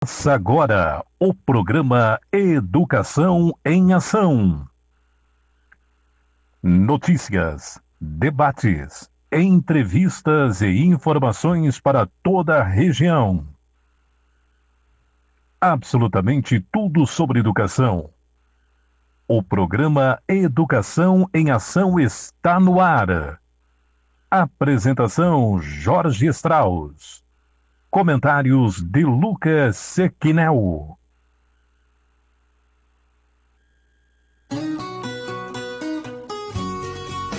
Começa agora o programa Educação em Ação. Notícias, debates, entrevistas e informações para toda a região. Absolutamente tudo sobre educação. O programa Educação em Ação está no ar. Apresentação: Jorge Strauss. Comentários de Lucas Sequinel.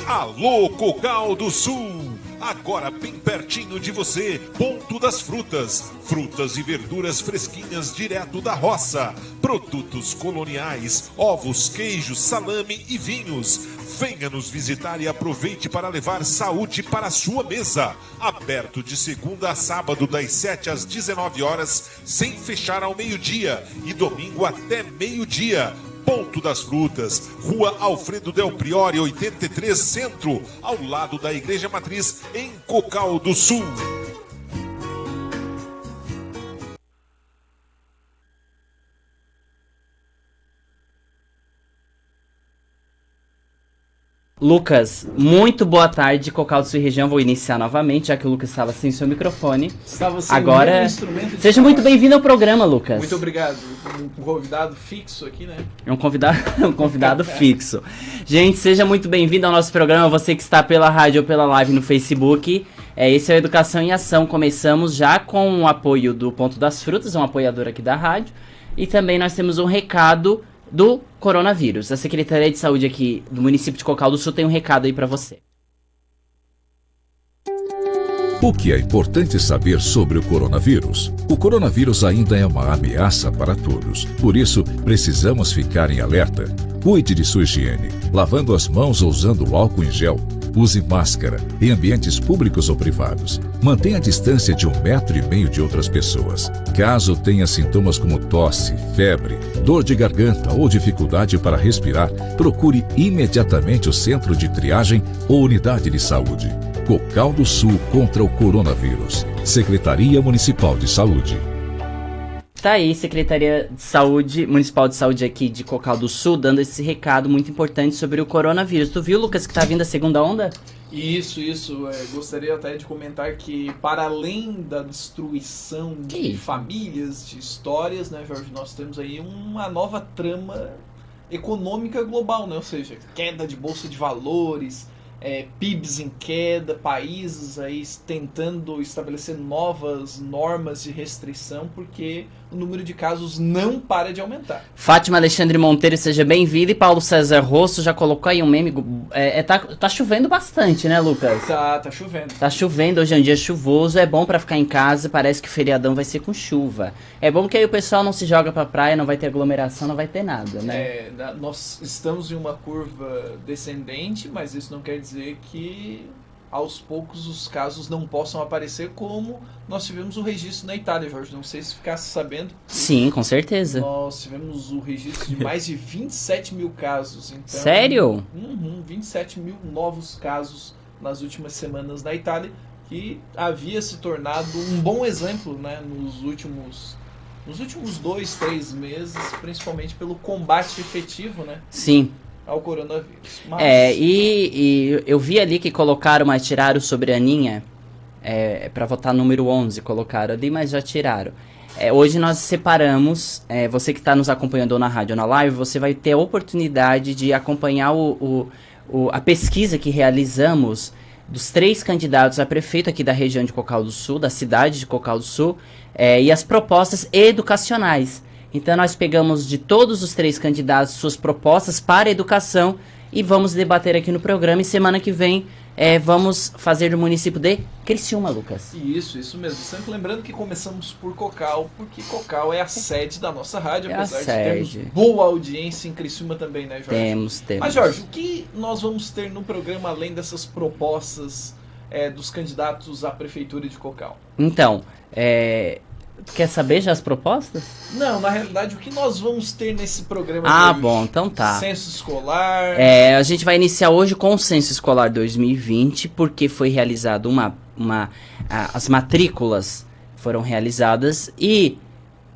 Alô, Cocal do Sul! Agora bem pertinho de você, Ponto das Frutas. Frutas e verduras fresquinhas direto da roça. Produtos coloniais, ovos, queijos, salame e vinhos. Venha nos visitar e aproveite para levar saúde para a sua mesa. Aberto de segunda a sábado, das 7 às 19 horas, sem fechar ao meio-dia. E domingo até meio-dia. Ponto das Frutas, Rua Alfredo Del Priore, 83 Centro, ao lado da Igreja Matriz, em Cocal do Sul. Lucas, muito boa tarde, Cocal do Sul e região. Vou iniciar novamente, já que o Lucas estava sem seu microfone. Estava sem agora, instrumento de seja falar. muito bem-vindo ao programa, Lucas. Muito obrigado. Um convidado fixo aqui, né? É um convidado fixo. Gente, seja muito bem-vindo ao nosso programa, você que está pela rádio ou pela live no Facebook. Esse é o Educação em Ação. Começamos já com o apoio do Ponto das Frutas, um apoiador aqui da rádio. E também nós temos um recado do coronavírus. A Secretaria de Saúde aqui do município de Cocal do Sul tem um recado aí para você. O que é importante saber sobre o coronavírus? O coronavírus ainda é uma ameaça para todos. Por isso, precisamos ficar em alerta. Cuide de sua higiene, lavando as mãos ou usando álcool em gel. Use máscara em ambientes públicos ou privados. Mantenha a distância de 1,5 metro de outras pessoas. Caso tenha sintomas como tosse, febre, dor de garganta ou dificuldade para respirar, procure imediatamente o centro de triagem ou unidade de saúde. Cocal do Sul contra o coronavírus. Secretaria Municipal de Saúde. Tá aí, Secretaria de Saúde, Municipal de Saúde aqui de Cocal do Sul, dando esse recado muito importante sobre o coronavírus. Tu viu, Lucas, que tá vindo a segunda onda? Isso. Gostaria até de comentar que, para além da destruição de famílias, de histórias, né, Jorge, nós temos aí uma nova trama econômica global, né? Ou seja, queda de bolsa de valores, PIBs em queda, países aí tentando estabelecer novas normas de restrição porque o número de casos não para de aumentar. Fátima Alexandre Monteiro, seja bem-vindo. E Paulo César Rosso já colocou aí um meme. Tá chovendo bastante, né, Lucas? Tá chovendo. Tá chovendo, hoje é um dia chuvoso, é bom pra ficar em casa, parece que o feriadão vai ser com chuva. É bom que aí o pessoal não se joga pra praia, não vai ter aglomeração, não vai ter nada, né? Nós estamos em uma curva descendente, mas isso não quer dizer que aos poucos os casos não possam aparecer, como nós tivemos o registro na Itália, Jorge. Não sei se ficasse sabendo. Sim, com certeza. Nós tivemos o registro de mais de 27 mil casos. Então, sério? 27 mil novos casos nas últimas semanas na Itália, que havia se tornado um bom exemplo, né, nos últimos 2, 3 meses, principalmente pelo combate efetivo, né? Sim. Ao coronavírus. Mas... e eu vi ali que tiraram sobre a Aninha, para votar número 11, colocaram ali, mas já tiraram. Hoje nós separamos, você que está nos acompanhando na rádio ou na live, você vai ter a oportunidade de acompanhar a pesquisa que realizamos dos 3 candidatos a prefeito aqui da região de Cocal do Sul, da cidade de Cocal do Sul, e as propostas educacionais. Então nós pegamos de todos os 3 candidatos suas propostas para a educação e vamos debater aqui no programa. E semana que vem vamos fazer do município de Criciúma, Lucas. Isso mesmo. Sempre lembrando que começamos por Cocal, porque Cocal é a sede da nossa rádio, apesar de termos boa audiência em Criciúma também, né, Jorge? Temos. Mas, Jorge, o que nós vamos ter no programa além dessas propostas dos candidatos à prefeitura de Cocal? Então, quer saber já as propostas? Não, na realidade, o que nós vamos ter nesse programa de hoje? Bom, então tá. Censo escolar. A gente vai iniciar hoje com o Censo Escolar 2020, porque foi realizado as matrículas foram realizadas e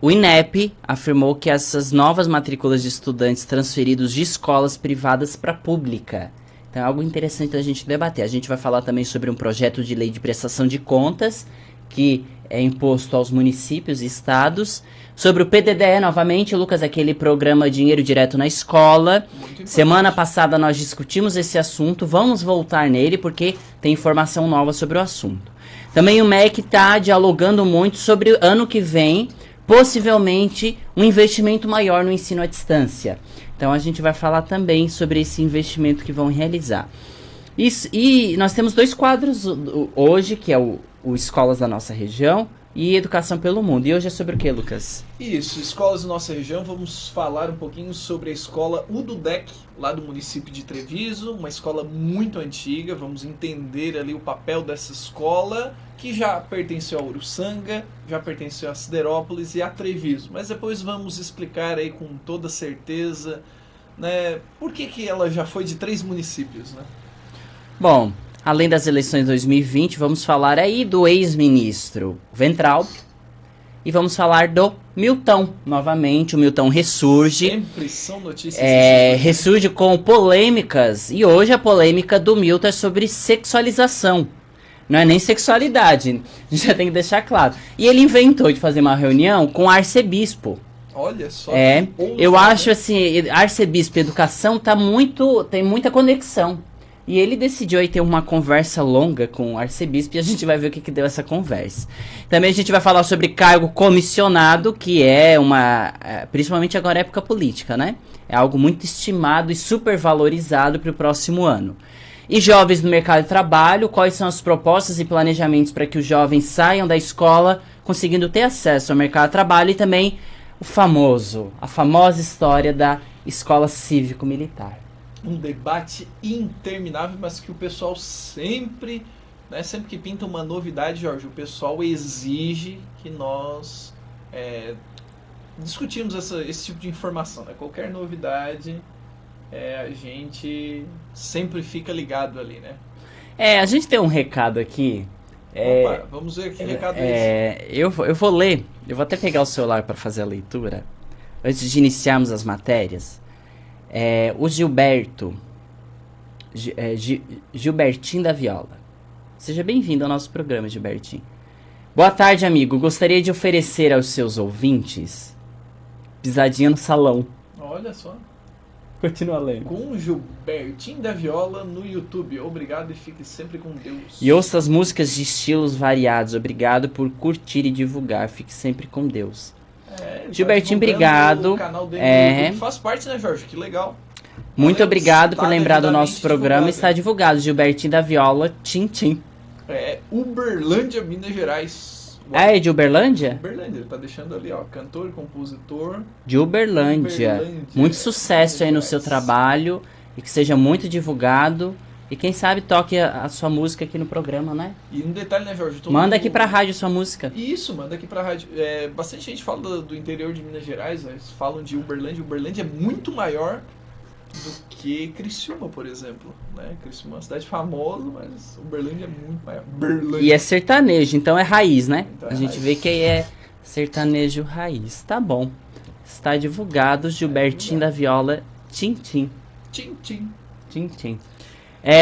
O INEP afirmou que essas novas matrículas de estudantes transferidos de escolas privadas para pública. Então é algo interessante da gente debater. A gente vai falar também sobre um projeto de lei de prestação de contas, que é imposto aos municípios e estados. Sobre o PDDE, novamente, Lucas, aquele programa Dinheiro Direto na Escola. Semana passada nós discutimos esse assunto, vamos voltar nele porque tem informação nova sobre o assunto. Também o MEC está dialogando muito sobre ano que vem, possivelmente, um investimento maior no ensino à distância. Então a gente vai falar também sobre esse investimento que vão realizar. E nós temos 2 quadros hoje, que é o Escolas da Nossa Região e Educação pelo Mundo. E hoje é sobre o que, Lucas? Isso, Escolas da Nossa Região. Vamos falar um pouquinho sobre a escola UDUDEC, lá do município de Treviso, uma escola muito antiga. Vamos entender ali o papel dessa escola, que já pertenceu a Uruçanga, já pertenceu a Siderópolis e a Treviso. Mas depois vamos explicar aí com toda certeza, né, por que ela já foi de 3 municípios, né? Bom, além das eleições de 2020, vamos falar aí do ex-ministro Weintraub e vamos falar do Milton, novamente. O Milton ressurge. Sempre são notícias. Ressurge com polêmicas, e hoje a polêmica do Milton é sobre sexualização. Não é nem sexualidade, a gente já tem que deixar claro. E ele inventou de fazer uma reunião com o arcebispo. Olha só. Eu acho assim, arcebispo e educação tem muita conexão. E ele decidiu aí ter uma conversa longa com o arcebispo e a gente vai ver o que deu essa conversa. Também a gente vai falar sobre cargo comissionado, que é principalmente agora é época política, né? É algo muito estimado e super valorizado para o próximo ano. E jovens no mercado de trabalho, quais são as propostas e planejamentos para que os jovens saiam da escola conseguindo ter acesso ao mercado de trabalho, e também a famosa história da escola cívico-militar. Um debate interminável, mas que o pessoal sempre, né, sempre que pinta uma novidade, Jorge, o pessoal exige que nós discutimos esse tipo de informação, né? Qualquer novidade, a gente sempre fica ligado ali, né? A gente tem um recado aqui. Opa, vamos ver que recado é esse. Eu vou ler, eu vou até pegar o celular para fazer a leitura, antes de iniciarmos as matérias. O Gilbertinho da Viola. Seja bem-vindo ao nosso programa, Gilbertinho. Boa tarde, amigo. Gostaria de oferecer aos seus ouvintes pisadinha no salão. Olha só. Continua lendo. Com Gilbertinho da Viola no YouTube. Obrigado e fique sempre com Deus. E ouça as músicas de estilos variados. Obrigado por curtir e divulgar. Fique sempre com Deus. Gilbertinho, obrigado. O canal dele faz parte, né, Jorge? Que legal. Muito obrigado por lembrar do nosso programa. Está divulgado. Gilbertinho da Viola, Tintim. Uberlândia, Minas Gerais. É de Uberlândia? Uberlândia, ele tá deixando ali, ó, cantor e compositor. De Uberlândia. Muito sucesso aí no seu trabalho e que seja muito divulgado. E quem sabe toque a sua música aqui no programa, né? E um detalhe, né, Jorge? Manda aqui pra rádio sua música. Isso, manda aqui pra rádio. Bastante gente fala do interior de Minas Gerais, né? Eles falam de Uberlândia. Uberlândia é muito maior do que Criciúma, por exemplo, né? Criciúma é uma cidade famosa, mas Uberlândia é muito maior. Uberlândia. E é sertanejo, então é raiz, né? Então a gente vê que é sertanejo raiz. Tá bom. Está divulgado Gilbertinho da Viola, Tintim. Tintim.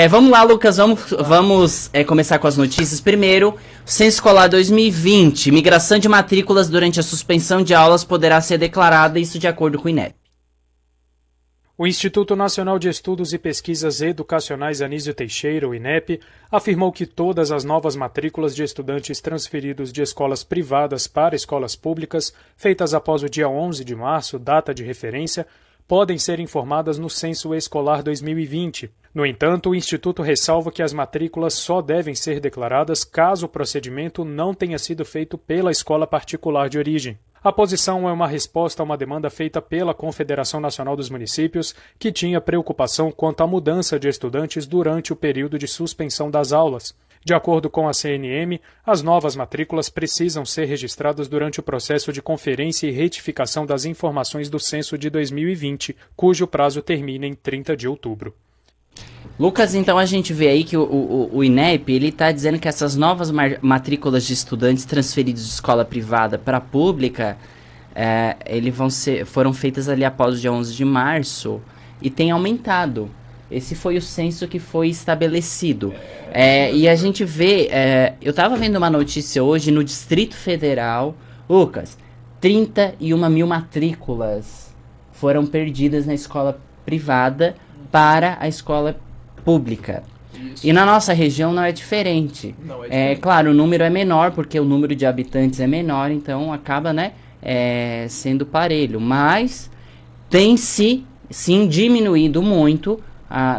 Vamos lá, Lucas, vamos começar com as notícias. Primeiro, o Censo Escolar 2020. Migração de matrículas durante a suspensão de aulas poderá ser declarada, isso de acordo com o INEP. O Instituto Nacional de Estudos e Pesquisas Educacionais Anísio Teixeira, o INEP, afirmou que todas as novas matrículas de estudantes transferidos de escolas privadas para escolas públicas, feitas após o dia 11 de março, data de referência, podem ser informadas no Censo Escolar 2020. No entanto, o Instituto ressalva que as matrículas só devem ser declaradas caso o procedimento não tenha sido feito pela escola particular de origem. A posição é uma resposta a uma demanda feita pela Confederação Nacional dos Municípios, que tinha preocupação quanto à mudança de estudantes durante o período de suspensão das aulas. De acordo com a CNM, as novas matrículas precisam ser registradas durante o processo de conferência e retificação das informações do censo de 2020, cujo prazo termina em 30 de outubro. Lucas, então a gente vê aí que o INEP, ele está dizendo que essas novas matrículas de estudantes transferidos de escola privada para a pública foram feitas ali após o dia 11 de março e tem aumentado. Esse foi o censo que foi estabelecido. E a gente vê, eu estava vendo uma notícia hoje no Distrito Federal, Lucas, 31 mil matrículas foram perdidas na escola privada para a escola pública. Isso. E na nossa região não é diferente. Não é diferente. Claro, o número é menor, porque o número de habitantes é menor, então acaba, né, sendo parelho. Mas tem sim diminuído muito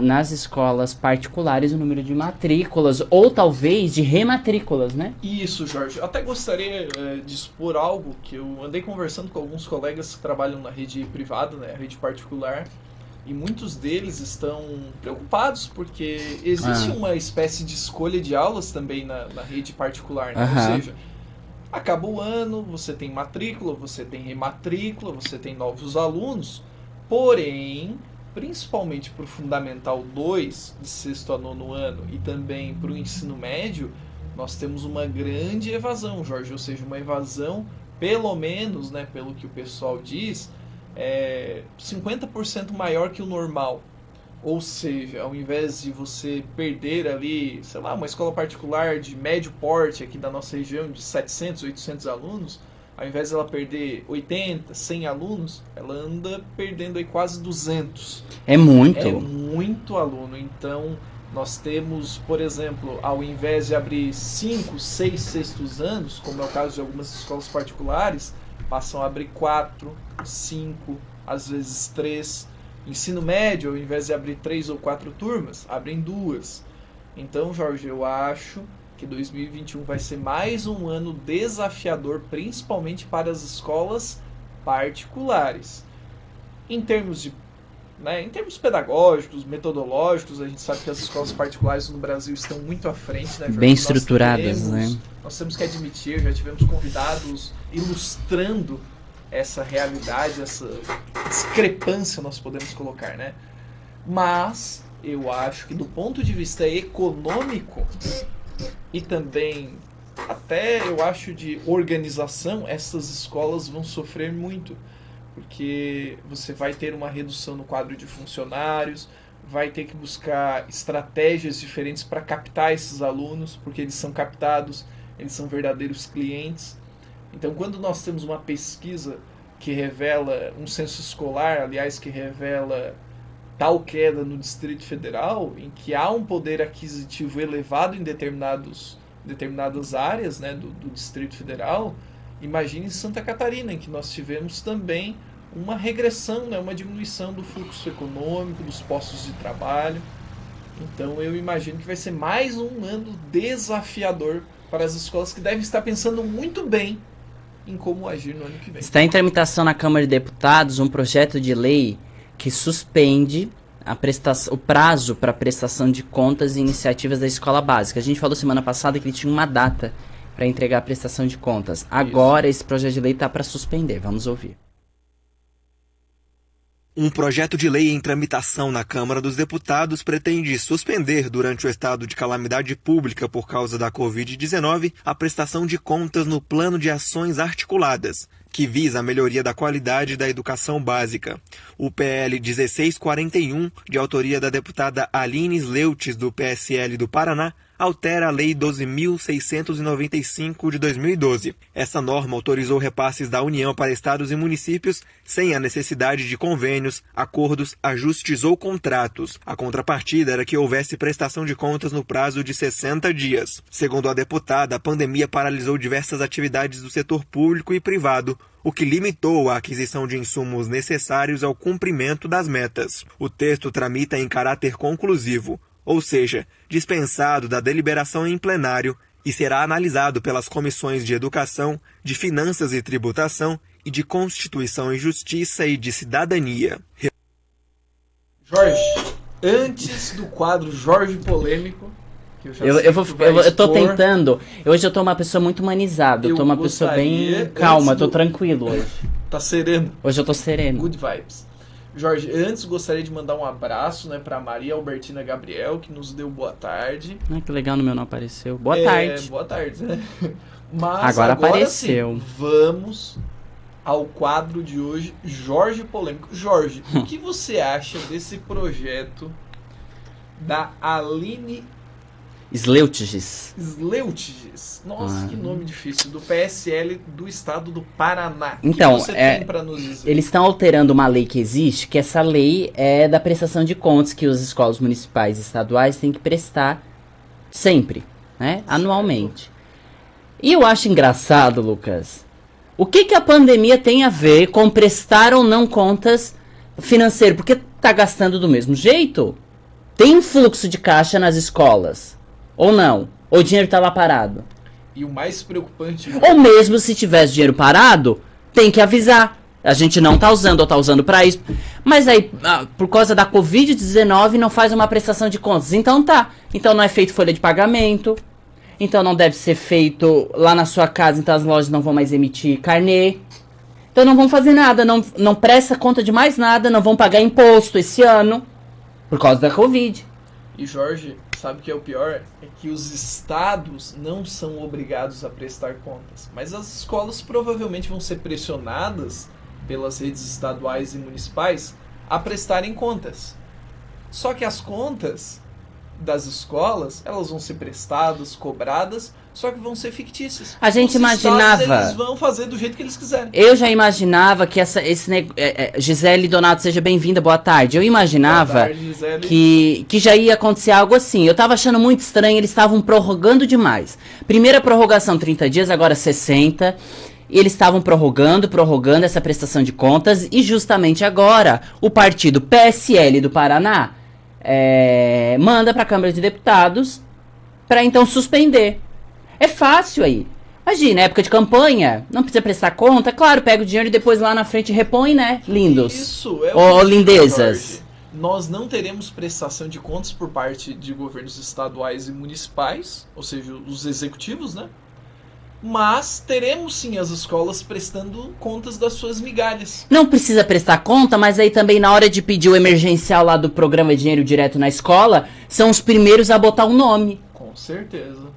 nas escolas particulares o número de matrículas, ou talvez de rematrículas, né? Isso, Jorge. Eu até gostaria de expor algo que eu andei conversando com alguns colegas que trabalham na rede privada, né, a rede particular, e muitos deles estão preocupados porque existe uma espécie de escolha de aulas também na rede particular, né? Ou seja, acaba o ano, você tem matrícula, você tem rematrícula, você tem novos alunos, porém, principalmente para o Fundamental 2, de 6º a 9º ano, e também para o ensino médio, nós temos uma grande evasão, Jorge, ou seja, uma evasão, pelo menos, né, pelo que o pessoal diz, 50% maior que o normal. Ou seja, ao invés de você perder ali, sei lá, uma escola particular de médio porte aqui da nossa região de 700, 800 alunos, ao invés de ela perder 80, 100 alunos, ela anda perdendo aí quase 200. É muito. É muito aluno. Então, nós temos, por exemplo, ao invés de abrir 5, 6 sextos anos, como é o caso de algumas escolas particulares, passam a abrir 4, 5, às vezes 3. Ensino médio, ao invés de abrir 3 ou 4 turmas, abrem 2. Então, Jorge, eu acho que 2021 vai ser mais um ano desafiador, principalmente para as escolas particulares. Em termos pedagógicos, metodológicos, a gente sabe que as escolas particulares no Brasil estão muito à frente, né, Jorge? Bem estruturadas, né? Nós temos que admitir, já tivemos convidados ilustrando essa realidade, essa discrepância, nós podemos colocar, né? Mas eu acho que do ponto de vista econômico e também até eu acho de organização, essas escolas vão sofrer muito, porque você vai ter uma redução no quadro de funcionários, vai ter que buscar estratégias diferentes para captar esses alunos, porque eles são captados, eles são verdadeiros clientes. Então, quando nós temos uma pesquisa que revela, um censo escolar, aliás, que revela tal queda no Distrito Federal, em que há um poder aquisitivo elevado em determinadas áreas, né, do Distrito Federal, imagine em Santa Catarina, em que nós tivemos também uma regressão, né, uma diminuição do fluxo econômico, dos postos de trabalho. Então, eu imagino que vai ser mais um ano desafiador para as escolas que devem estar pensando muito bem em como agir no ano que vem. Está em tramitação na Câmara de Deputados um projeto de lei que suspende o prazo para prestação de contas e iniciativas da escola básica. A gente falou semana passada que ele tinha uma data para entregar a prestação de contas. Agora esse projeto de lei está para suspender. Vamos ouvir. Um projeto de lei em tramitação na Câmara dos Deputados pretende suspender, durante o estado de calamidade pública por causa da Covid-19, a prestação de contas no Plano de Ações Articuladas, que visa a melhoria da qualidade da educação básica. O PL 1641, de autoria da deputada Aline Sleutes, do PSL do Paraná, altera a Lei 12.695 de 2012. Essa norma autorizou repasses da União para estados e municípios sem a necessidade de convênios, acordos, ajustes ou contratos. A contrapartida era que houvesse prestação de contas no prazo de 60 dias. Segundo a deputada, a pandemia paralisou diversas atividades do setor público e privado, o que limitou a aquisição de insumos necessários ao cumprimento das metas. O texto tramita em caráter conclusivo, ou seja, dispensado da deliberação em plenário, e será analisado pelas comissões de Educação, de Finanças e Tributação e de Constituição e Justiça e de Cidadania. Jorge, antes do quadro Jorge Polêmico, que eu tô tentando. Hoje eu tô uma pessoa muito humanizada, eu tô uma pessoa bem calma, eu tô tranquilo hoje. Tá sereno. Hoje eu tô sereno. Good vibes. Jorge, antes gostaria de mandar um abraço, né, para Maria Albertina Gabriel, que nos deu boa tarde. Ah, que legal, no meu não apareceu. Boa tarde. Boa tarde, né? Mas agora apareceu. Sim, vamos ao quadro de hoje, Jorge Polêmico. Jorge, o que você acha desse projeto da Aline Sleutges. Nossa, que nome difícil. Do PSL do estado do Paraná. Então, o que você tem para nos dizer? Eles estão alterando uma lei que existe, que essa lei é da prestação de contas que as escolas municipais e estaduais têm que prestar sempre, né? Anualmente. E eu acho engraçado, Lucas. O que a pandemia tem a ver com prestar ou não contas financeiras? Porque tá gastando do mesmo jeito? Tem um fluxo de caixa nas escolas? Ou não? Ou o dinheiro tá lá parado? E o mais preocupante... Ou mesmo se tivesse dinheiro parado, tem que avisar. A gente não tá usando ou tá usando pra isso. Mas aí, por causa da Covid-19, não faz uma prestação de contas. Então tá. Então não é feito folha de pagamento. Então não deve ser feito lá na sua casa. Então as lojas não vão mais emitir carnê. Então não vão fazer nada. Não presta conta de mais nada. Não vão pagar imposto esse ano. Por causa da Covid. E Jorge, sabe o que é o pior? É que os estados não são obrigados a prestar contas. Mas as escolas provavelmente vão ser pressionadas pelas redes estaduais e municipais a prestarem contas. Só que as contas das escolas, elas vão ser prestadas, cobradas, só que vão ser fictícias. A gente imaginava... Eles vão fazer do jeito que eles quiserem. Eu já imaginava que Gisele Donato, seja bem-vinda, boa tarde. Eu imaginava que já ia acontecer algo assim. Eu tava achando muito estranho, eles estavam prorrogando demais. Primeira prorrogação 30 dias, agora 60. E eles estavam prorrogando essa prestação de contas. E justamente agora, o partido PSL do Paraná manda para a Câmara de Deputados para então suspender. É fácil aí. Imagina, época de campanha, não precisa prestar conta. Claro, pega o dinheiro e depois lá na frente repõe, né? Lindos. Isso, é ou lindezas. Jorge. Nós não teremos prestação de contas por parte de governos estaduais e municipais, ou seja, os executivos, né? Mas teremos sim as escolas prestando contas das suas migalhas. Não precisa prestar conta, mas aí também na hora de pedir o emergencial lá do programa Dinheiro Direto na Escola, são os primeiros a botar o nome. Com certeza.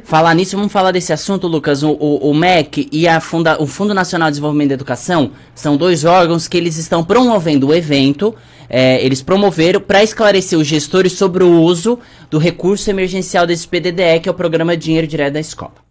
Falar nisso, vamos falar desse assunto, Lucas. O MEC e o Fundo Nacional de Desenvolvimento da Educação são dois órgãos que eles estão promovendo o evento. Eles promoveram para esclarecer os gestores sobre o uso do recurso emergencial desse PDDE, que é o Programa Dinheiro Direto da Escola.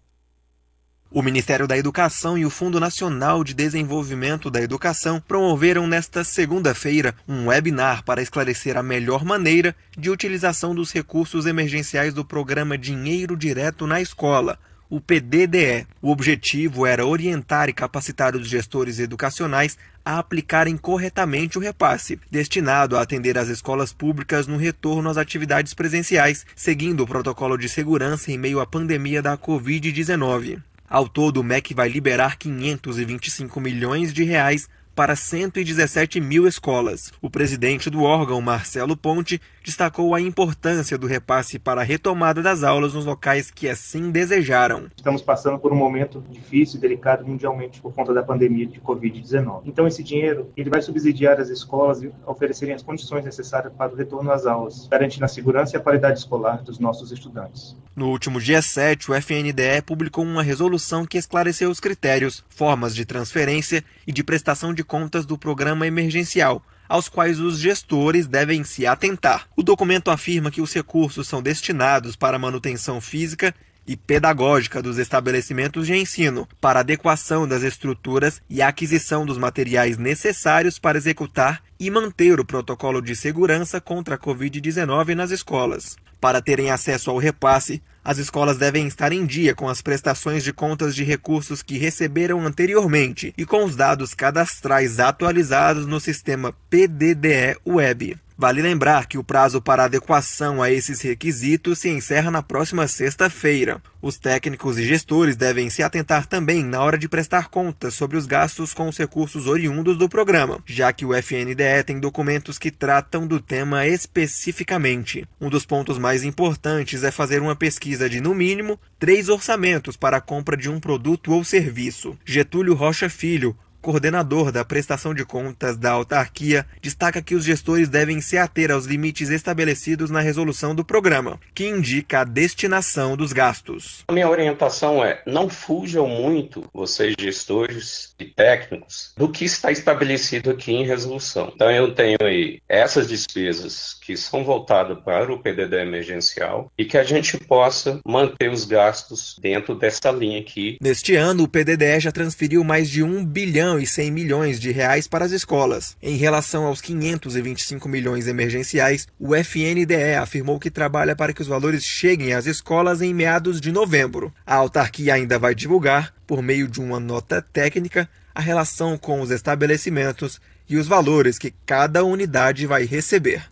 O Ministério da Educação e o Fundo Nacional de Desenvolvimento da Educação promoveram nesta segunda-feira um webinar para esclarecer a melhor maneira de utilização dos recursos emergenciais do Programa Dinheiro Direto na Escola, o PDDE. O objetivo era orientar e capacitar os gestores educacionais a aplicarem corretamente o repasse, destinado a atender as escolas públicas no retorno às atividades presenciais, seguindo o protocolo de segurança em meio à pandemia da Covid-19. Ao todo, o MEC vai liberar 525 milhões de reais para 117 mil escolas. O presidente do órgão, Marcelo Ponte, destacou a importância do repasse para a retomada das aulas nos locais que assim desejaram. Estamos passando por um momento difícil e delicado mundialmente por conta da pandemia de Covid-19. Então esse dinheiro ele vai subsidiar as escolas e oferecerem as condições necessárias para o retorno às aulas, garantindo a segurança e a qualidade escolar dos nossos estudantes. No último dia 7, o FNDE publicou uma resolução que esclareceu os critérios, formas de transferência e de prestação de contas do programa emergencial, aos quais os gestores devem se atentar. O documento afirma que os recursos são destinados para a manutenção física e pedagógica dos estabelecimentos de ensino, para adequação das estruturas e aquisição dos materiais necessários para executar e manter o protocolo de segurança contra a Covid-19 nas escolas. Para terem acesso ao repasse, as escolas devem estar em dia com as prestações de contas de recursos que receberam anteriormente e com os dados cadastrais atualizados no sistema PDDE Web. Vale lembrar que o prazo para adequação a esses requisitos se encerra na próxima sexta-feira. Os técnicos e gestores devem se atentar também na hora de prestar contas sobre os gastos com os recursos oriundos do programa, já que o FNDE tem documentos que tratam do tema especificamente. Um dos pontos mais importantes é fazer uma pesquisa de, no mínimo, 3 orçamentos para a compra de um produto ou serviço. Getúlio Rocha Filho, coordenador da prestação de contas da autarquia, destaca que os gestores devem se ater aos limites estabelecidos na resolução do programa, que indica a destinação dos gastos. A minha orientação é: não fujam muito, vocês gestores e técnicos, do que está estabelecido aqui em resolução. Então eu tenho aí essas despesas que são voltadas para o PDD emergencial e que a gente possa manter os gastos dentro dessa linha aqui. Neste ano, o PDD já transferiu mais de 1 bilhão e 100 milhões de reais para as escolas. Em relação aos 525 milhões emergenciais, o FNDE afirmou que trabalha para que os valores cheguem às escolas em meados de novembro. A autarquia ainda vai divulgar, por meio de uma nota técnica, a relação com os estabelecimentos e os valores que cada unidade vai receber.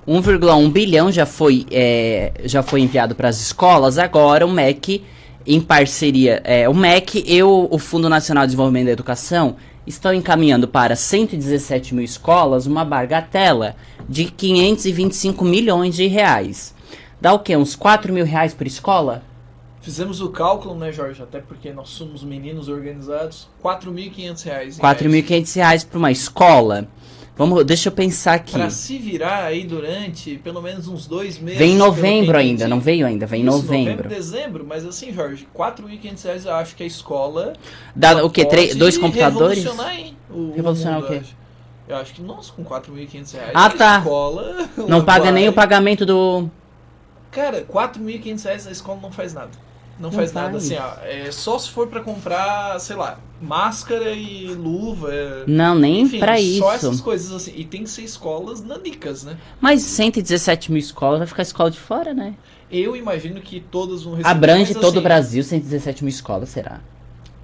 1,1 bilhão já foi enviado para as escolas. Agora o MEC, em parceria, o MEC e o Fundo Nacional de Desenvolvimento da Educação estão encaminhando para 117 mil escolas uma bagatela de 525 milhões de reais. Dá o quê? Uns 4 mil reais por escola? Fizemos o cálculo, né, Jorge? Até porque nós somos meninos organizados. R$4.500. R$4.500 para uma escola. Deixa eu pensar aqui. Para se virar aí durante pelo menos uns 2 meses. Vem em novembro ainda, não veio ainda, vem em novembro. Dezembro, mas assim, Jorge, R$4.500 eu acho que a escola... Dá o quê? 2 computadores? Revolucionar o quê? Eu acho que, nossa, com R$4.500 a tá. Escola... Não paga nem o pagamento do... Cara, R$4.500 a escola não faz nada. Não faz nada, assim, ó. Só se for pra comprar, sei lá, máscara e luva. Não, nem enfim, pra isso. Só essas coisas, assim. E tem que ser escolas nanicas, né? Mas 117 mil escolas, vai ficar a escola de fora, né? Eu imagino que todas vão receber. Abrange todo assim, o Brasil, 117 mil escolas, será?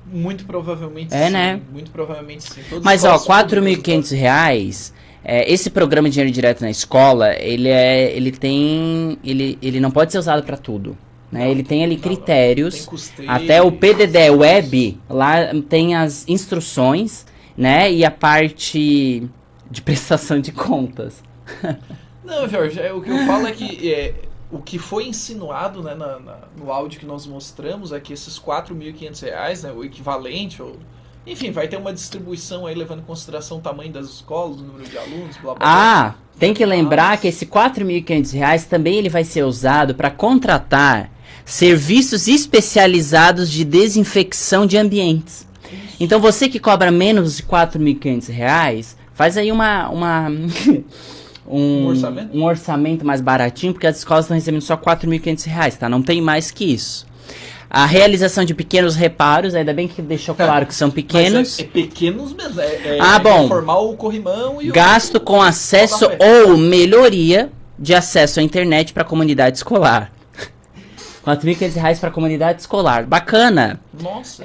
Muito provavelmente sim. Né? Muito provavelmente sim. Todas mas, ó, R$4.500... esse programa de dinheiro direto na escola, ele não pode ser usado pra tudo. Né? Ele tem ali critérios, tem até o PDD Web, lá tem as instruções, né? E a parte de prestação de contas. Não, Jorge, o que eu falo é que o que foi insinuado, né, no áudio que nós mostramos é que esses R$4.500, né, o equivalente, enfim, vai ter uma distribuição aí levando em consideração o tamanho das escolas, o número de alunos, blá blá blá. Tem que lembrar que esse R$4.500 também ele vai ser usado para contratar serviços especializados de desinfecção de ambientes. Isso. Então você que cobra menos de R$4.500, faz aí um orçamento mais baratinho, porque as escolas estão recebendo só R$4.500, tá? Não tem mais que isso. A realização de pequenos reparos, ainda bem que deixou claro que são pequenos. Mas pequenos mesmo. Bom. Reformar o corrimão e gasto com acesso ou melhoria de acesso à internet para a comunidade escolar. R$4.500 para a comunidade escolar. Bacana. Nossa.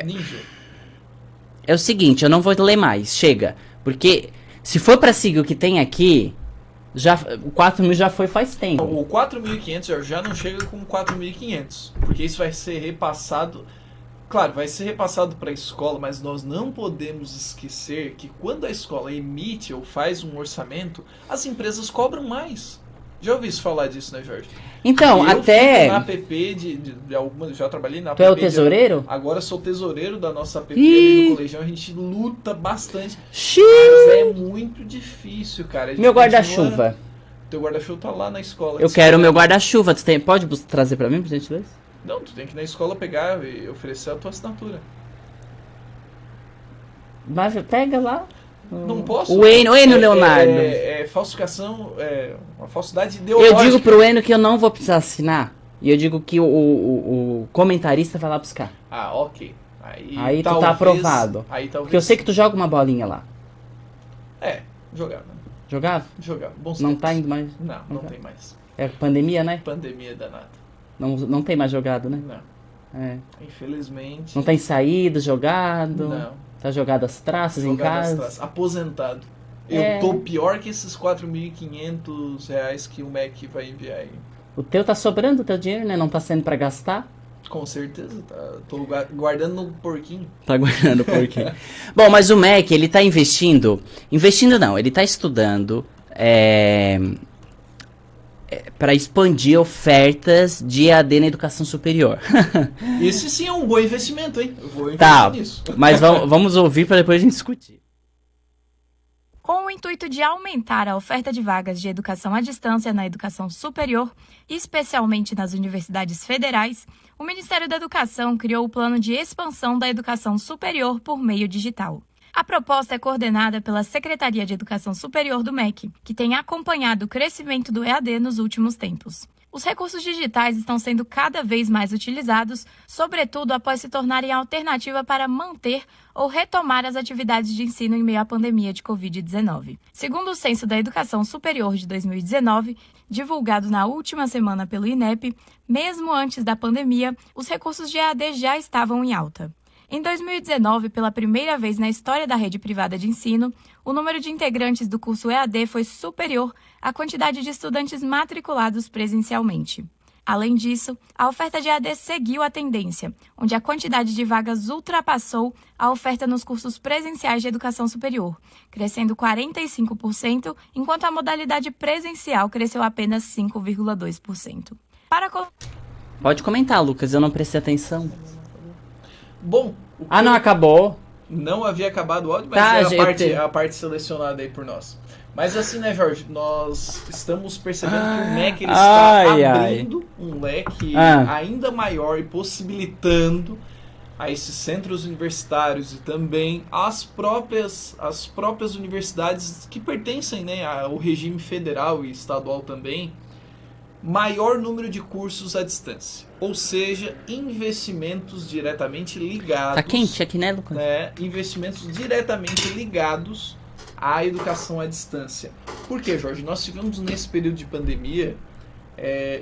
Ninja. É o seguinte, eu não vou ler mais. Chega. Porque se for para seguir o que tem aqui, o 4.000 já foi faz tempo. O 4.500 já não chega com 4.500. Porque isso vai ser repassado... Claro, vai ser repassado para a escola, mas nós não podemos esquecer que quando a escola emite ou faz um orçamento, as empresas cobram mais. Já ouvi isso falar disso, né, Jorge? Então, eu até... na APP de algumas... Já trabalhei na APP. Tu é o tesoureiro? Agora sou tesoureiro da nossa APP ali do colegião. A gente luta bastante. Xiii. Mas é muito difícil, cara. Meu guarda-chuva. Teu guarda-chuva tá lá na escola. Eu quero o meu guarda-chuva. Pode trazer pra mim, por gentileza? Não, tu tem que ir na escola pegar e oferecer a tua assinatura. Mas pega lá. Não posso. O Enio Leonardo. Falsificação, uma falsidade ideológica. Eu digo pro Enio que eu não vou precisar assinar. E eu digo que o comentarista vai lá buscar. Ok. Aí tu tá aprovado. Porque eu sei que tu joga uma bolinha lá. Jogava. Jogava? Jogava. Bons não tempos. Tá indo mais? Não tem mais. É pandemia, né? Pandemia danada. Não tem mais jogado, né? Não. Infelizmente. Não tem saído, jogado? Não. Tá jogado as traças em casa? Aposentado. Eu tô pior que esses R$4.500 que o MEC vai enviar aí. O teu tá sobrando o teu dinheiro, né? Não tá sendo pra gastar? Com certeza. Tô guardando no porquinho. Tá guardando no porquinho. Bom, mas o MEC, ele tá investindo... Investindo não, ele tá estudando... para expandir ofertas de EAD na educação superior. Esse sim é um bom investimento, hein? Eu vou Tá, investir nisso. mas vamos ouvir para depois a gente discutir. Com o intuito de aumentar a oferta de vagas de educação à distância na educação superior, especialmente nas universidades federais, o Ministério da Educação criou o Plano de Expansão da Educação Superior por meio digital. A proposta é coordenada pela Secretaria de Educação Superior do MEC, que tem acompanhado o crescimento do EAD nos últimos tempos. Os recursos digitais estão sendo cada vez mais utilizados, sobretudo após se tornarem alternativa para manter ou retomar as atividades de ensino em meio à pandemia de Covid-19. Segundo o Censo da Educação Superior de 2019, divulgado na última semana pelo INEP, mesmo antes da pandemia, os recursos de EAD já estavam em alta. Em 2019, pela primeira vez na história da rede privada de ensino, o número de integrantes do curso EAD foi superior à quantidade de estudantes matriculados presencialmente. Além disso, a oferta de EAD seguiu a tendência, onde a quantidade de vagas ultrapassou a oferta nos cursos presenciais de educação superior, crescendo 45%, enquanto a modalidade presencial cresceu apenas 5,2%. Pode comentar, Lucas, eu não prestei atenção. Bom... não acabou. Não havia acabado o áudio, mas tá, é a parte selecionada aí por nós. Mas assim, né, Jorge, nós estamos percebendo que o MEC ele está abrindo um leque ainda maior e possibilitando a esses centros universitários e também as próprias universidades que pertencem, né, ao regime federal e estadual também, maior número de cursos à distância. Ou seja, investimentos diretamente ligados... Tá quente aqui, né, Lucas? Investimentos diretamente ligados à educação à distância. Por quê, Jorge? Nós tivemos nesse período de pandemia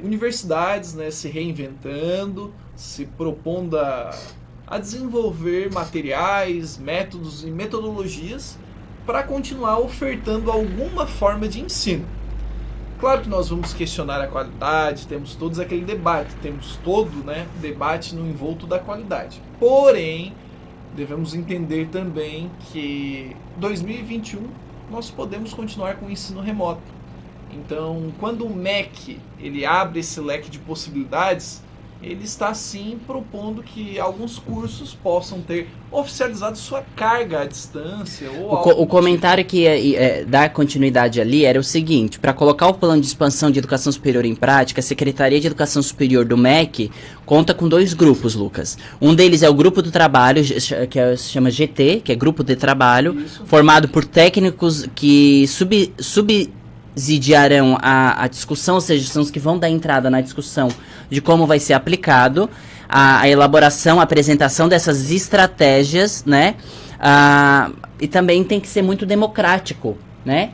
universidades, né, se reinventando, se propondo a desenvolver materiais, métodos e metodologias para continuar ofertando alguma forma de ensino. Claro que nós vamos questionar a qualidade, temos todos aquele debate, temos todo, né, debate no envolto da qualidade. Porém, devemos entender também que 2021 nós podemos continuar com o ensino remoto. Então, quando o MEC ele abre esse leque de possibilidades, ele está sim propondo que alguns cursos possam ter oficializado sua carga à distância. O comentário que dá continuidade ali era o seguinte: para colocar o plano de expansão de educação superior em prática, a Secretaria de Educação Superior do MEC conta com 2 grupos, Lucas. Um deles é o grupo do trabalho, que se chama GT, que é grupo de trabalho, formado por técnicos que subsidiarão a discussão, ou seja, são os que vão dar entrada na discussão de como vai ser aplicado, a elaboração, a apresentação dessas estratégias, né? E também tem que ser muito democrático, né?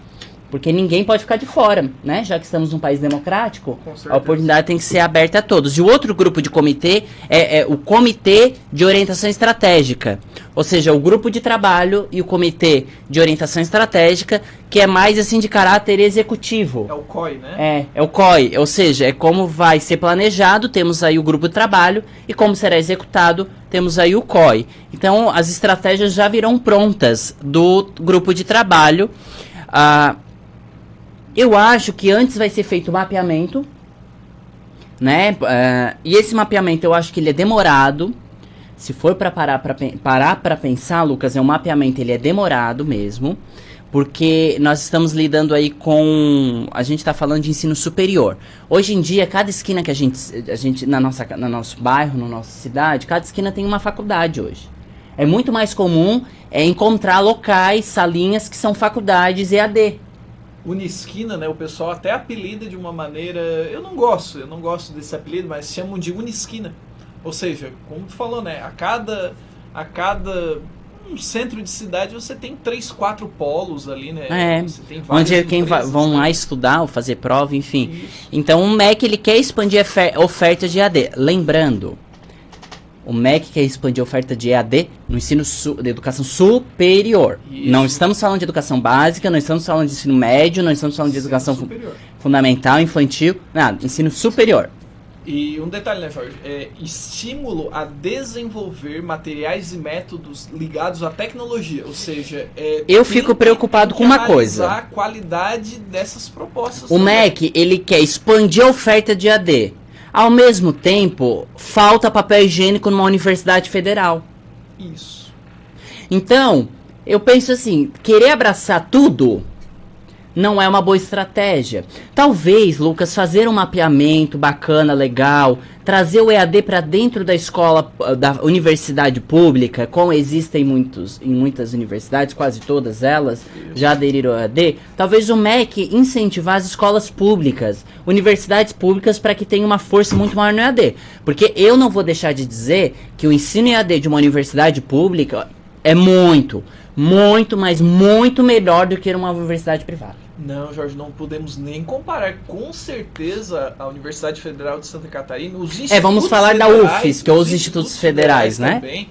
Porque ninguém pode ficar de fora, né? Já que estamos num país democrático, a oportunidade tem que ser aberta a todos. E o outro grupo de comitê é o Comitê de Orientação Estratégica. Ou seja, o grupo de trabalho e o Comitê de Orientação Estratégica, que é mais assim de caráter executivo. É o COI, né? É o COI. Ou seja, é como vai ser planejado, temos aí o grupo de trabalho, e como será executado, temos aí o COI. Então, as estratégias já virão prontas do grupo de trabalho. Eu acho que antes vai ser feito o mapeamento, né? E esse mapeamento eu acho que ele é demorado. Se for para parar para pensar, Lucas, um mapeamento ele é demorado mesmo, porque nós estamos lidando aí com... A gente está falando de ensino superior. Hoje em dia, cada esquina que a gente no nosso bairro, na nossa cidade, cada esquina tem uma faculdade hoje. É muito mais comum encontrar locais, salinhas que são faculdades EAD. Unisquina, né? O pessoal até apelida de uma maneira... Eu não gosto desse apelido, mas chamam de Unisquina. Ou seja, como tu falou, né? A cada centro de cidade você tem 3, 4 polos ali, né? Você tem onde vão lá estudar ou fazer prova, enfim. Isso. Então o MEC ele quer expandir a oferta de EAD. Lembrando, o MEC quer expandir a oferta de EAD no ensino de educação superior. Isso. Não estamos falando de educação básica, não estamos falando de ensino médio, não estamos falando de educação fundamental, infantil, nada, ensino superior. E um detalhe, né, Jorge? Estímulo a desenvolver materiais e métodos ligados à tecnologia. Ou seja, eu fico preocupado com uma coisa. A qualidade dessas propostas. O MEC, ele quer expandir a oferta de AD. Ao mesmo tempo, falta papel higiênico numa universidade federal. Isso. Então, eu penso assim, querer abraçar tudo não é uma boa estratégia. Talvez, Lucas, fazer um mapeamento bacana, legal, trazer o EAD para dentro da escola, da universidade pública, como existem em muitas universidades, quase todas elas já aderiram ao EAD. Talvez o MEC incentivar as escolas públicas, universidades públicas, para que tenha uma força muito maior no EAD. Porque eu não vou deixar de dizer que o ensino EAD de uma universidade pública é muito, mas muito melhor do que uma universidade privada. Não, Jorge, não podemos nem comparar. Com certeza, a Universidade Federal de Santa Catarina, os institutos vamos falar da UFES, que é os institutos federais, né? Também,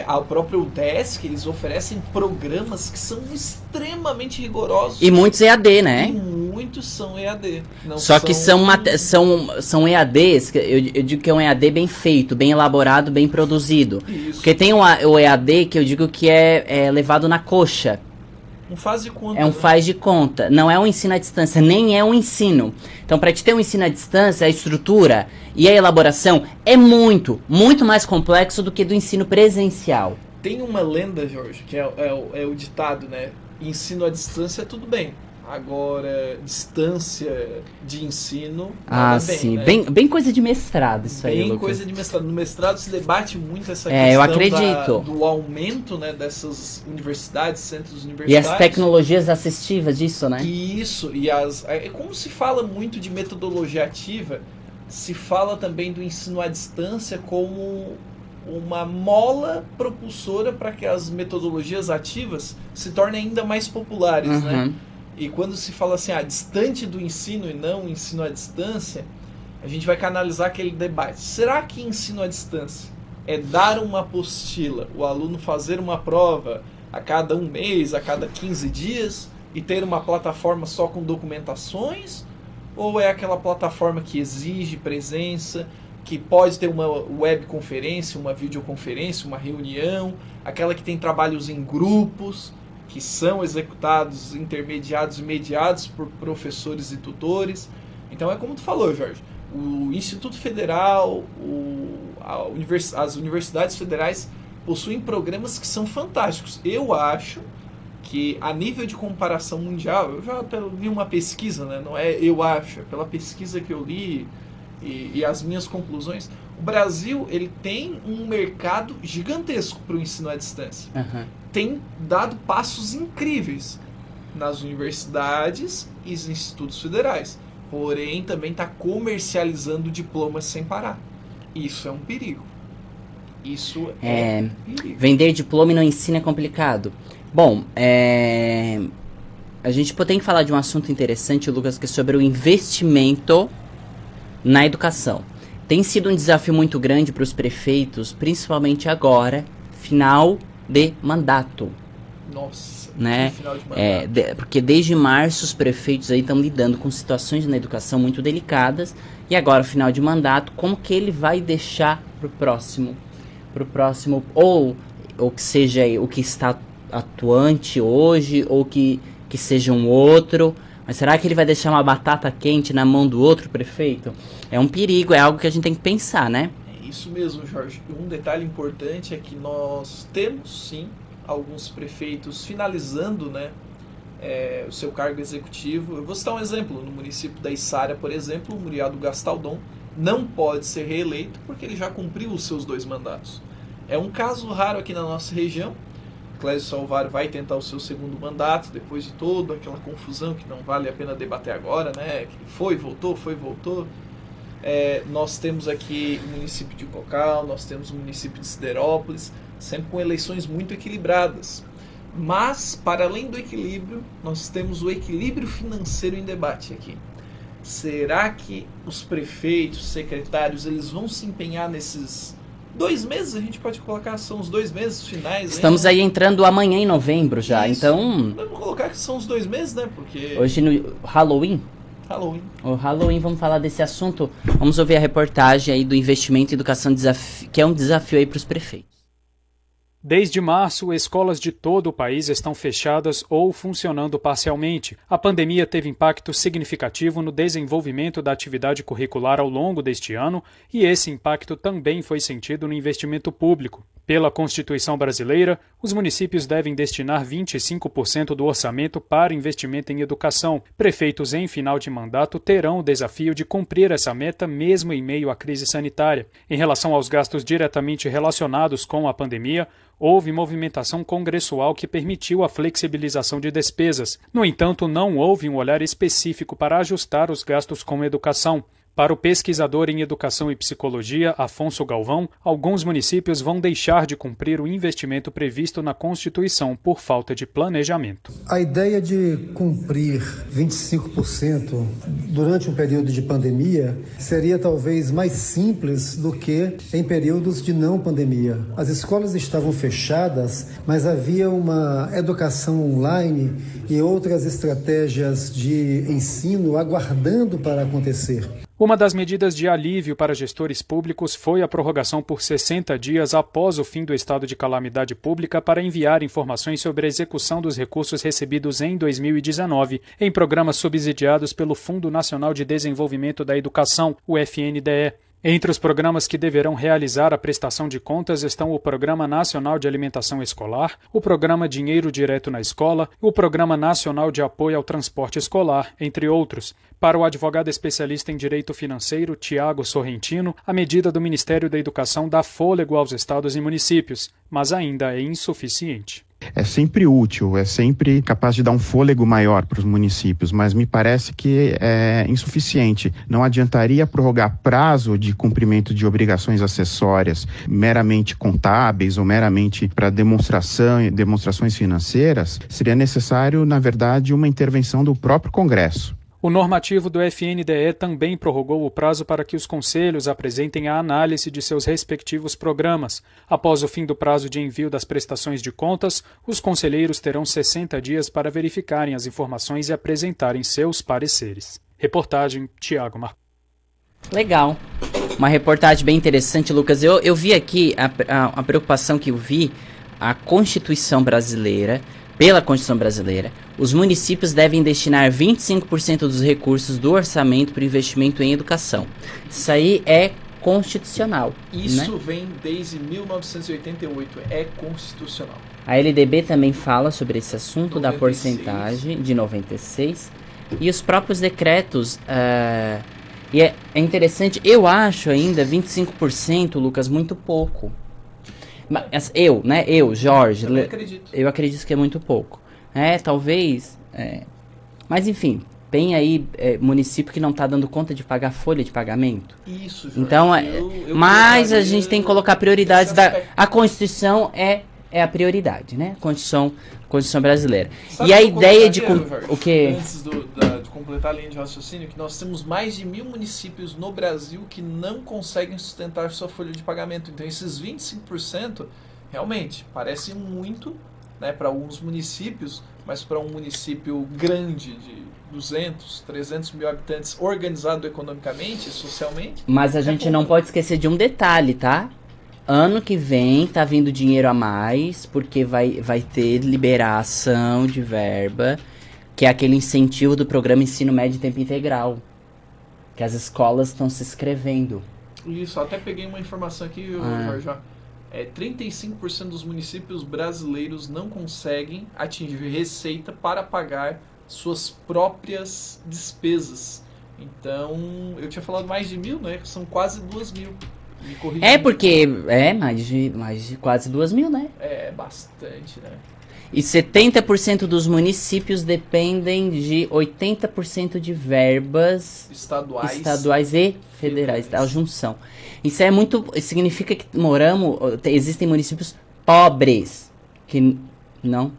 ao próprio UDESC, eles oferecem programas que são extremamente rigorosos. E muitos EAD, né? E muitos são EAD. Só que são EADs, eu digo que é um EAD bem feito, bem elaborado, bem produzido. Isso. Porque tem o EAD que eu digo que é levado na coxa. Um faz de conta. É um faz de conta. Não é um ensino à distância, nem é um ensino. Então, para te ter um ensino à distância, a estrutura e a elaboração é muito mais complexo do que do ensino presencial. Tem uma lenda, Jorge, que é o ditado, né? Ensino à distância, tudo bem. Agora, distância de ensino, sim. Né? Bem coisa de mestrado isso aí, Lucas. Bem coisa de mestrado. No mestrado se debate muito essa questão eu acredito. Do aumento, né, dessas universidades, centros universitários. E as tecnologias assistivas disso, né? Isso. Como se fala muito de metodologia ativa, se fala também do ensino à distância como uma mola propulsora para que as metodologias ativas se tornem ainda mais populares, né? E quando se fala assim, distante do ensino e não ensino à distância, a gente vai canalizar aquele debate. Será que ensino à distância é dar uma apostila, o aluno fazer uma prova a cada um mês, a cada 15 dias, e ter uma plataforma só com documentações? Ou é aquela plataforma que exige presença, que pode ter uma webconferência, uma videoconferência, uma reunião, aquela que tem trabalhos em grupos, que são executados, intermediados e mediados por professores e tutores? Então é como tu falou, Jorge, o Instituto Federal, as universidades federais possuem programas que são fantásticos. Eu acho que a nível de comparação mundial, eu já vi uma pesquisa, né? Não é eu acho, é pela pesquisa que eu li e as minhas conclusões, o Brasil ele tem um mercado gigantesco para o ensino à distância. Tem dado passos incríveis nas universidades e nos institutos federais. Porém, também está comercializando diplomas sem parar. Isso é um perigo. Isso é perigo. Vender diploma no ensino é complicado. Bom, a gente tem que falar de um assunto interessante, Lucas, que é sobre o investimento na educação. Tem sido um desafio muito grande para os prefeitos, principalmente agora, final de mandato. Nossa, né? Final de mandato. Porque desde março os prefeitos aí estão lidando com situações na educação muito delicadas, e agora final de mandato, como que ele vai deixar pro próximo, ou que seja o que está atuante hoje, ou que seja um outro. Mas será que ele vai deixar uma batata quente na mão do outro prefeito? É um perigo, é algo que a gente tem que pensar, né? É isso mesmo, Jorge. Um detalhe importante é que nós temos, sim, alguns prefeitos finalizando, né, o seu cargo executivo. Eu vou citar um exemplo. No município da Içara, por exemplo, o Muriado Gastaldon não pode ser reeleito porque ele já cumpriu os seus 2 mandatos. É um caso raro aqui na nossa região. Clésio Salvário vai tentar o seu 2º mandato, depois de toda aquela confusão que não vale a pena debater agora, né? Que foi, voltou. Nós temos aqui o município de Cocal, nós temos o município de Siderópolis, sempre com eleições muito equilibradas. Mas, para além do equilíbrio, nós temos o equilíbrio financeiro em debate aqui. Será que os prefeitos, secretários, eles vão se empenhar nesses 2 meses? A gente pode colocar, são os 2 meses finais. Estamos aí entrando amanhã em novembro já, isso. Então... Vamos colocar que são os 2 meses, né? Porque... Hoje no Halloween? Halloween. O Halloween, vamos falar desse assunto. Vamos ouvir a reportagem aí do investimento em educação, que é um desafio aí para os prefeitos. Desde março, escolas de todo o país estão fechadas ou funcionando parcialmente. A pandemia teve impacto significativo no desenvolvimento da atividade curricular ao longo deste ano e esse impacto também foi sentido no investimento público. Pela Constituição brasileira, os municípios devem destinar 25% do orçamento para investimento em educação. Prefeitos em final de mandato terão o desafio de cumprir essa meta mesmo em meio à crise sanitária. Em relação aos gastos diretamente relacionados com a pandemia, houve movimentação congressual que permitiu a flexibilização de despesas. No entanto, não houve um olhar específico para ajustar os gastos com educação. Para o pesquisador em Educação e Psicologia, Afonso Galvão, alguns municípios vão deixar de cumprir o investimento previsto na Constituição por falta de planejamento. A ideia de cumprir 25% durante um período de pandemia seria talvez mais simples do que em períodos de não pandemia. As escolas estavam fechadas, mas havia uma educação online e outras estratégias de ensino aguardando para acontecer. Uma das medidas de alívio para gestores públicos foi a prorrogação por 60 dias após o fim do estado de calamidade pública para enviar informações sobre a execução dos recursos recebidos em 2019 em programas subsidiados pelo Fundo Nacional de Desenvolvimento da Educação, o FNDE. Entre os programas que deverão realizar a prestação de contas estão o Programa Nacional de Alimentação Escolar, o Programa Dinheiro Direto na Escola e o Programa Nacional de Apoio ao Transporte Escolar, entre outros. Para o advogado especialista em direito financeiro, Tiago Sorrentino, a medida do Ministério da Educação dá fôlego aos estados e municípios, mas ainda é insuficiente. É sempre útil, é sempre capaz de dar um fôlego maior para os municípios, mas me parece que é insuficiente. Não adiantaria prorrogar prazo de cumprimento de obrigações acessórias meramente contábeis ou meramente para demonstrações financeiras. Seria necessário, na verdade, uma intervenção do próprio Congresso. O normativo do FNDE também prorrogou o prazo para que os conselhos apresentem a análise de seus respectivos programas. Após o fim do prazo de envio das prestações de contas, os conselheiros terão 60 dias para verificarem as informações e apresentarem seus pareceres. Reportagem Tiago Marcos. Legal. Uma reportagem bem interessante, Lucas. Eu vi aqui a preocupação que eu vi, a Constituição brasileira. Pela Constituição brasileira, os municípios devem destinar 25% dos recursos do orçamento para o investimento em educação. Isso aí é constitucional. Isso, né? Vem desde 1988, é constitucional. A LDB também fala sobre esse assunto 96. Da porcentagem de 96%. E os próprios decretos, e é interessante, eu acho ainda 25%, Lucas, muito pouco. Mas eu, Jorge, eu acredito que é muito pouco. Talvez, mas enfim, tem aí município que não está dando conta de pagar folha de pagamento. Isso, Jorge. Então, mas a gente tem que colocar prioridades. A Constituição é a prioridade, né? Constituição brasileira. Sabe e a ideia de... Jorge, o que? Antes de completar a linha de raciocínio, que nós temos mais de 1.000 municípios no Brasil que não conseguem sustentar sua folha de pagamento. Então, esses 25% realmente parecem muito, né, para alguns municípios, mas para um município grande de 200, 300 mil habitantes, organizado economicamente e socialmente... Mas a gente não pode esquecer de um detalhe, tá? Ano que vem tá vindo dinheiro a mais, porque vai ter liberação de verba, que é aquele incentivo do programa Ensino Médio em Tempo Integral, que as escolas estão se inscrevendo. Isso, até peguei uma informação aqui, Jorge. 35% dos municípios brasileiros não conseguem atingir receita para pagar suas próprias despesas. Então, eu tinha falado mais de 1.000, né? São quase 2.000. Porque mais de quase 2.000, né? É bastante, né? E 70% dos municípios dependem de 80% de verbas estaduais e federais, da junção. Isso é muito... Significa que existem municípios pobres que não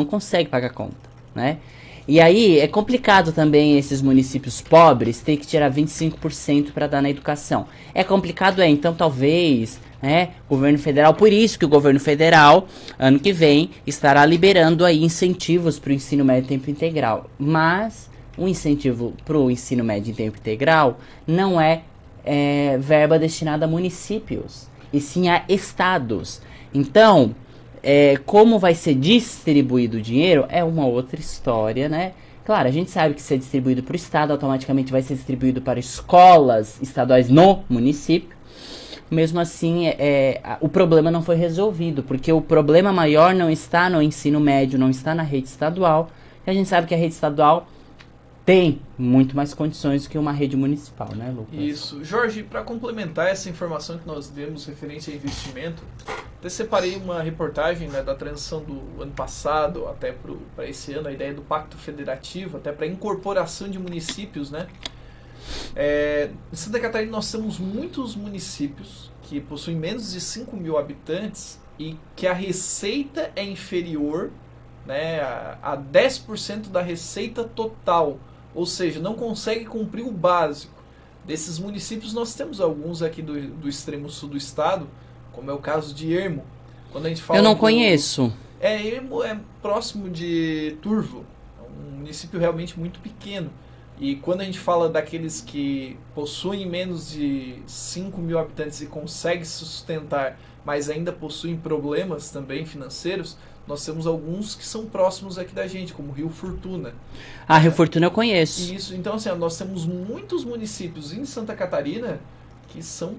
conseguem pagar conta, né? E aí é complicado também esses municípios pobres ter que tirar 25% para dar na educação. É complicado, então talvez, né, governo federal, por isso que o governo federal, ano que vem, estará liberando aí incentivos para o ensino médio tempo integral. Mas o incentivo para o ensino médio em tempo integral não é verba destinada a municípios, e sim a estados. Então, como vai ser distribuído o dinheiro é uma outra história, né? Claro, a gente sabe que se é distribuído para o estado, automaticamente vai ser distribuído para escolas estaduais no município. Mesmo assim, o problema não foi resolvido, porque o problema maior não está no ensino médio, não está na rede estadual. E a gente sabe que a rede estadual tem muito mais condições que uma rede municipal, né, Lucas? Isso. Jorge, para complementar essa informação que nós demos referente a investimento, até separei uma reportagem, né, da transição do ano passado até para esse ano, a ideia do Pacto Federativo, até para incorporação de municípios, né? Em Santa Catarina nós temos muitos municípios que possuem menos de 5 mil habitantes e que a receita é inferior, né, a 10% da receita total. Ou seja, não consegue cumprir o básico. Desses municípios nós temos alguns aqui do extremo sul do estado, como é o caso de Ermo. Quando a gente fala Eu não conheço. Ermo é próximo de Turvo, é um município realmente muito pequeno. E quando a gente fala daqueles que possuem menos de 5 mil habitantes e conseguem se sustentar, mas ainda possuem problemas também financeiros, nós temos alguns que são próximos aqui da gente, como Rio Fortuna. Rio Fortuna eu conheço. Isso, então assim, nós temos muitos municípios em Santa Catarina que são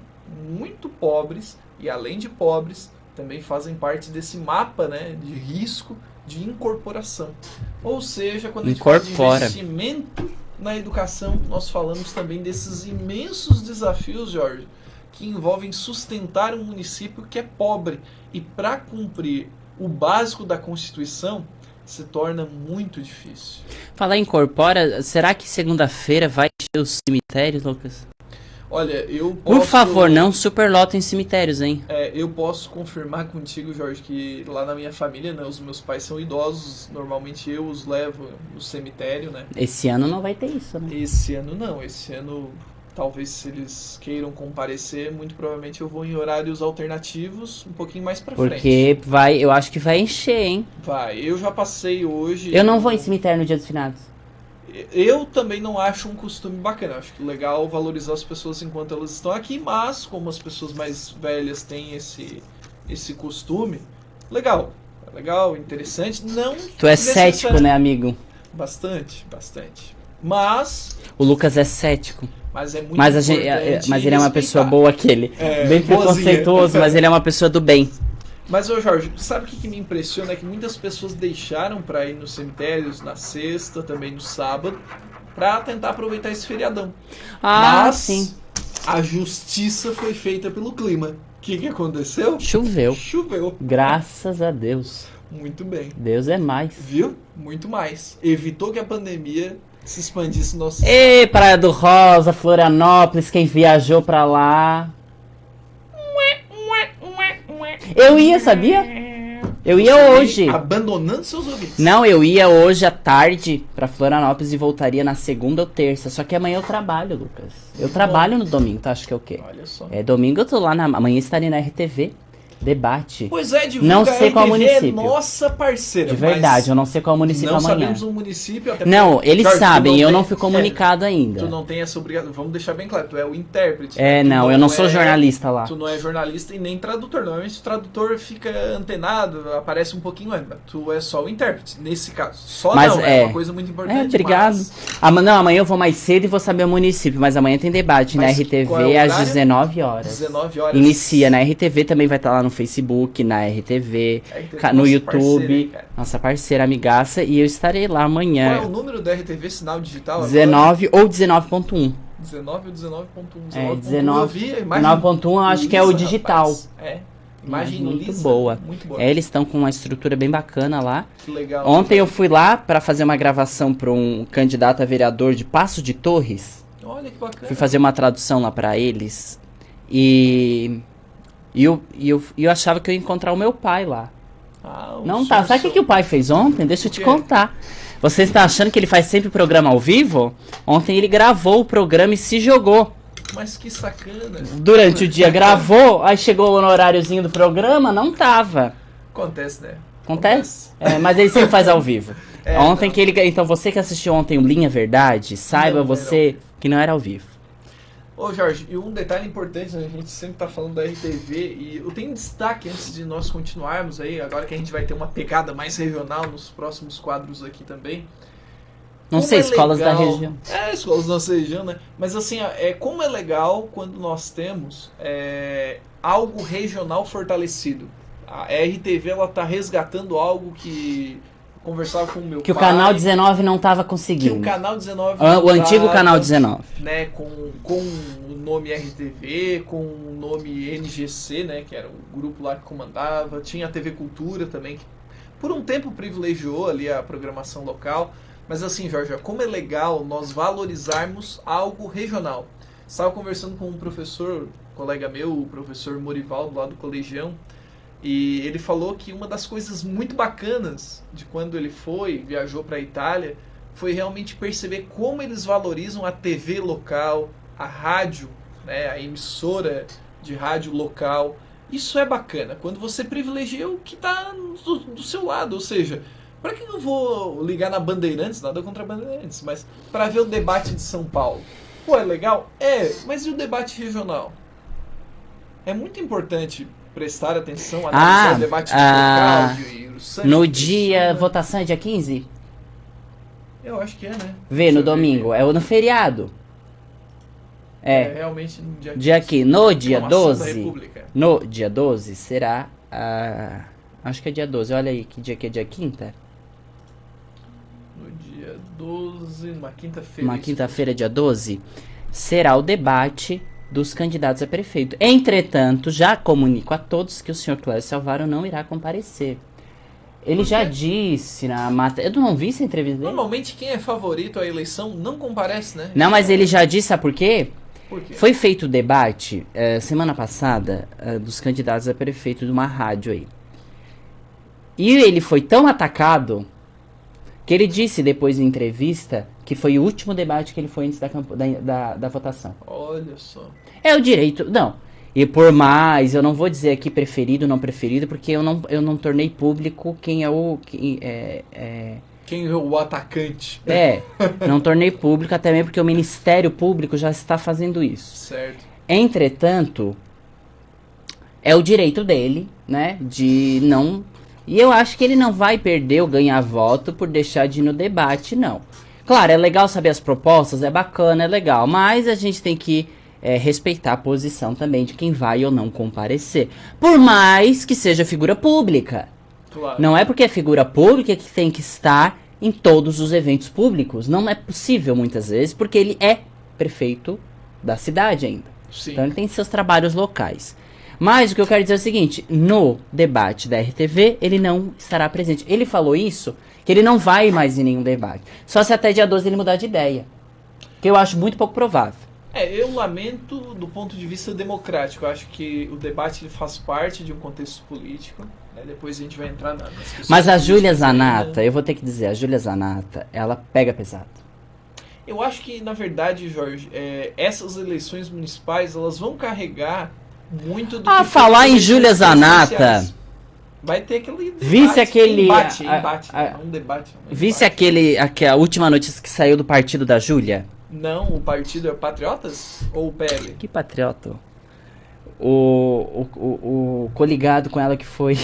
muito pobres e, além de pobres, também fazem parte desse mapa, né, de risco de incorporação. Ou seja, quando a gente fala de investimento na educação, nós falamos também desses imensos desafios, Jorge, que envolvem sustentar um município que é pobre. E para cumprir o básico da Constituição se torna muito difícil. Falar em incorpora, será que segunda-feira vai encher os cemitérios, Lucas? Olha, eu posso... Por favor, não superlotem cemitérios, hein? Eu posso confirmar contigo, Jorge, que lá na minha família, né, os meus pais são idosos, normalmente eu os levo no cemitério, né? Esse ano não vai ter isso, né? Esse ano não, esse ano... Talvez se eles queiram comparecer, muito provavelmente eu vou em horários alternativos um pouquinho mais pra frente. Porque eu acho que vai encher, hein? Vai, eu já passei hoje... Eu não vou em cemitério no dia dos finados. Eu também não acho um costume bacana, acho que legal valorizar as pessoas enquanto elas estão aqui, mas como as pessoas mais velhas têm esse costume, legal, interessante, não... Tu é cético, né, amigo? Bastante. Mas... O Lucas é cético. Mas é muito mas ele é uma pessoa boa, aquele. Bem preconceituoso, mas ele é uma pessoa do bem. Mas, ô Jorge, sabe o que me impressiona? É que muitas pessoas deixaram para ir nos cemitérios na sexta, também no sábado, para tentar aproveitar esse feriadão. Mas sim. A justiça foi feita pelo clima. O que aconteceu? Choveu. Graças a Deus. Muito bem. Deus é mais. Viu? Muito mais. Evitou que a pandemia se expandisse no nosso... Ei, Praia do Rosa, Florianópolis, quem viajou pra lá. Eu ia, sabia? Eu ia hoje. Abandonando seus ouvintes. Não, eu ia hoje à tarde pra Florianópolis e voltaria na segunda ou terça. Só que amanhã eu trabalho, Lucas. Eu trabalho no domingo, tu acha que é o quê? Olha só. Domingo eu tô lá, amanhã estarei na RTV. Debate. Pois é, divulga. Não sei qual município. É nossa parceira. De verdade, eu não sei qual município não amanhã. Não sabemos o município. Até não, eles Jorge, sabem, eu não fui comunicado ainda. Tu não tem essa obrigação, vamos deixar bem claro, tu é o intérprete. Não, eu não sou jornalista lá. Tu não é jornalista e nem tradutor. Normalmente o tradutor fica antenado, aparece um pouquinho antes. Tu é só o intérprete, nesse caso. Mas é uma coisa muito importante. Obrigado. Não, amanhã eu vou mais cedo e vou saber o município, mas amanhã tem debate na RTV às 19 horas. 19 horas. Inicia na RTV, também vai estar lá no Facebook, na RTV, no YouTube, nossa parceira amigaça, e eu estarei lá amanhã. Qual é o número da RTV Sinal Digital? 19 ou 19.1. 19 ou 19.1. 19.1 eu acho que é o digital. Imagem muito lisa, boa. Muito boa. Eles estão com uma estrutura bem bacana lá. Que legal. Ontem eu fui lá para fazer uma gravação para um candidato a vereador de Passo de Torres. Olha que bacana. Fui fazer uma tradução lá para eles. E eu achava que eu ia encontrar o meu pai lá. Não tá. Sabe o que o pai fez ontem? Deixa eu te contar. Você está achando que ele faz sempre programa ao vivo? Ontem ele gravou o programa e se jogou. Mas que sacana. Durante o dia gravou, aí chegou no horáriozinho do programa, não tava. Acontece, né? Acontece? Mas ele sempre faz ao vivo. Ontem não. Que ele... Então você que assistiu ontem o Linha Verdade, saiba você que não era ao vivo. Ô Jorge, e um detalhe importante, né? A gente sempre tá falando da RTV e eu tenho um destaque antes de nós continuarmos aí, agora que a gente vai ter uma pegada mais regional nos próximos quadros aqui também. Não sei, escolas da região. Escolas da nossa região, né? Mas assim, como é legal quando nós temos algo regional fortalecido. A RTV, ela tá resgatando algo que... Conversava com o meu que pai... Que o Canal 19 não tava conseguindo. Que o Canal 19... O antigo Canal 19. Né, com o nome RTV, com o nome NGC, né? Que era o grupo lá que comandava. Tinha a TV Cultura também, que por um tempo privilegiou ali a programação local. Mas assim, Jorge, como é legal nós valorizarmos algo regional. Estava conversando com um professor, colega meu, o professor Morivaldo, lá do Colegião, e ele falou que uma das coisas muito bacanas de quando ele viajou para a Itália, foi realmente perceber como eles valorizam a TV local, a rádio, né, a emissora de rádio local. Isso é bacana, quando você privilegia o que está do seu lado, ou seja... Para que eu vou ligar na Bandeirantes? Nada contra a Bandeirantes, mas para ver o debate de São Paulo. Pô, é legal? Mas e o debate regional? É muito importante prestar atenção, analisar o debate local de no dia, votação é dia 15? Eu acho que né? No domingo, é no feriado. Realmente no dia 15. No dia 12. No dia 12 será acho que é dia 12, olha aí, que é dia quinta? Dia 12, uma quinta-feira. Uma quinta-feira, dia 12, será o debate dos candidatos a prefeito. Entretanto, já comunico a todos que o senhor Clécio Alvaro não irá comparecer. Ele já disse na matéria... Eu não vi essa entrevista dele? Normalmente quem é favorito à eleição não comparece, né? Não, mas ele já disse, sabe por quê? Por quê? Foi feito o debate, semana passada, dos candidatos a prefeito de uma rádio aí. E ele foi tão atacado... que ele disse depois em entrevista que foi o último debate que ele foi antes da votação. Olha só. É o direito... Não. E por mais, eu não vou dizer aqui preferido ou não preferido, porque eu não tornei público quem é o... Quem é o atacante. Não tornei público, até mesmo porque o Ministério Público já está fazendo isso. Certo. Entretanto, é o direito dele, né, de não... E eu acho que ele não vai perder ou ganhar voto por deixar de ir no debate, não. Claro, é legal saber as propostas, é bacana, é legal, mas a gente tem que respeitar a posição também de quem vai ou não comparecer. Por mais que seja figura pública. Claro. Não é porque é figura pública que tem que estar em todos os eventos públicos. Não é possível muitas vezes, porque ele é prefeito da cidade ainda. Sim. Então ele tem seus trabalhos locais. Mas o que eu quero dizer é o seguinte, no debate da RTV, ele não estará presente. Ele falou isso, que ele não vai mais em nenhum debate. Só se até dia 12 ele mudar de ideia. Que eu acho muito pouco provável. Eu lamento do ponto de vista democrático. Eu acho que o debate ele faz parte de um contexto político. Né? Depois a gente vai entrar nas questões. Mas a Júlia Zanata, eu vou ter que dizer, a Júlia Zanata, ela pega pesado. Eu acho que, na verdade, Jorge, essas eleições municipais, elas vão carregar muito do que falar em Júlia Zanata. Vai ter aquele debate, Vice aquele um debate. Vice a última notícia que saiu do partido da Júlia? Não, o partido é Patriotas ou o PL? Que patriota? O coligado com ela que foi.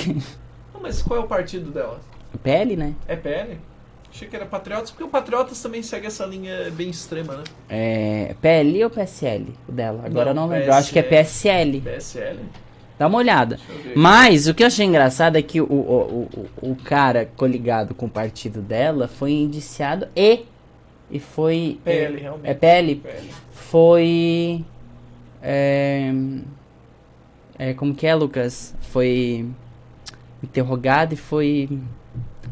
Não, mas qual é o partido dela? O PL, né? É PL? Achei que era Patriotas, porque o Patriotas também segue essa linha bem extrema, né? É PL ou PSL? O dela? Agora eu não lembro. Eu acho que é PSL. PSL? Dá uma olhada. Mas o que eu achei engraçado é que o cara coligado com o partido dela foi indiciado e foi... PL, realmente. É PL? Foi... como que é, Lucas? Foi interrogado e foi...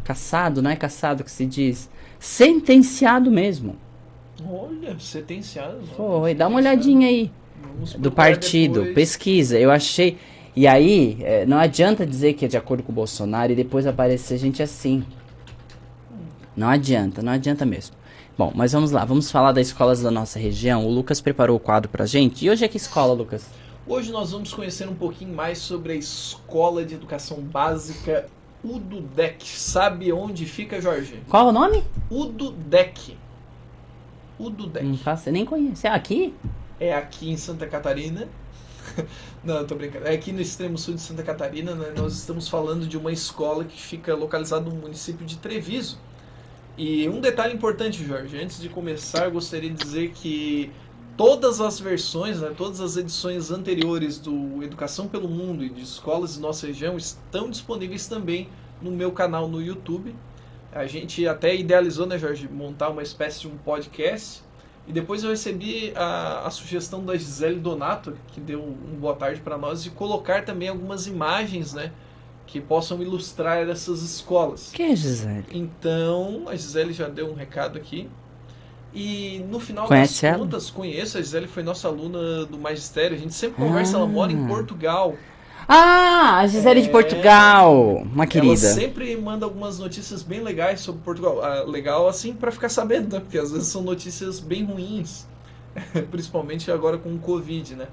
Caçado, não é caçado que se diz. Sentenciado mesmo. Olha, sentenciado. Foi, dá uma olhadinha aí. Do partido, depois. Pesquisa. Eu achei... E aí, não adianta dizer que é de acordo com o Bolsonaro e depois aparecer gente assim. Não adianta mesmo. Bom, mas vamos lá, vamos falar das escolas da nossa região. O Lucas preparou o quadro pra gente. E hoje é que escola, Lucas? Hoje nós vamos conhecer um pouquinho mais sobre a Escola de Educação Básica Ududec. Sabe onde fica, Jorge? Qual o nome? Ududec. Ududec. Não faço, nem conheço. É aqui? É aqui em Santa Catarina. Não, tô brincando. É aqui no extremo sul de Santa Catarina, né? Nós estamos falando de uma escola que fica localizada no município de Treviso. E um detalhe importante, Jorge, antes de começar, eu gostaria de dizer que todas as versões, né, todas as edições anteriores do Educação pelo Mundo e de escolas de nossa região estão disponíveis também no meu canal no YouTube. A gente até idealizou, né, Jorge, montar uma espécie de um podcast. E depois eu recebi a sugestão da Gisele Donato, que deu um boa tarde para nós, de colocar também algumas imagens, né, que possam ilustrar essas escolas. Quem é Gisele? Então, a Gisele já deu um recado aqui. E no final Conhece das ela? contas, conheço. A Gisele foi nossa aluna do magistério. A gente sempre conversa, ela mora em Portugal. Ah, a Gisele de Portugal, uma querida. Ela sempre manda algumas notícias bem legais sobre Portugal. Legal assim para ficar sabendo, né? Porque às vezes são notícias bem ruins, principalmente agora com o Covid, né?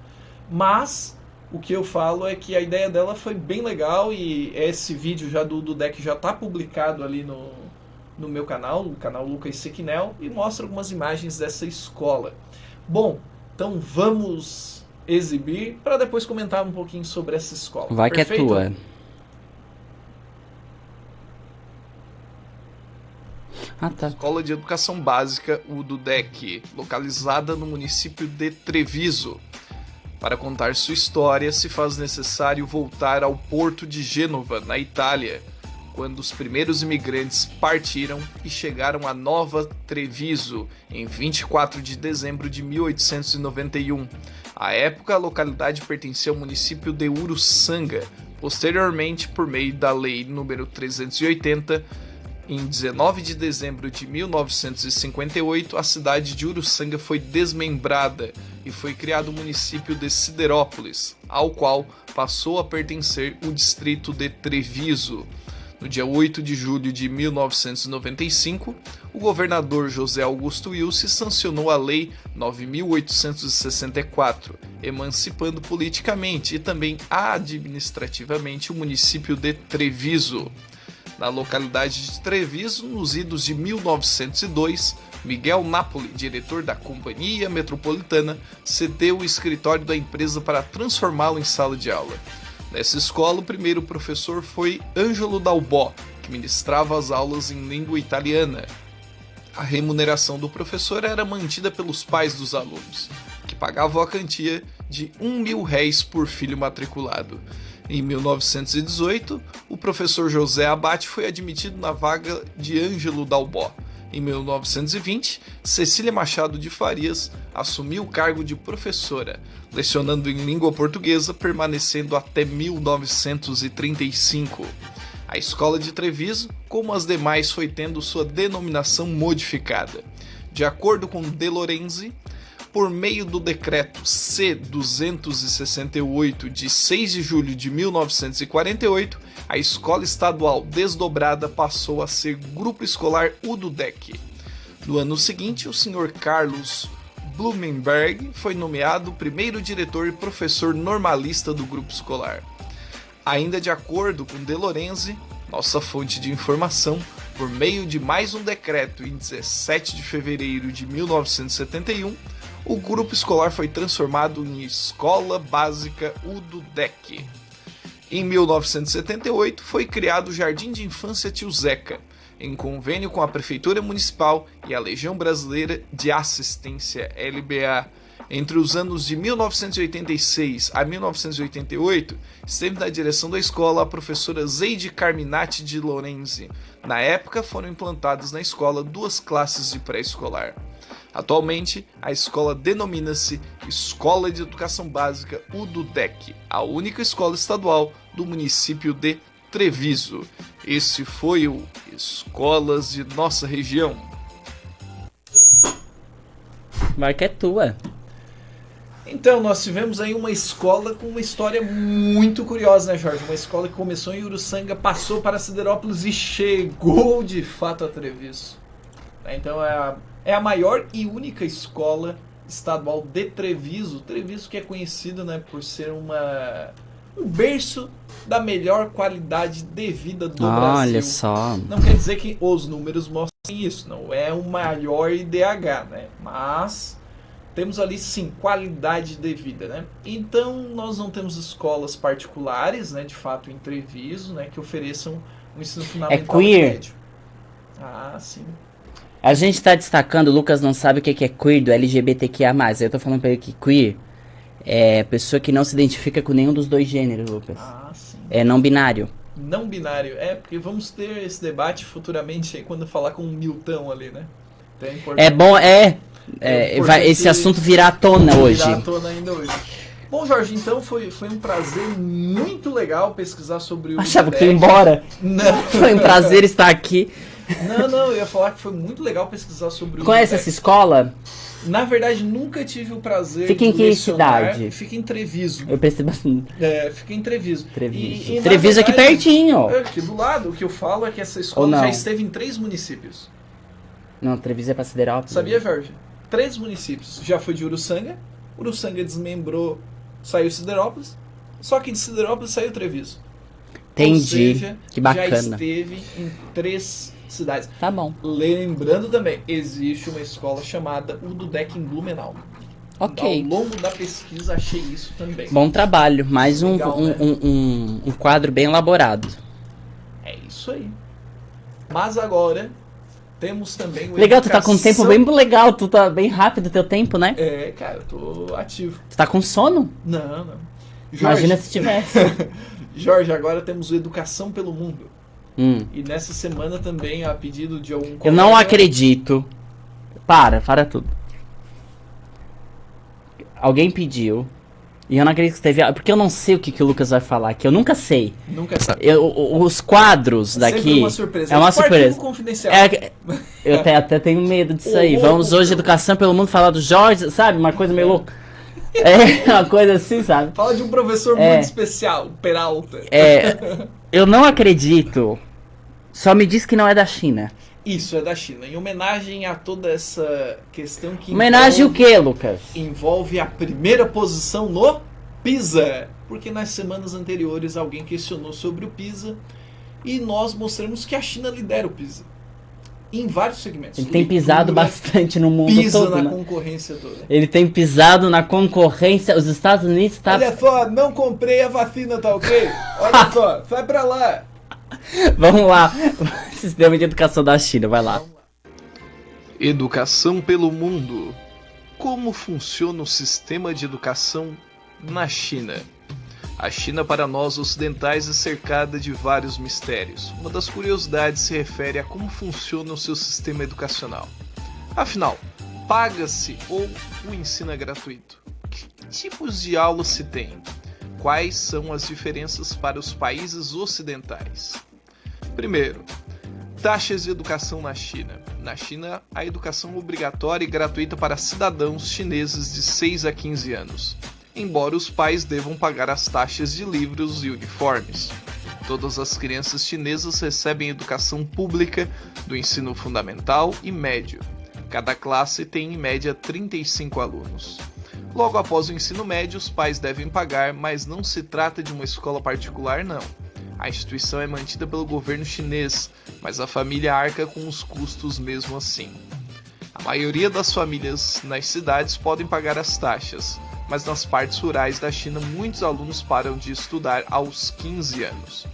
Mas o que eu falo é que a ideia dela foi bem legal e esse vídeo já do Ududec já está publicado ali no meu canal, o canal Lucas Sequinel, e mostra algumas imagens dessa escola. Bom, então vamos exibir para depois comentar um pouquinho sobre essa escola. Vai que Perfeito? é tua. Ah, tá. Escola de Educação Básica Ududec, localizada no município de Treviso. Para contar sua história, se faz necessário voltar ao porto de Gênova, na Itália, quando os primeiros imigrantes partiram e chegaram a Nova Treviso em 24 de dezembro de 1891. À época, a localidade pertencia ao município de Uruçanga. Posteriormente, por meio da Lei nº 380, em 19 de dezembro de 1958, a cidade de Uruçanga foi desmembrada e foi criado o município de Siderópolis, ao qual passou a pertencer o distrito de Treviso. No dia 8 de julho de 1995, o governador José Augusto Wilson sancionou a Lei 9.864, emancipando politicamente e também administrativamente o município de Treviso. Na localidade de Treviso, nos idos de 1902, Miguel Napoli, diretor da Companhia Metropolitana, cedeu o escritório da empresa para transformá-lo em sala de aula. Nessa escola, o primeiro professor foi Ângelo Dalbó, que ministrava as aulas em língua italiana. A remuneração do professor era mantida pelos pais dos alunos, que pagavam a quantia de R$1.000 por filho matriculado. Em 1918, o professor José Abate foi admitido na vaga de Ângelo Dalbó. Em 1920, Cecília Machado de Farias assumiu o cargo de professora, lecionando em língua portuguesa, permanecendo até 1935. A escola de Treviso, como as demais, foi tendo sua denominação modificada. De acordo com De Lorenzi, por meio do decreto C-268 de 6 de julho de 1948, a escola estadual desdobrada passou a ser Grupo Escolar Ududec. No ano seguinte, o Sr. Carlos Blumenberg foi nomeado primeiro diretor e professor normalista do grupo escolar. Ainda de acordo com De Lorenzi, nossa fonte de informação, por meio de mais um decreto em 17 de fevereiro de 1971, o grupo escolar foi transformado em Escola Básica Ududec. Em 1978, foi criado o Jardim de Infância Tio Zeca, em convênio com a Prefeitura Municipal e a Legião Brasileira de Assistência, LBA. Entre os anos de 1986 a 1988, esteve na direção da escola a professora Zeide Carminati de Lorenzi. Na época, foram implantadas na escola 2 classes de pré-escolar. Atualmente, a escola denomina-se Escola de Educação Básica Ududec, a única escola estadual do município de Treviso. Esse foi o Escolas de Nossa Região. Vai que é tua. Então, nós tivemos aí uma escola com uma história muito curiosa, né, Jorge? Uma escola que começou em Uruçanga, passou para Siderópolis e chegou de fato a Treviso. Então é a maior e única escola estadual de Treviso. Treviso que é conhecido, né, por ser um berço da melhor qualidade de vida do Brasil. Olha só. Não quer dizer que os números mostrem isso, não é o maior IDH, né? Mas temos ali sim qualidade de vida, né? Então nós não temos escolas particulares, né? De fato em Treviso, né? Que ofereçam um ensino fundamental queer. e médio. Ah, sim. A gente tá destacando, o Lucas não sabe o que é queer do LGBTQIA+. Eu tô falando pra ele que queer é pessoa que não se identifica com nenhum dos dois gêneros, Lucas. Ah, sim. É não binário. Não binário. Porque vamos ter esse debate futuramente aí quando falar com o Milton ali, né? Então é bom, vai esse assunto virar à tona hoje. Virar à tona ainda hoje. Bom, Jorge, então foi um prazer muito legal pesquisar sobre o Achava que ia embora. Não. Foi um prazer estar aqui. Não, eu ia falar que foi muito legal pesquisar sobre o Conhece essa escola? Na verdade, nunca tive o prazer de lecionar. Fica em que cidade? Fica em Treviso. Eu percebo assim. Fica em Treviso. Treviso. Treviso aqui pertinho. Aqui do lado. O que eu falo é que essa escola já esteve em 3 municípios. Não, Treviso é pra Siderópolis. Sabia, Jorge? 3 municípios. Já foi de Uruçanga. Uruçanga desmembrou, saiu Siderópolis. Só que de Siderópolis saiu Treviso. Entendi. Ou seja, que bacana. Já esteve em 3 cidades. Tá bom. Lembrando também, existe uma escola chamada Ududec em Blumenau. Ok. Ao longo da pesquisa achei isso também. Bom trabalho. Mais legal, um quadro bem elaborado. É isso aí. Mas agora temos também o legal, tu tá com um tempo bem legal, tu tá bem rápido o teu tempo, né? Cara, eu tô ativo. Tu tá com sono? Não. Jorge, imagina se tivesse. Jorge, agora temos o Educação pelo Mundo. E nessa semana também, a pedido de algum colega... Eu não acredito. Para tudo. Alguém pediu. E eu não acredito que teve... Porque eu não sei o que o Lucas vai falar, que eu nunca sei. Nunca sabe. Os quadros daqui... Sempre uma surpresa. É uma surpresa. Confidencial. Eu até tenho medo disso aí. Vamos hoje, Educação pelo Mundo, falar do Jorge, sabe? Uma coisa meio louca. Uma coisa assim, sabe? Fala de um professor muito especial, Peralta. Eu não acredito. Só me diz que não é da China. Isso, é da China. Em homenagem a toda essa questão que... Homenagem o quê, Lucas? Envolve a primeira posição no PISA. Porque nas semanas anteriores alguém questionou sobre o PISA. E nós mostramos que a China lidera o PISA. Em vários segmentos. Ele tem pisado bastante no mundo pisa todo. Na né? concorrência toda. Ele tem pisado na concorrência. Os Estados Unidos tá... Olha só, não comprei a vacina, tá ok? Olha só, sai pra lá. Vamos lá. Sistema de educação da China, vai lá. Educação pelo mundo. Como funciona o sistema de educação na China? A China, para nós ocidentais, é cercada de vários mistérios. Uma das curiosidades se refere a como funciona o seu sistema educacional. Afinal, paga-se ou o ensino é gratuito? Que tipos de aulas se tem? Quais são as diferenças para os países ocidentais? Primeiro, taxas de educação na China. Na China, a educação é obrigatória e gratuita para cidadãos chineses de 6 a 15 anos. Embora os pais devam pagar as taxas de livros e uniformes. Todas as crianças chinesas recebem educação pública do ensino fundamental e médio. Cada classe tem em média 35 alunos. Logo após o ensino médio, os pais devem pagar, mas não se trata de uma escola particular, não. A instituição é mantida pelo governo chinês, mas a família arca com os custos mesmo assim. A maioria das famílias nas cidades podem pagar as taxas, mas nas partes rurais da China muitos alunos param de estudar aos 15 anos.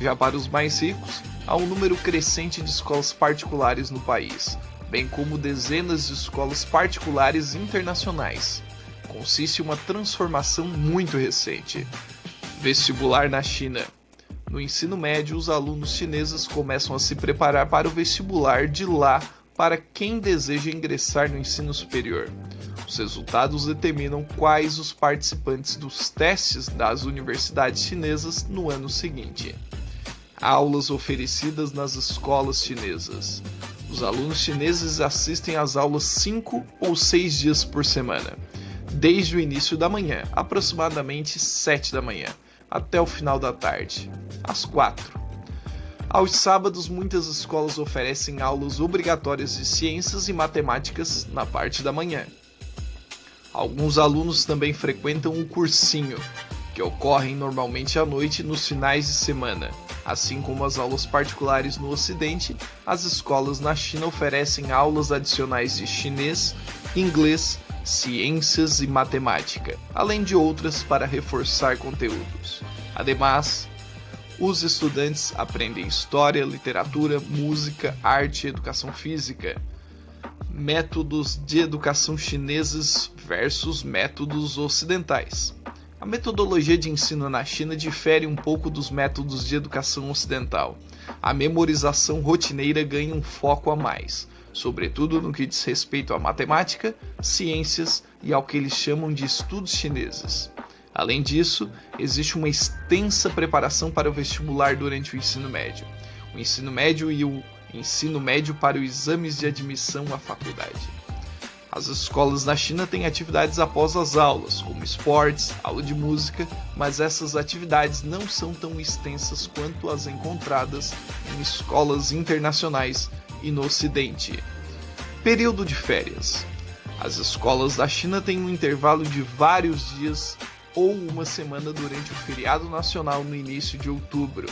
Já para os mais ricos, há um número crescente de escolas particulares no país, bem como dezenas de escolas particulares internacionais. Consiste em uma transformação muito recente. Vestibular na China. No ensino médio, os alunos chineses começam a se preparar para o vestibular de lá para quem deseja ingressar no ensino superior. Os resultados determinam quais os participantes dos testes das universidades chinesas no ano seguinte. Aulas oferecidas nas escolas chinesas. Os alunos chineses assistem às aulas 5 ou 6 dias por semana, desde o início da manhã, aproximadamente 7 da manhã, até o final da tarde, às 4. Aos sábados, muitas escolas oferecem aulas obrigatórias de ciências e matemáticas na parte da manhã. Alguns alunos também frequentam o cursinho, que ocorrem normalmente à noite nos finais de semana. Assim como as aulas particulares no Ocidente, as escolas na China oferecem aulas adicionais de chinês, inglês, ciências e matemática, além de outras para reforçar conteúdos. Ademais, os estudantes aprendem história, literatura, música, arte e educação física. Métodos de educação chineses versus métodos ocidentais. A metodologia de ensino na China difere um pouco dos métodos de educação ocidental. A memorização rotineira ganha um foco a mais, sobretudo no que diz respeito à matemática, ciências e ao que eles chamam de estudos chineses. Além disso, existe uma extensa preparação para o vestibular durante o ensino médio. O ensino médio e o ensino médio para os exames de admissão à faculdade. As escolas na China têm atividades após as aulas, como esportes, aula de música, mas essas atividades não são tão extensas quanto as encontradas em escolas internacionais e no Ocidente. Período de férias. As escolas da China têm um intervalo de vários dias ou uma semana durante o feriado nacional no início de outubro,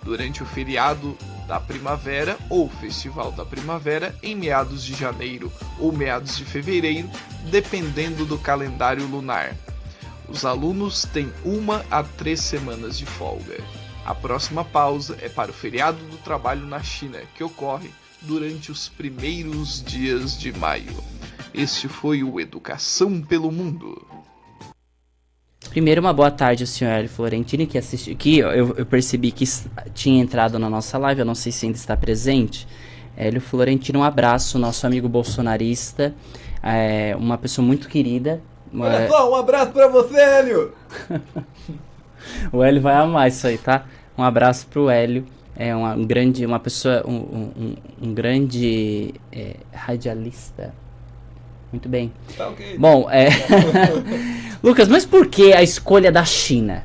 durante o feriado da primavera ou festival da primavera em meados de janeiro ou meados de fevereiro, dependendo do calendário lunar. Os alunos têm 1 a 3 semanas de folga. A próxima pausa é para o feriado do trabalho na China, que ocorre durante os primeiros dias de maio. Este foi o Educação pelo Mundo. Primeiro, uma boa tarde ao senhor Hélio Florentino, que assistiu, que eu percebi que tinha entrado na nossa live, eu não sei se ainda está presente. Hélio Florentino, um abraço, nosso amigo bolsonarista, uma pessoa muito querida. Olha só, um abraço pra você, Hélio! O Hélio vai amar isso aí, tá? Um abraço pro Hélio, um grande radialista. Muito bem. Tá ok. Bom, Lucas, mas por que a escolha da China?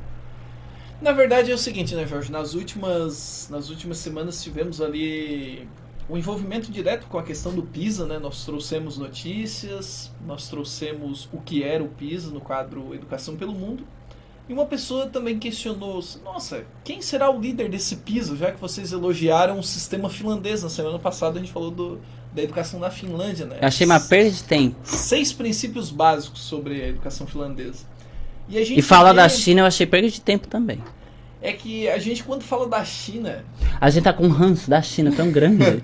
Na verdade é o seguinte, né, Jorge? Nas últimas semanas tivemos ali um envolvimento direto com a questão do PISA, né? Nós trouxemos notícias, nós trouxemos o que era o PISA no quadro Educação pelo Mundo. E uma pessoa também questionou, nossa, quem será o líder desse PISA, já que vocês elogiaram o sistema finlandês? Na semana passada a gente falou da educação na Finlândia, né? Eu achei uma perda de tempo. 6 princípios básicos sobre a educação finlandesa. E falar da China eu achei perda de tempo também. É que a gente, quando fala da China... A gente tá com um ranço da China tão grande.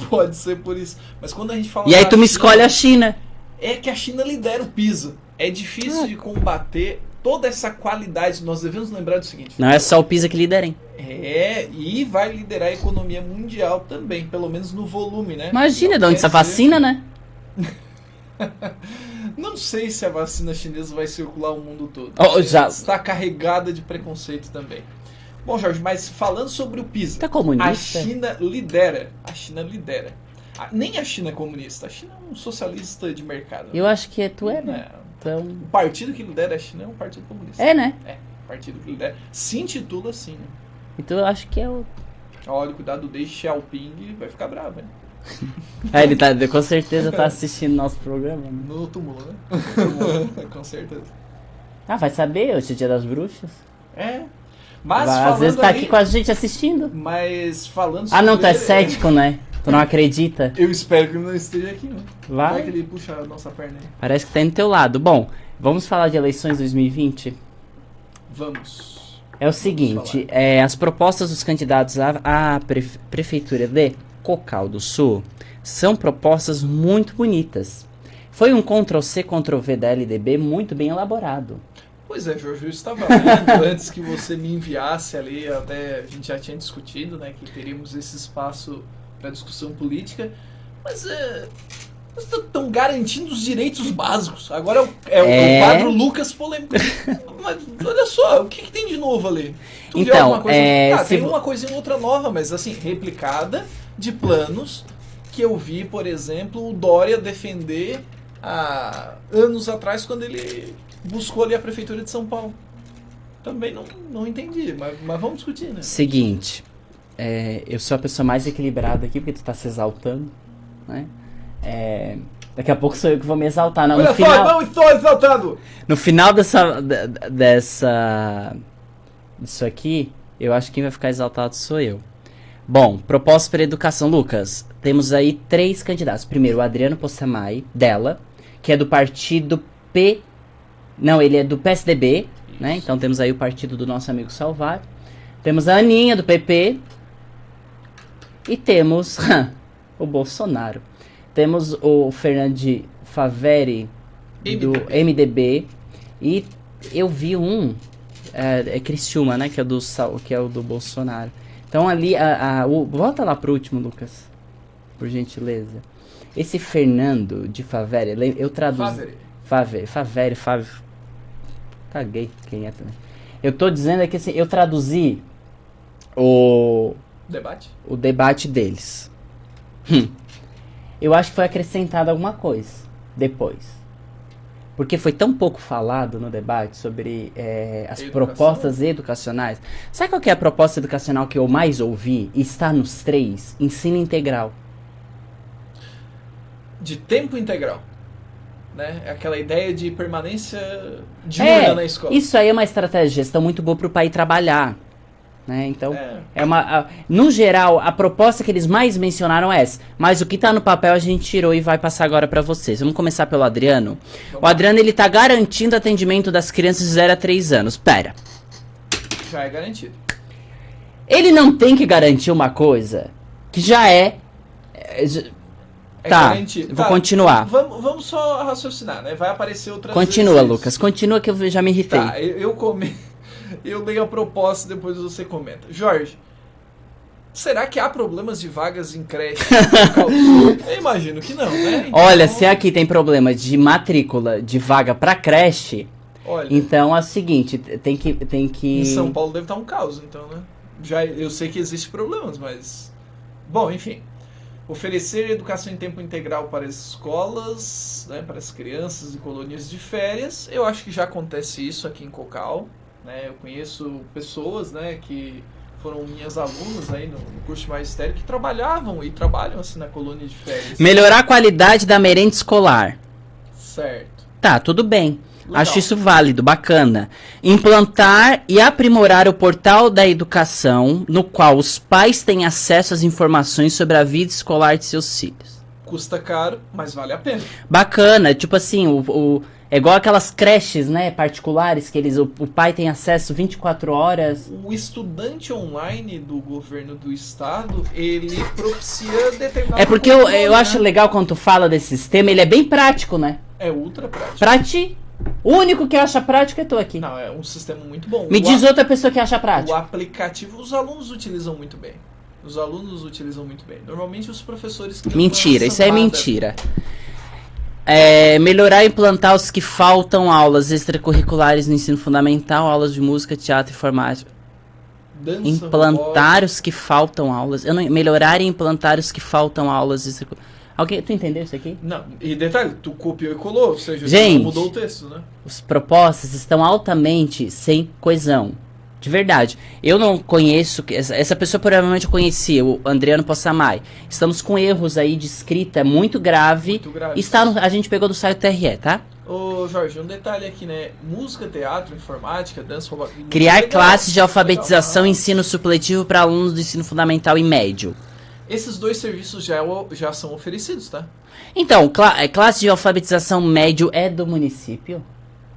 Pode ser por isso. Mas quando a gente fala e aí tu me escolhe a China. É que a China lidera o PISA. É difícil de combater toda essa qualidade. Nós devemos lembrar do seguinte... Não é só o PISA que lidera, hein? E vai liderar a economia mundial também, pelo menos no volume, né? Imagina de onde essa vacina, né? Não sei se a vacina chinesa vai circular o mundo todo. Já está carregada de preconceito também. Bom, Jorge, mas falando sobre o PISA, tá comunista? A China lidera. Nem a China é comunista, a China é um socialista de mercado. Eu acho que tu é, né? Então... O partido que lidera a China é um partido comunista. É, né? O partido que lidera. Se intitula assim, né? Então eu acho que é o... Olha, cuidado, Deng Xiaoping vai ficar bravo, hein? Ele com certeza tá assistindo nosso programa. Né? No túmulo, né? Com certeza. Vai saber, hoje é Dia das Bruxas. Mas às vezes tá aqui com a gente assistindo. Mas falando sobre... não, tu é cético, né? Tu não acredita? Eu espero que ele não esteja aqui, né? Vai que ele puxa a nossa perna aí. Parece que tá indo do teu lado. Bom, vamos falar de eleições 2020? Vamos. É o seguinte, as propostas dos candidatos à prefeitura de Cocal do Sul são propostas muito bonitas. Foi um Ctrl-C, Ctrl-V da LDB muito bem elaborado. Pois é, Jorge, eu estava lendo antes que você me enviasse ali, até a gente já tinha discutido, né, que teríamos esse espaço para discussão política, mas estão garantindo os direitos básicos. Agora é o quadro Lucas polêmico. Mas olha só, o que tem de novo ali? Tu então, viu alguma coisa? Tem uma coisinha outra nova, mas assim, replicada de planos que eu vi, por exemplo, o Dória defender há anos atrás, quando ele buscou ali a prefeitura de São Paulo. Também não entendi, mas vamos discutir, né? Seguinte, eu sou a pessoa mais equilibrada aqui, porque tu tá se exaltando, né? Daqui a pouco sou eu que vou me exaltar. Não, Olha no final, só, não estou exaltado! no final disso aqui, eu acho que quem vai ficar exaltado sou eu. Bom, proposta para educação. Lucas, temos aí 3 candidatos. Primeiro, o Adriano Possamay, dela, que é do partido Não, ele é do PSDB, né? Então temos aí o partido do nosso amigo Salvar. Temos a Aninha, do PP. E temos o Bolsonaro. Temos o Fernando Faveri, do MDB. E eu vi é Criciúma, né? Que é o do Bolsonaro. Então ali, volta lá pro último, Lucas, por gentileza. Esse Fernando de Faveri, eu traduzo... Faveri. Caguei quem é também. Eu tô dizendo que assim, eu traduzi o debate deles. Eu acho que foi acrescentado alguma coisa depois. Porque foi tão pouco falado no debate sobre as propostas educacionais. Sabe qual que é a proposta educacional que eu mais ouvi? E está nos 3? Ensino integral. De tempo integral. Né? Aquela ideia de permanência diurna na escola. Isso aí é uma estratégia de gestão muito boa para o pai trabalhar. Né? Então, no geral, a proposta que eles mais mencionaram é essa. Mas o que está no papel a gente tirou e vai passar agora para vocês. Vamos começar pelo Adriano. O Adriano, ele está garantindo atendimento das crianças de 0 a 3 anos. Pera. Já é garantido. Ele não tem que garantir uma coisa que já é garantido. Vou continuar. Vamos só raciocinar, né? Vai aparecer outras Continua, vezes. Lucas. Continua que eu já me irritei. Tá, eu leio a proposta e depois você comenta. Jorge, será que há problemas de vagas em creche? Eu imagino que não, né? Então... Olha, se aqui tem problema de matrícula de vaga pra creche, então é o seguinte, tem que... Em São Paulo deve estar um caos, então, né? Eu sei que existem problemas, mas... Bom, enfim. Oferecer educação em tempo integral para as escolas, né, para as crianças e colônias de férias. Eu acho que já acontece isso aqui em Cocal. Né? Eu conheço pessoas, né, que foram minhas alunas aí no curso de magistério que trabalhavam e trabalham assim na colônia de férias. Melhorar a qualidade da merenda escolar. Certo. Tá, tudo bem. Legal. Acho isso válido, bacana. Implantar e aprimorar o portal da educação, no qual os pais têm acesso às informações sobre a vida escolar de seus filhos. Custa caro, mas vale a pena. Bacana, tipo assim, é igual aquelas creches, né, particulares, que o pai tem acesso 24 horas. O estudante online do governo do estado, ele propicia determinado... É porque eu acho legal quando tu fala desse sistema, ele é bem prático, né? É ultra prático. Pra ti. O único que acha prático é tu aqui. Não, é um sistema muito bom. Me diz outra pessoa que acha prático. O aplicativo, os alunos utilizam muito bem. Normalmente os professores... Mentira, isso é mentira. Melhorar e implantar os que faltam aulas extracurriculares no ensino fundamental, aulas de música, teatro e informática. Implantar os que faltam aulas. Melhorar e implantar os que faltam aulas extracurriculares. Tu entendeu isso aqui? Não, e detalhe, tu copiou e colou, ou seja, gente, tu mudou o texto, né? As propostas estão altamente sem coesão. De verdade. Eu não conheço... Essa pessoa provavelmente eu conhecia, o Adriano Possamay. Estamos com erros aí de escrita muito grave. Muito grave. A gente pegou do site TRE, tá? Ô, Jorge, um detalhe aqui, né? Música, teatro, informática, dança... Criar classes de alfabetização e ensino supletivo para alunos do ensino fundamental e médio. Esses 2 serviços já são oferecidos, tá? Então, classe de alfabetização médio é do município?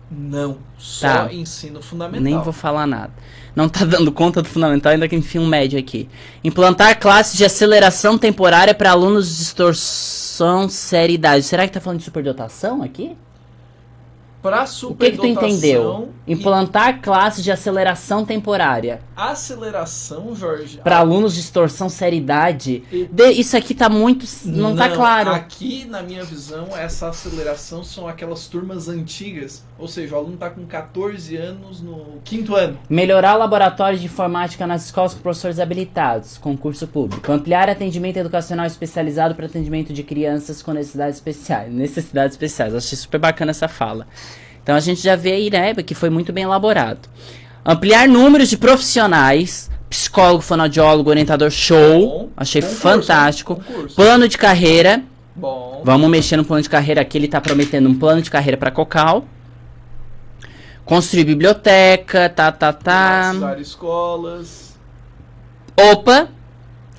Não, só ensino fundamental. Nem vou falar nada. Não tá dando conta do fundamental, ainda que enfim um médio aqui. Implantar classes de aceleração temporária para alunos de distorção seriedade. Será que tá falando de superdotação aqui? Para superdotação... O que tu entendeu? Implantar classes de aceleração temporária. Aceleração, Jorge... Para alunos de distorção seriedade. Isso aqui tá muito... Não tá claro. Aqui, na minha visão, essa aceleração são aquelas turmas antigas. Ou seja, o aluno tá com 14 anos no 5º ano. Melhorar o laboratório de informática nas escolas com professores habilitados. Concurso público. Ampliar atendimento educacional especializado para atendimento de crianças com necessidades especiais. Achei super bacana essa fala. Então a gente já vê aí, né, que foi muito bem elaborado. Ampliar números de profissionais, psicólogo, fonoaudiólogo, orientador, show. Achei fantástico. Plano de carreira. Bom. Vamos mexer no plano de carreira aqui. Ele tá prometendo um plano de carreira para Cocal. Construir biblioteca, Privatizar escolas. Opa!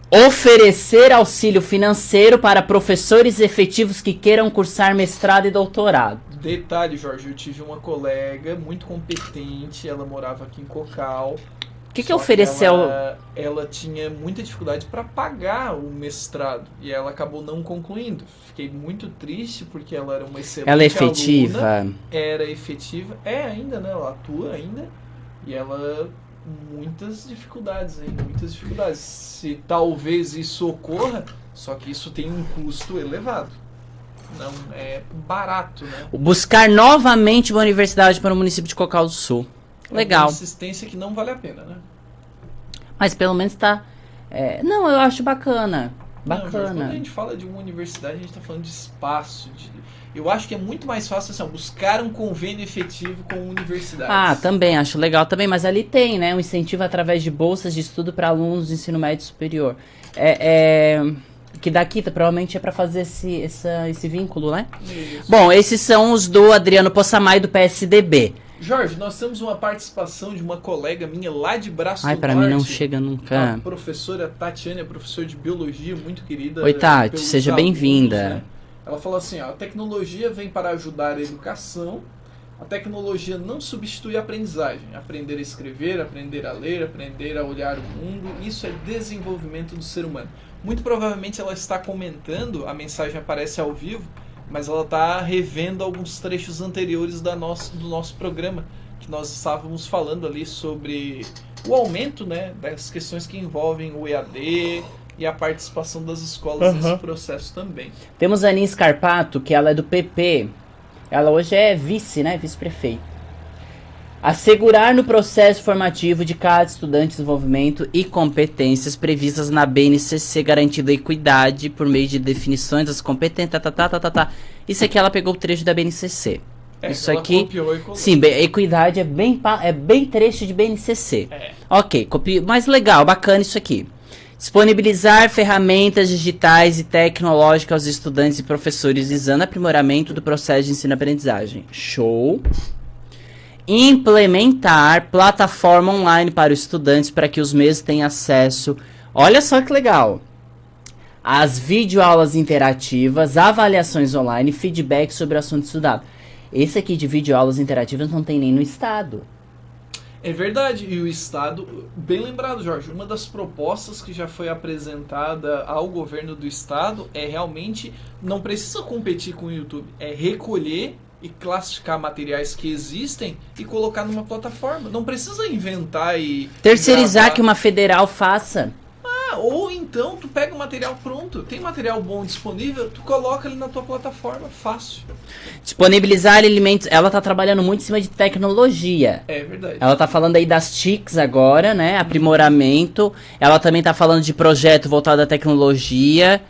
Oferecer auxílio financeiro para professores efetivos que queiram cursar mestrado e doutorado. Detalhe, Jorge, eu tive uma colega muito competente, ela morava aqui em Cocal. O que ofereceu? Ela tinha muita dificuldade para pagar o mestrado e ela acabou não concluindo. Fiquei muito triste porque ela era uma excelente Ela é efetiva? aluna, era efetiva, ainda, né? Ela atua ainda e ela muitas dificuldades. Se talvez isso ocorra, só que isso tem um custo elevado. Não é barato, né? Buscar novamente uma universidade para o município de Cocal do Sul. Legal. É uma insistência que não vale a pena, né? Mas pelo menos tá... não, eu acho bacana. Não, Jorge, quando a gente fala de uma universidade, a gente tá falando de espaço. Eu acho que é muito mais fácil assim, buscar um convênio efetivo com universidades. Também, acho legal também. Mas ali tem, né? Um incentivo através de bolsas de estudo para alunos do ensino médio superior. Que daqui provavelmente é para fazer esse vínculo, né? Isso. Bom, esses são os do Adriano Possamay, do PSDB. Jorge, nós temos uma participação de uma colega minha lá de Braço do Norte. Pra mim não chega nunca. A professora Tatiane, professora de biologia, muito querida. Oi, Tati, seja bem-vinda. Né? Ela falou assim, a tecnologia vem para ajudar a educação. A tecnologia não substitui a aprendizagem. Aprender a escrever, aprender a ler, aprender a olhar o mundo, isso é desenvolvimento do ser humano. Muito provavelmente ela está comentando, a mensagem aparece ao vivo, mas ela está revendo alguns trechos anteriores do nosso programa, que nós estávamos falando ali sobre o aumento, né, das questões que envolvem o EAD e a participação das escolas nesse processo também. Temos a Aninha Scarpato, que ela é do PP. Ela hoje é vice-prefeita. Assegurar no processo formativo de cada estudante desenvolvimento e competências previstas na BNCC, garantindo a equidade por meio de definições das competências, Isso aqui ela pegou o trecho da BNCC. Isso aqui, copiou e colocou. Sim, equidade é bem trecho de BNCC. Ok, mas legal, bacana isso aqui. Disponibilizar ferramentas digitais e tecnológicas aos estudantes e professores visando aprimoramento do processo de ensino-aprendizagem. Show! Implementar plataforma online para os estudantes para que os mesmos tenham acesso, olha só que legal, às videoaulas interativas, avaliações online, feedback sobre o assunto estudado. Esse aqui de videoaulas interativas não tem nem no Estado. É verdade, e o Estado, bem lembrado, Jorge, uma das propostas que já foi apresentada ao governo do Estado é realmente, não precisa competir com o YouTube, é recolher e classificar materiais que existem e colocar numa plataforma. Não precisa inventar e terceirizar que uma federal faça. Ou então tu pega o material pronto, tem material bom disponível, tu coloca ele na tua plataforma, fácil. Disponibilizar alimentos, ela tá trabalhando muito em cima de tecnologia. É verdade. Ela tá falando aí das TICs agora, né, aprimoramento. Ela também tá falando de projeto voltado à tecnologia.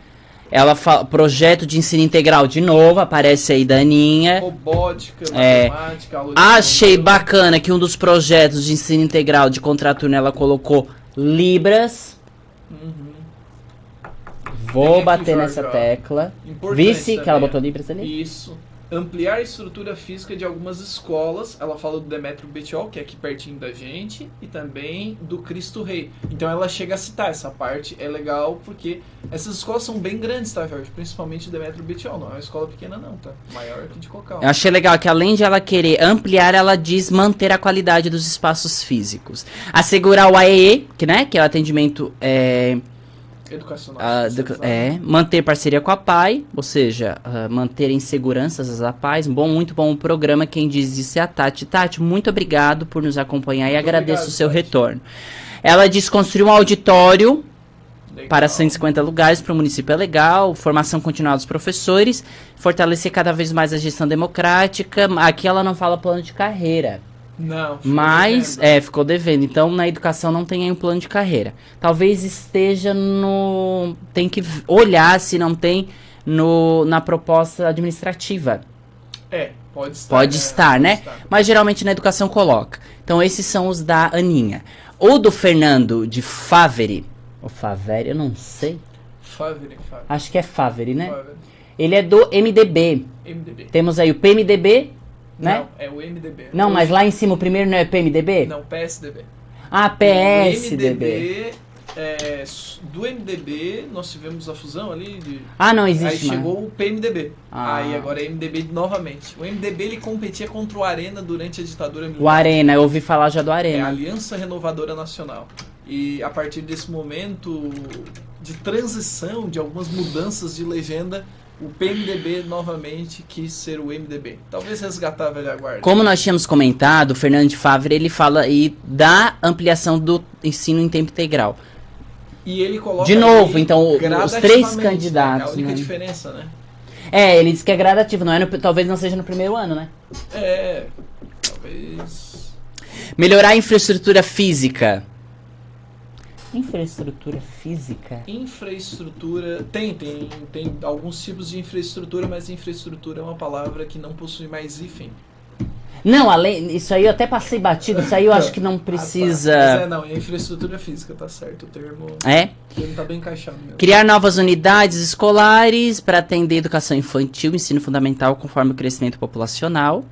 Ela fala projeto de ensino integral de novo, aparece aí da Aninha. Robótica, matemática, aula de Achei bacana que um dos projetos de ensino integral de contraturno ela colocou Libras. Vou bater nessa tecla. Vice, que ela botou Libras ali? Isso. Ampliar a estrutura física de algumas escolas. Ela fala do Demétrio Betiol, que é aqui pertinho da gente, e também do Cristo Rei. Então ela chega a citar essa parte, é legal, porque essas escolas são bem grandes, tá, Jorge? Principalmente o Demétrio Betiol, não é uma escola pequena não, tá? Maior que de Cocal. Eu achei legal que além de ela querer ampliar, ela diz manter a qualidade dos espaços físicos. Assegurar o AEE, que, né, que é o atendimento... educacional. Manter parceria com a PAI, ou seja, manter em segurança as APAIs. Muito bom o programa. Quem diz isso é a Tati. Tati, muito obrigado por nos acompanhar e agradeço o seu retorno. Ela diz construir um auditório para 150 lugares para o município é legal, formação continuada dos professores, fortalecer cada vez mais a gestão democrática. Aqui ela não fala plano de carreira. Não, ficou devendo. Então, na educação não tem aí um plano de carreira. Talvez esteja no... Tem que olhar se não tem na proposta administrativa. Pode estar, né? Mas geralmente na educação coloca. Então, esses são os da Aninha. O do Fernando de Faveri. O Faveri, eu não sei. Faveri. Acho que é Faveri, né? Ele é do MDB. Temos aí o PMDB, né? Não, é o MDB. Não, mas lá em cima o primeiro não é PMDB? Não, PSDB. Ah, PSDB. MDB, do MDB, nós tivemos a fusão ali. Não existe Aí mais. chegou o PMDB. Aí agora é MDB novamente. O MDB ele competia contra o Arena durante a ditadura militar. O Arena, eu ouvi falar já do Arena. É a Aliança Renovadora Nacional. E a partir desse momento de transição, de algumas mudanças de legenda, o PMDB novamente quis ser o MDB. Talvez resgatar a velha guarda. Como nós tínhamos comentado, o Fernando de Favre, ele fala aí da ampliação do ensino em tempo integral. E ele coloca de novo, então, os 3 né? candidatos. É a única né? diferença, né? Ele diz que é gradativo, não é talvez não seja no primeiro ano, né? Talvez... Melhorar a infraestrutura física. Infraestrutura física? Infraestrutura... Tem alguns tipos de infraestrutura, mas infraestrutura é uma palavra que não possui mais hífen. Não, isso aí eu até passei batido, isso aí eu acho que não precisa... Mas é infraestrutura física, tá certo, o termo... O termo tá bem encaixado mesmo. Criar novas unidades escolares para atender educação infantil, ensino fundamental, conforme o crescimento populacional.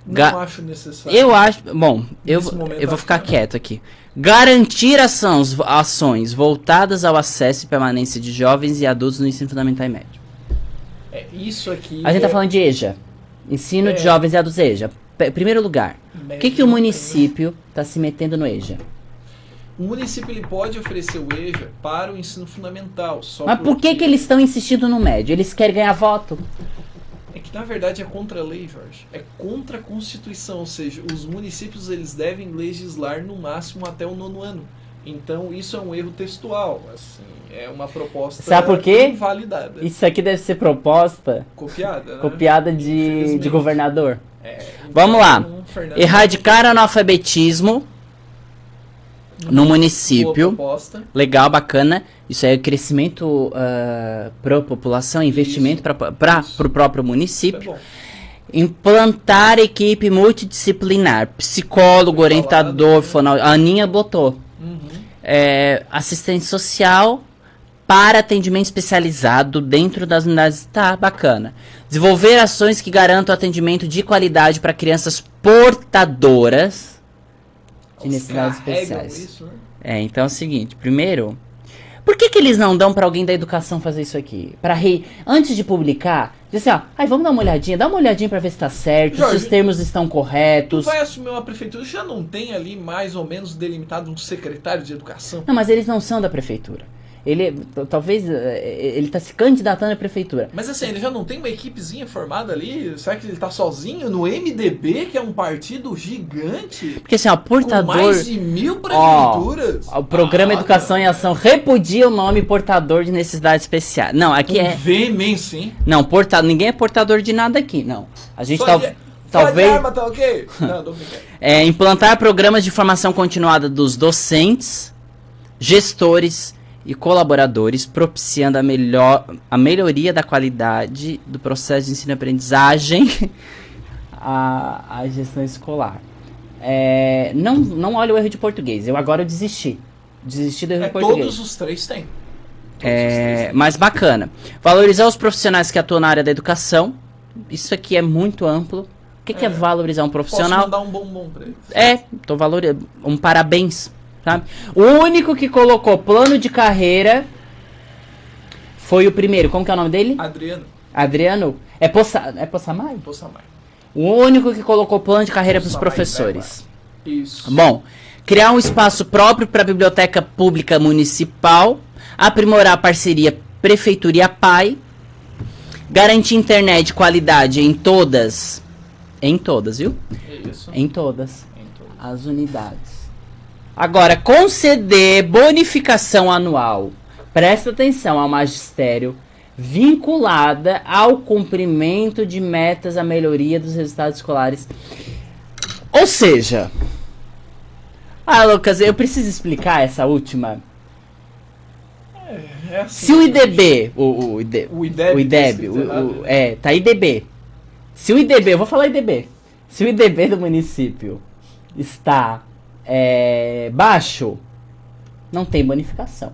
Não acho necessário. Eu acho... Bom, eu vou ficar quieto aqui. Garantir ações voltadas ao acesso e permanência de jovens e adultos no ensino fundamental e médio. Isso aqui... A gente tá falando de EJA. Ensino de jovens e adultos EJA. Primeiro lugar, o que o município está se metendo no EJA? O município ele pode oferecer o EJA para o ensino fundamental. Mas por que eles estão insistindo no médio? Eles querem ganhar voto? É que na verdade é contra a lei, Jorge. É contra a Constituição. Ou seja, os municípios eles devem legislar no máximo até o 9º ano. Então isso é um erro textual. Assim, é uma proposta Sabe por quê? invalidada. Isso aqui deve ser proposta copiada, né? Copiada de governador. Vamos lá. Erradicar analfabetismo no município. Legal, bacana. Isso aí é crescimento para a população, investimento para o próprio município. Implantar equipe multidisciplinar, psicólogo, orientador, a Aninha botou. Assistente social para atendimento especializado dentro das unidades. Tá, bacana. Desenvolver ações que garantam atendimento de qualidade para crianças portadoras de necessidades especiais. Isso, né? Então é o seguinte, primeiro, por que eles não dão para alguém da educação fazer isso aqui? Antes de publicar, diz assim, vamos dar uma olhadinha, para ver se tá certo, Jorge, se os termos estão corretos. Tu vai assumir uma prefeitura, já não tem ali mais ou menos delimitado um secretário de educação? Não, mas eles não são da prefeitura. Talvez ele tá se candidatando à prefeitura. Mas assim, ele já não tem uma equipezinha formada ali? Será que ele tá sozinho no MDB, que é um partido gigante? Porque assim, portador... Com mais de 1000 prefeituras? O programa Educação em Ação repudia o nome portador de necessidades especiais. Não, aqui com veemência, hein? Não, ninguém é portador de nada aqui, não. A gente talvez... Arma, tá ok? Não, tô brincando. Implantar programas de formação continuada dos docentes, gestores e colaboradores, propiciando a melhoria da qualidade do processo de ensino e aprendizagem à gestão escolar. Não olha o erro de português. Agora eu desisti do erro de português. Todos os 3 têm. Mas bacana. Valorizar os profissionais que atuam na área da educação. Isso aqui é muito amplo. O que é valorizar um profissional? Posso mandar um bombom pra eles. Tô valorizando. Um parabéns. Sabe? O único que colocou plano de carreira foi o primeiro. Como que é o nome dele? Adriano? É Possamay? Possamay. O único que colocou plano de carreira para os professores. Isso. Bom, criar um espaço próprio para a biblioteca pública municipal, aprimorar a parceria prefeitura e APAI, garantir internet de qualidade em todas, viu? Isso. Em todas as unidades. Agora, conceder bonificação anual, presta atenção, ao magistério, vinculada ao cumprimento de metas à melhoria dos resultados escolares. Ou seja... Lucas, eu preciso explicar essa última. Assim, se o IDB... O IDEB... Tá IDB. Se o IDB... Eu vou falar IDB. Se o IDB do município está... baixo, não tem bonificação.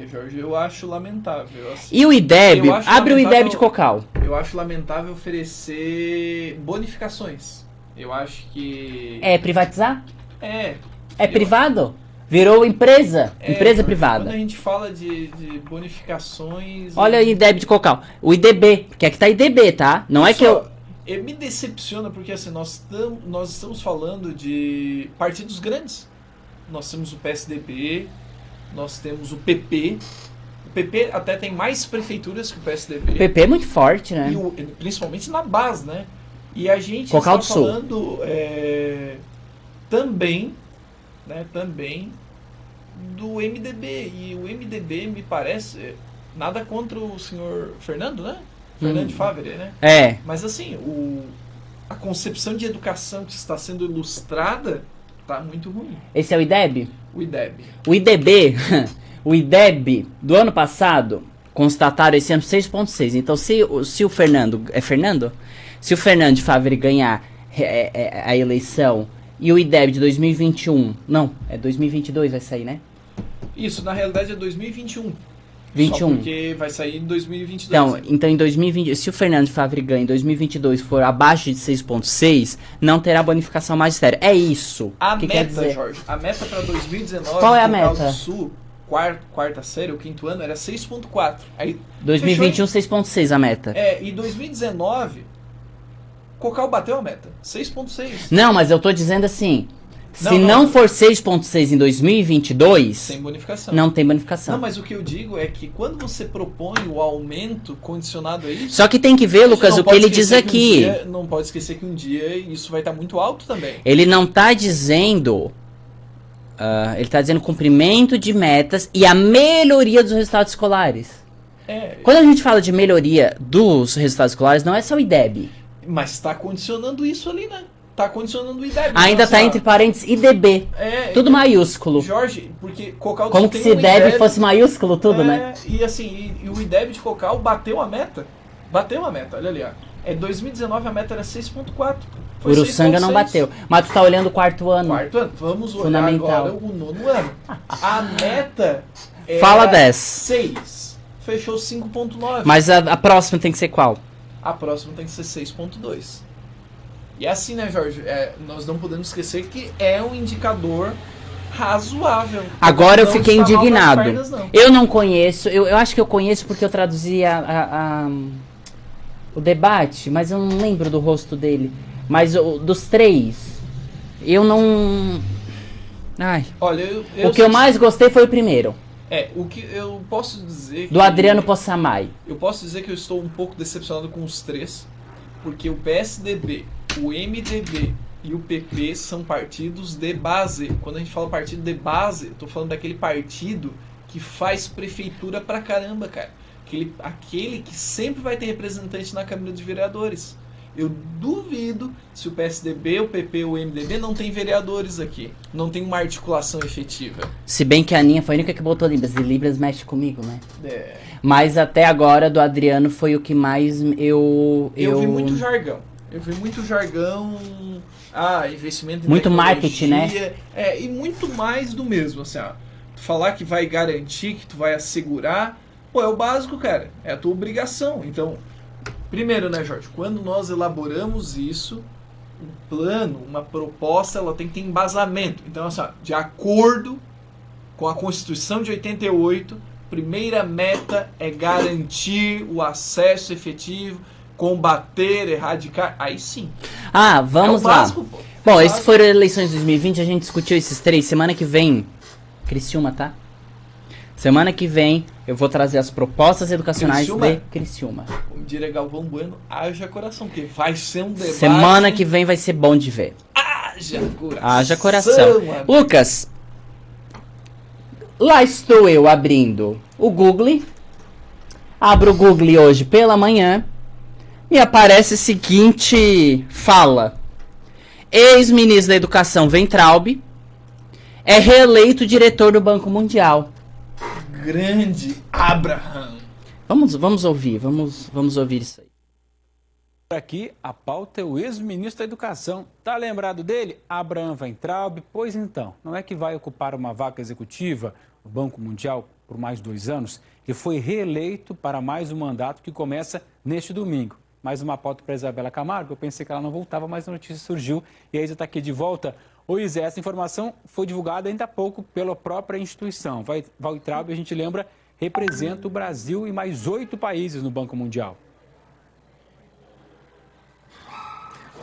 Jorge, eu acho lamentável. Assim, e o IDEB? Abre o IDEB de Cocal. Eu acho lamentável oferecer bonificações. Eu acho que... É privatizar? É privado? Virou empresa privada. Quando a gente fala de bonificações... Olha o IDEB de Cocal. O IDB, porque aqui tá IDB, tá? Não é que eu... Me decepciona porque assim, nós estamos falando de partidos grandes. Nós temos o PSDB, nós temos o PP. O PP até tem mais prefeituras que o PSDB. O PP é muito forte, né? Principalmente na base, né? E a gente Cocal está do falando também do MDB. E o MDB me parece... Nada contra o senhor Fernando, né? Fernando de Favre, né? É. Mas assim, a concepção de educação que está sendo ilustrada tá muito ruim. Esse é o IDEB? O IDEB. O IDB, o IDEB do ano passado, constataram esse ano 6,6. Então, se o Fernando... É Fernando? Se o Fernando de Favre ganhar a eleição e o IDEB de 2021... Não, é 2022 vai sair, né? Isso, na realidade é 2021. 21. Só porque vai sair em 2022. Então em 2020, se o Fernando de Favre ganha em 2022 for abaixo de 6,6, não terá bonificação magistério. É isso. A que meta, quer dizer? Jorge, a meta para 2019... Qual é a Cocal meta? do Sul, quarta série, o quinto ano, era 6,4. Aí 2021, 6,6 a meta. E 2019, Cocal bateu a meta. 6,6. Não, mas eu tô dizendo assim... Se não for 6,6 em 2022... Sem bonificação. Não tem bonificação. Não, mas o que eu digo é que quando você propõe o aumento condicionado a isso... Só que tem que ver, Lucas, o que ele diz aqui. Não pode esquecer que um dia isso vai estar muito alto também. Ele não está dizendo... ele está dizendo cumprimento de metas e a melhoria dos resultados escolares. Quando a gente fala de melhoria dos resultados escolares, não é só o IDEB. Mas está condicionando isso ali, né? Está condicionando o IDEB. Ainda está entre parênteses IDB. Tudo maiúsculo. Jorge, porque Cocal como que se IDEB fosse maiúsculo tudo, né? E assim, e o IDEB de Cocal bateu a meta. Bateu a meta, olha ali, ó. 2019 a meta era 6,4. Uruçanga não bateu. Mas tu tá olhando o quarto ano. Quarto ano. Vamos olhar agora o nono ano. A meta era Fala 10. 6. Fechou 5,9. Mas a próxima tem que ser qual? A próxima tem que ser 6,2. E assim, né, Jorge? Nós não podemos esquecer que é um indicador razoável. Agora eu fiquei indignado. Eu não conheço, eu acho que eu conheço porque eu traduzi o debate, mas eu não lembro do rosto dele. Mas dos três, eu não... Ai. Olha, o que eu mais gostei foi o primeiro. O que eu posso dizer... Do Adriano Possamay. Eu posso dizer que eu estou um pouco decepcionado com os três, porque o PSDB, o MDB e o PP são partidos de base. Quando a gente fala partido de base, eu tô falando daquele partido que faz prefeitura pra caramba, cara. Aquele que sempre vai ter representante na Câmara de Vereadores. Eu duvido se o PSDB, o PP ou o MDB não tem vereadores aqui. Não tem uma articulação efetiva. Se bem que a Aninha foi a única que botou Libras. E Libras mexe comigo, né? Mas até agora, do Adriano, foi o que mais eu vi muito jargão. Eu vi muito jargão... investimento em muito marketing, né? E muito mais do mesmo, assim, tu falar que vai garantir, que tu vai assegurar... Pô, é o básico, cara. É a tua obrigação. Então... Primeiro, né, Jorge, quando nós elaboramos isso, um plano, uma proposta, ela tem que ter embasamento. Então, assim, de acordo com a Constituição de 88, primeira meta é garantir o acesso efetivo, combater, erradicar, aí sim. Vamos lá. Básico, pô. Bom, esses foram eleições de 2020, a gente discutiu esses três. Semana que vem, Criciúma, tá? Semana que vem eu vou trazer as propostas educacionais de Criciúma. Como diria Galvão Bueno, haja coração, porque vai ser um debate... Semana que vem vai ser bom de ver. Haja coração. Lucas, lá estou eu abrindo o Google. Abro o Google hoje pela manhã e aparece a seguinte fala. Ex-ministro da Educação Weintraub é reeleito diretor do Banco Mundial. Grande Abraham. Vamos ouvir, vamos ouvir isso aí. Aqui a pauta é o ex-ministro da Educação. Tá lembrado dele? Abraham Weintraub? Pois então, não é que vai ocupar uma vaga executiva no Banco Mundial por mais 2 anos e foi reeleito para mais um mandato que começa neste domingo. Mais uma pauta para a Isabela Camargo. Eu pensei que ela não voltava, mas a notícia surgiu e a Isa está aqui de volta. Ô Isa, essa informação foi divulgada ainda há pouco pela própria instituição. Weintraub, a gente lembra, representa o Brasil e mais 8 países no Banco Mundial.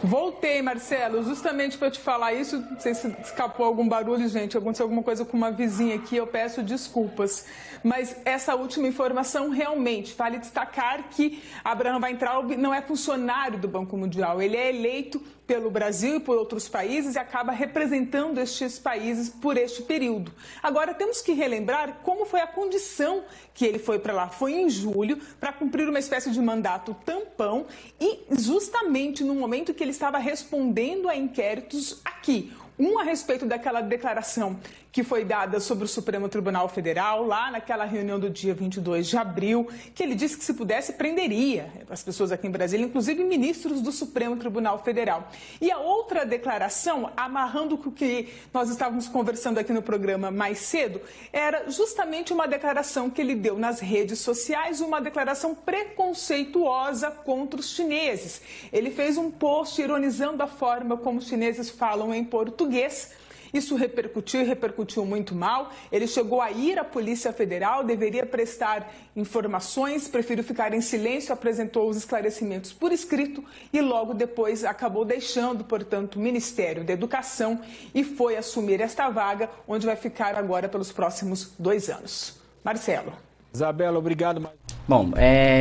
Voltei, Marcelo, justamente para te falar isso. Não sei se escapou algum barulho, gente. Aconteceu alguma coisa com uma vizinha aqui, eu peço desculpas. Mas essa última informação realmente vale destacar que Abraham Weintraub não é funcionário do Banco Mundial. Ele é eleito pelo Brasil e por outros países e acaba representando estes países por este período. Agora, temos que relembrar como foi a condição que ele foi para lá. Foi em julho, para cumprir uma espécie de mandato tampão e justamente no momento que ele estava respondendo a inquéritos aqui. Um a respeito daquela declaração que foi dada sobre o Supremo Tribunal Federal, lá naquela reunião do dia 22 de abril, que ele disse que se pudesse prenderia as pessoas aqui em Brasília, inclusive ministros do Supremo Tribunal Federal. E a outra declaração, amarrando com o que nós estávamos conversando aqui no programa mais cedo, era justamente uma declaração que ele deu nas redes sociais, uma declaração preconceituosa contra os chineses. Ele fez um post ironizando a forma como os chineses falam em português. Isso repercutiu muito mal. Ele chegou a ir à Polícia Federal, deveria prestar informações, preferiu ficar em silêncio, apresentou os esclarecimentos por escrito e logo depois acabou deixando, portanto, o Ministério da Educação e foi assumir esta vaga, onde vai ficar agora pelos próximos 2 anos. Marcelo. Isabela, obrigado. Bom,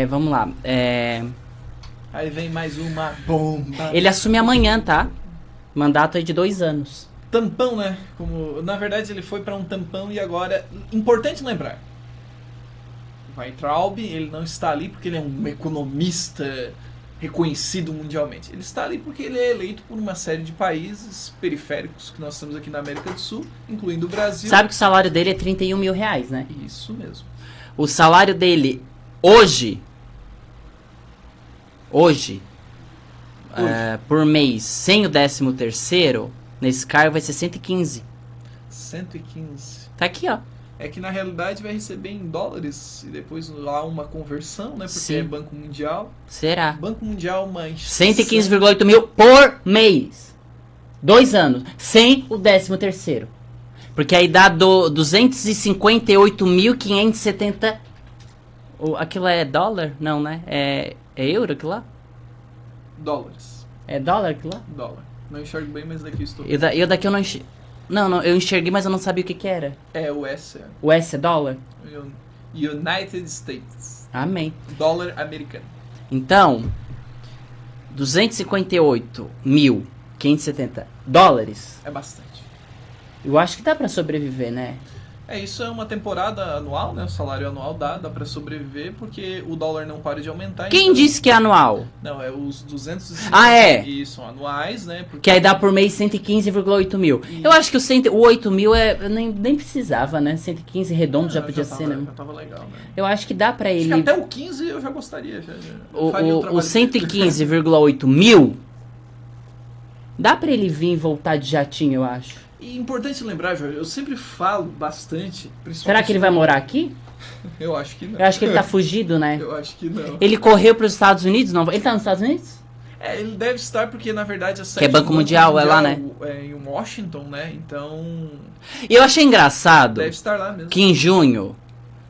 vamos lá. Aí vem mais uma bomba. Ele assume amanhã, tá? Mandato aí de 2 anos. Tampão, né? Na verdade, ele foi para um tampão e agora... Importante lembrar. Weintraub, ele não está ali porque ele é um economista reconhecido mundialmente. Ele está ali porque ele é eleito por uma série de países periféricos que nós temos aqui na América do Sul, incluindo o Brasil. Sabe que o salário dele é 31 mil reais, né? Isso mesmo. O salário dele hoje, por mês, sem o 13º, nesse cargo vai ser 115. 115. Tá aqui, ó. É que na realidade vai receber em dólares e depois há uma conversão, né? Porque Sim. é Banco Mundial. Será? Banco Mundial, uma instituição... 115,8 mil por mês. 2 anos. Sem o 13º. Porque aí dá 258.570... Aquilo é dólar? Não, né? É euro aquilo lá? Dólares. É dólar aquilo lá? Dólar. Não enxergo bem, mas daqui estou. Eu daqui eu não enxerguei. Não, eu enxerguei, mas eu não sabia o que era. É, o S. O S é dólar? United States. Amém. Dólar americano. Então, 258.570 dólares. É bastante. Eu acho que dá pra sobreviver, né? Isso é uma temporada anual, né? O salário anual dá pra sobreviver, porque o dólar não para de aumentar. Quem disse que é anual? Não, é os 250. Ah, é? E são anuais, né? Porque... Que aí dá por mês 115,8 mil. Eu acho que o 8 mil nem precisava, né? 115 redondo já podia ser, né? Já tava legal, né? Eu acho que dá pra ele... Acho que até o 15 eu já gostaria. O 115,8 mil... Dá pra ele vir e voltar de jatinho, eu acho. E importante lembrar, Jorge, eu sempre falo bastante... Será que ele vai morar aqui? Eu acho que não. Eu acho que ele tá fugido, né? Eu acho que não. Ele correu pros Estados Unidos? Não? Ele tá nos Estados Unidos? Ele deve estar porque, na verdade, a sede que é Banco Mundial, é lá, né? É em Washington, né? Então... E eu achei engraçado deve estar lá mesmo. Que em junho,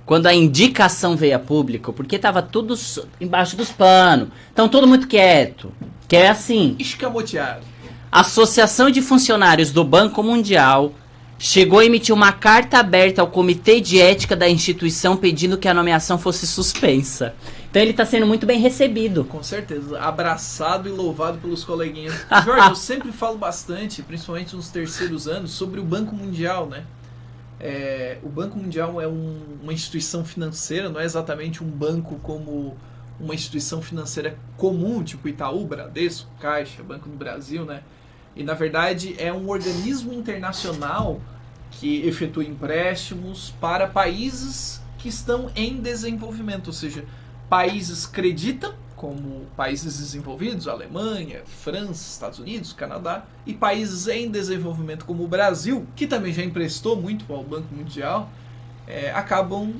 quando a indicação veio a público, porque tava tudo embaixo dos panos, então todo muito quieto, que é assim... Escamoteado. A Associação de Funcionários do Banco Mundial chegou a emitir uma carta aberta ao Comitê de Ética da instituição pedindo que a nomeação fosse suspensa. Então ele está sendo muito bem recebido. Com certeza. Abraçado e louvado pelos coleguinhas. Jorge, eu sempre falo bastante, principalmente nos terceiros anos, sobre o Banco Mundial, né? O Banco Mundial é uma instituição financeira, não é exatamente um banco como uma instituição financeira comum, tipo Itaú, Bradesco, Caixa, Banco do Brasil, né? E, na verdade, é um organismo internacional que efetua empréstimos para países que estão em desenvolvimento, ou seja, países creditam, como países desenvolvidos, Alemanha, França, Estados Unidos, Canadá, e países em desenvolvimento como o Brasil, que também já emprestou muito ao Banco Mundial, acabam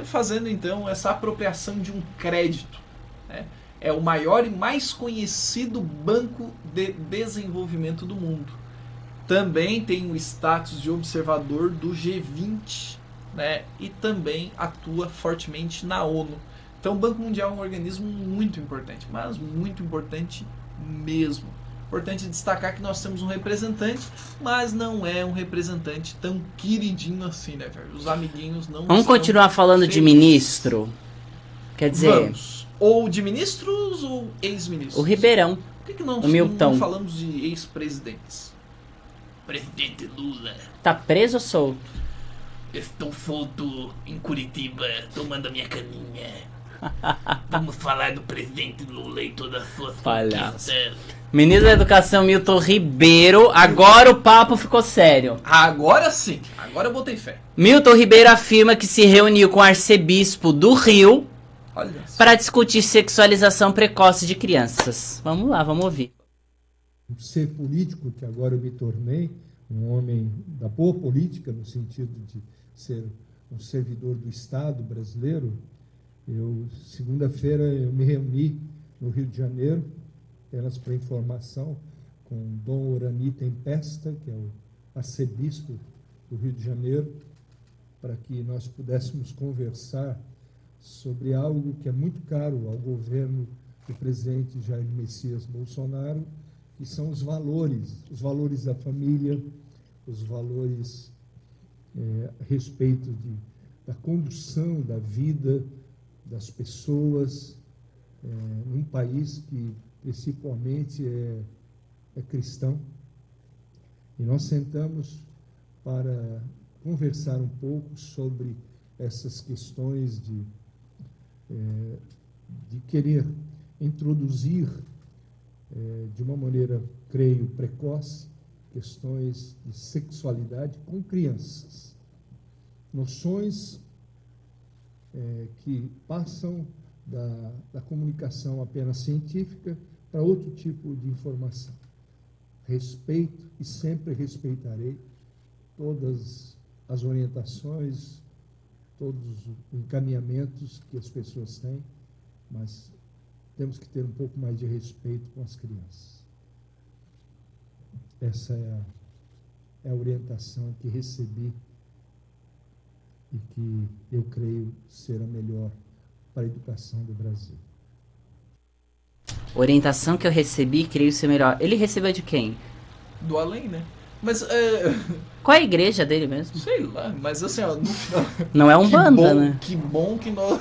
fazendo então essa apropriação de um crédito. Né? É o maior e mais conhecido banco de desenvolvimento do mundo. Também tem o status de observador do G20, né? E também atua fortemente na ONU. Então o Banco Mundial é um organismo muito importante, mas muito importante mesmo. Importante destacar que nós temos um representante, mas não é um representante tão queridinho assim, né, velho? Os amiguinhos não Vamos continuar falando de ministro? Quer dizer... Vamos. Ou de ministros ou ex-ministros? O Ribeirão. Por que nós o Milton. não falamos de ex-presidentes? Presidente Lula. Tá preso ou solto? Estou solto em Curitiba, tomando a minha caninha. Vamos falar do presidente Lula e todas as suas Palhaço. conquistas. Ministro da Educação Milton Ribeiro. Agora o papo ficou sério. Agora sim. Agora eu botei fé. Milton Ribeiro afirma que se reuniu com o arcebispo do Rio para discutir sexualização precoce de crianças. Vamos lá, vamos ouvir. Ser político, que agora eu me tornei, um homem da boa política, no sentido de ser um servidor do Estado brasileiro, segunda-feira, eu me reuni no Rio de Janeiro, apenas para informação, com Dom Orani Tempesta, que é o arcebispo do Rio de Janeiro, para que nós pudéssemos conversar sobre algo que é muito caro ao governo do presidente Jair Messias Bolsonaro, que são os valores da família, os valores a respeito da condução da vida das pessoas num país que principalmente é cristão. E nós sentamos para conversar um pouco sobre essas questões de querer introduzir de uma maneira, creio, precoce, questões de sexualidade com crianças. Noções que passam da comunicação apenas científica para outro tipo de informação. Respeito e sempre respeitarei todas as orientações, todos os encaminhamentos que as pessoas têm, mas temos que ter um pouco mais de respeito com as crianças. Essa é a orientação que recebi e que eu creio ser a melhor para a educação do Brasil. Orientação que eu recebi, creio ser melhor. Ele recebeu de quem? Do além, né? Mas qual é a igreja dele mesmo? Sei lá, mas assim, ó, no final... Não é um banda, né? Que bom que nós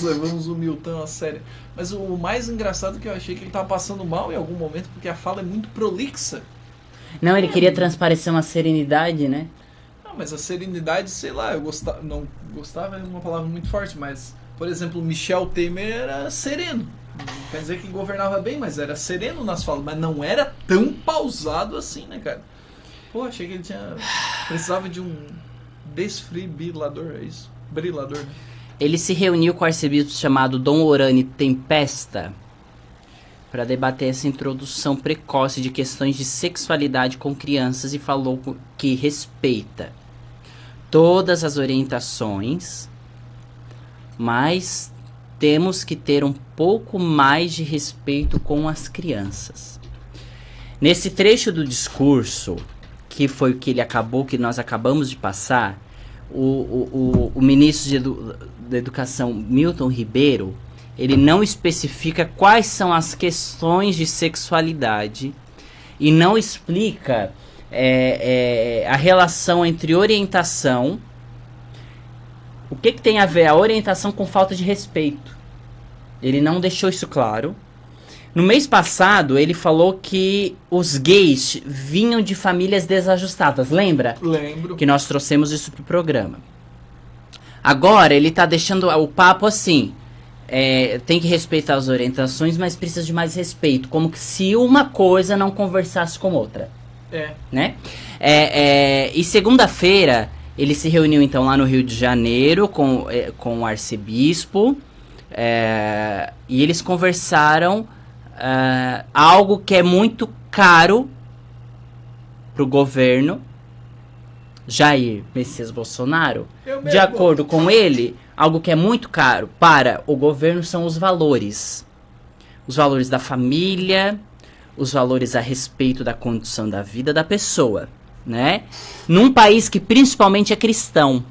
levamos o Milton a sério. Mas o mais engraçado é que eu achei que ele tava passando mal em algum momento, porque a fala é muito prolixa. Não, ele queria transparecer uma serenidade, né? Não, mas a serenidade, sei lá, eu gostava... Não, gostava é uma palavra muito forte, mas... Por exemplo, Michel Temer era sereno. Não quer dizer que governava bem, mas era sereno nas falas. Mas não era tão pausado assim, né, cara? Pô, achei que ele precisava de um desfibrilador, é isso? Brilador, né? Ele se reuniu com o arcebispo chamado Dom Orani Tempesta para debater essa introdução precoce de questões de sexualidade com crianças e falou que respeita todas as orientações, mas temos que ter um pouco mais de respeito com as crianças. Nesse trecho do discurso, que foi o que que nós acabamos de passar, o ministro da Educação, Milton Ribeiro, ele não especifica quais são as questões de sexualidade e não explica a relação entre orientação. O que tem a ver a orientação com falta de respeito? Ele não deixou isso claro. No mês passado, ele falou que os gays vinham de famílias desajustadas. Lembra? Lembro. Que nós trouxemos isso pro programa. Agora, ele tá deixando o papo assim. Tem que respeitar as orientações, mas precisa de mais respeito. Como que se uma coisa não conversasse com outra. Né? E segunda-feira... Ele se reuniu, então, lá no Rio de Janeiro com o arcebispo e eles conversaram algo que é muito caro para o governo, Jair Messias Bolsonaro, de acordo com ele, algo que é muito caro para o governo são os valores. Os valores da família, os valores a respeito da condição da vida da pessoa, né? Num país que principalmente é cristão.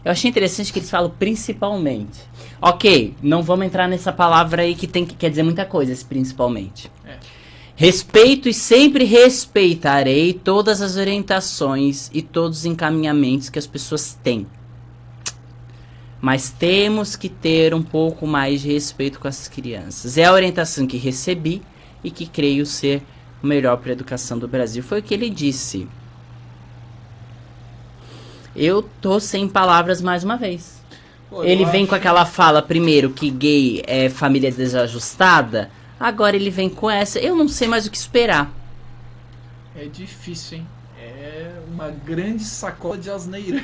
Eu achei interessante que eles falam principalmente. Ok, não vamos entrar nessa palavra aí que quer dizer muita coisa, esse principalmente. Respeito e sempre respeitarei todas as orientações e todos os encaminhamentos que as pessoas têm. Mas temos que ter um pouco mais de respeito com as crianças. É a orientação que recebi e que creio ser o melhor para a educação do Brasil. Foi o que ele disse. Eu tô sem palavras mais uma vez. Pô, ele vem com aquela fala, primeiro, que gay é família desajustada. Agora ele vem com essa. Eu não sei mais o que esperar. É difícil, hein? É uma grande sacola de asneira.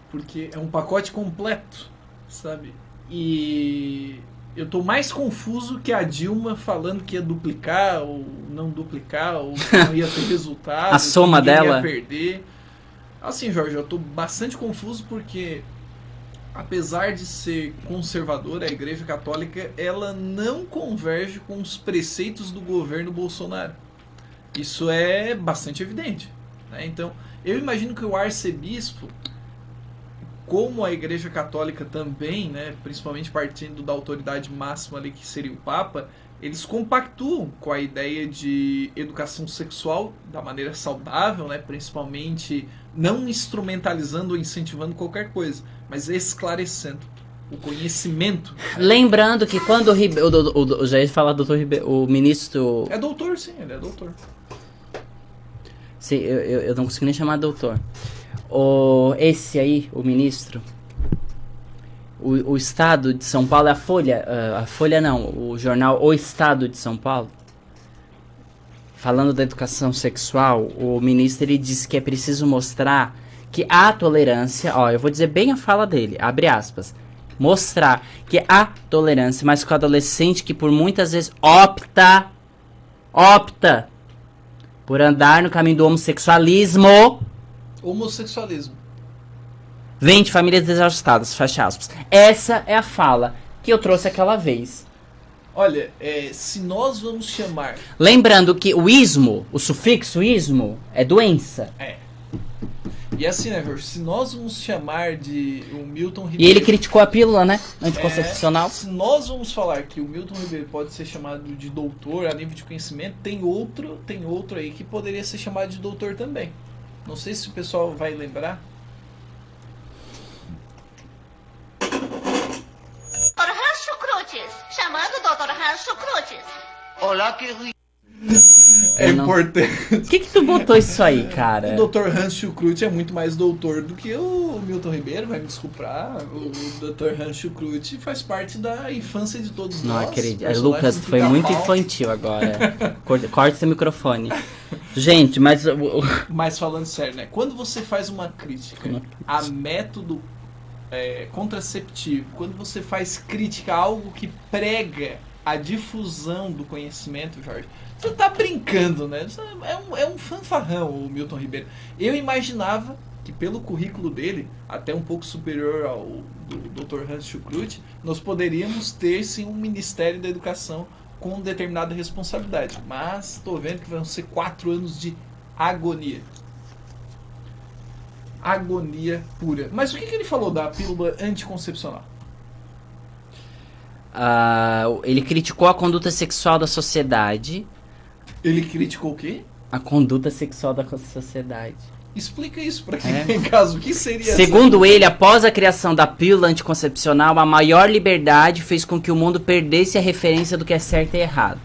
Porque é um pacote completo, sabe? E eu tô mais confuso que a Dilma falando que ia duplicar ou não duplicar, ou que não ia ter resultado. A soma dela ia perder. Assim, Jorge, eu tô bastante confuso porque, apesar de ser conservadora, a Igreja Católica, ela não converge com os preceitos do governo Bolsonaro. Isso é bastante evidente, né? Então, eu imagino que o arcebispo, como a Igreja Católica também, né, principalmente partindo da autoridade máxima ali, que seria o Papa, eles compactuam com a ideia de educação sexual da maneira saudável, né, principalmente não instrumentalizando ou incentivando qualquer coisa, mas esclarecendo o conhecimento. Lembrando que quando o já ia falar doutor Ribeiro, o ministro... É doutor, sim, ele é doutor. Sim, eu não consigo nem chamar doutor. Esse aí, o ministro, o Estado de São Paulo, a Folha não, o jornal O Estado de São Paulo, falando da educação sexual, o ministro ele disse que é preciso mostrar que há tolerância, eu vou dizer bem a fala dele, abre aspas, mostrar que há tolerância, mas que o adolescente que por muitas vezes opta por andar no caminho do homossexualismo, vem de famílias desajustadas, fecha aspas. Essa é a fala que eu trouxe aquela vez. Olha, se nós vamos chamar... Lembrando que o ismo, o sufixo ismo, é doença. E assim, né, Jorge? Se nós vamos chamar de o Milton Ribeiro... E ele criticou a pílula, né? Anticoncepcional. Se nós vamos falar que o Milton Ribeiro pode ser chamado de doutor a nível de conhecimento, tem outro aí que poderia ser chamado de doutor também. Não sei se o pessoal vai lembrar. Dr. Rancho Cruzes, chamando o Dr. Rancho Cruzes. Olá, que É importante. Por que tu botou isso aí, cara? O Dr. Hans Schukrut é muito mais doutor do que o Milton Ribeiro, vai me desculpar. O Dr. Hans Schukrut faz parte da infância de todos nós. Não acredito. Lucas, foi muito infantil agora. Corta esse microfone. Gente, mas falando sério, né? Quando você faz uma crítica a método contraceptivo, quando você faz crítica a algo que prega a difusão do conhecimento, Jorge, você tá brincando, né? É um fanfarrão o Milton Ribeiro. Eu imaginava que pelo currículo dele, até um pouco superior ao do Dr. Hans Schukrut, nós poderíamos ter sim um Ministério da Educação com determinada responsabilidade. Mas estou vendo que vão ser 4 anos de agonia. Agonia pura. Mas o que ele falou da pílula anticoncepcional? Ele criticou a conduta sexual da sociedade. Ele criticou o quê? A conduta sexual da sociedade. Explica isso pra quem tem caso. O que seria? Segundo ele, após a criação da pílula anticoncepcional, a maior liberdade fez com que o mundo perdesse a referência do que é certo e errado.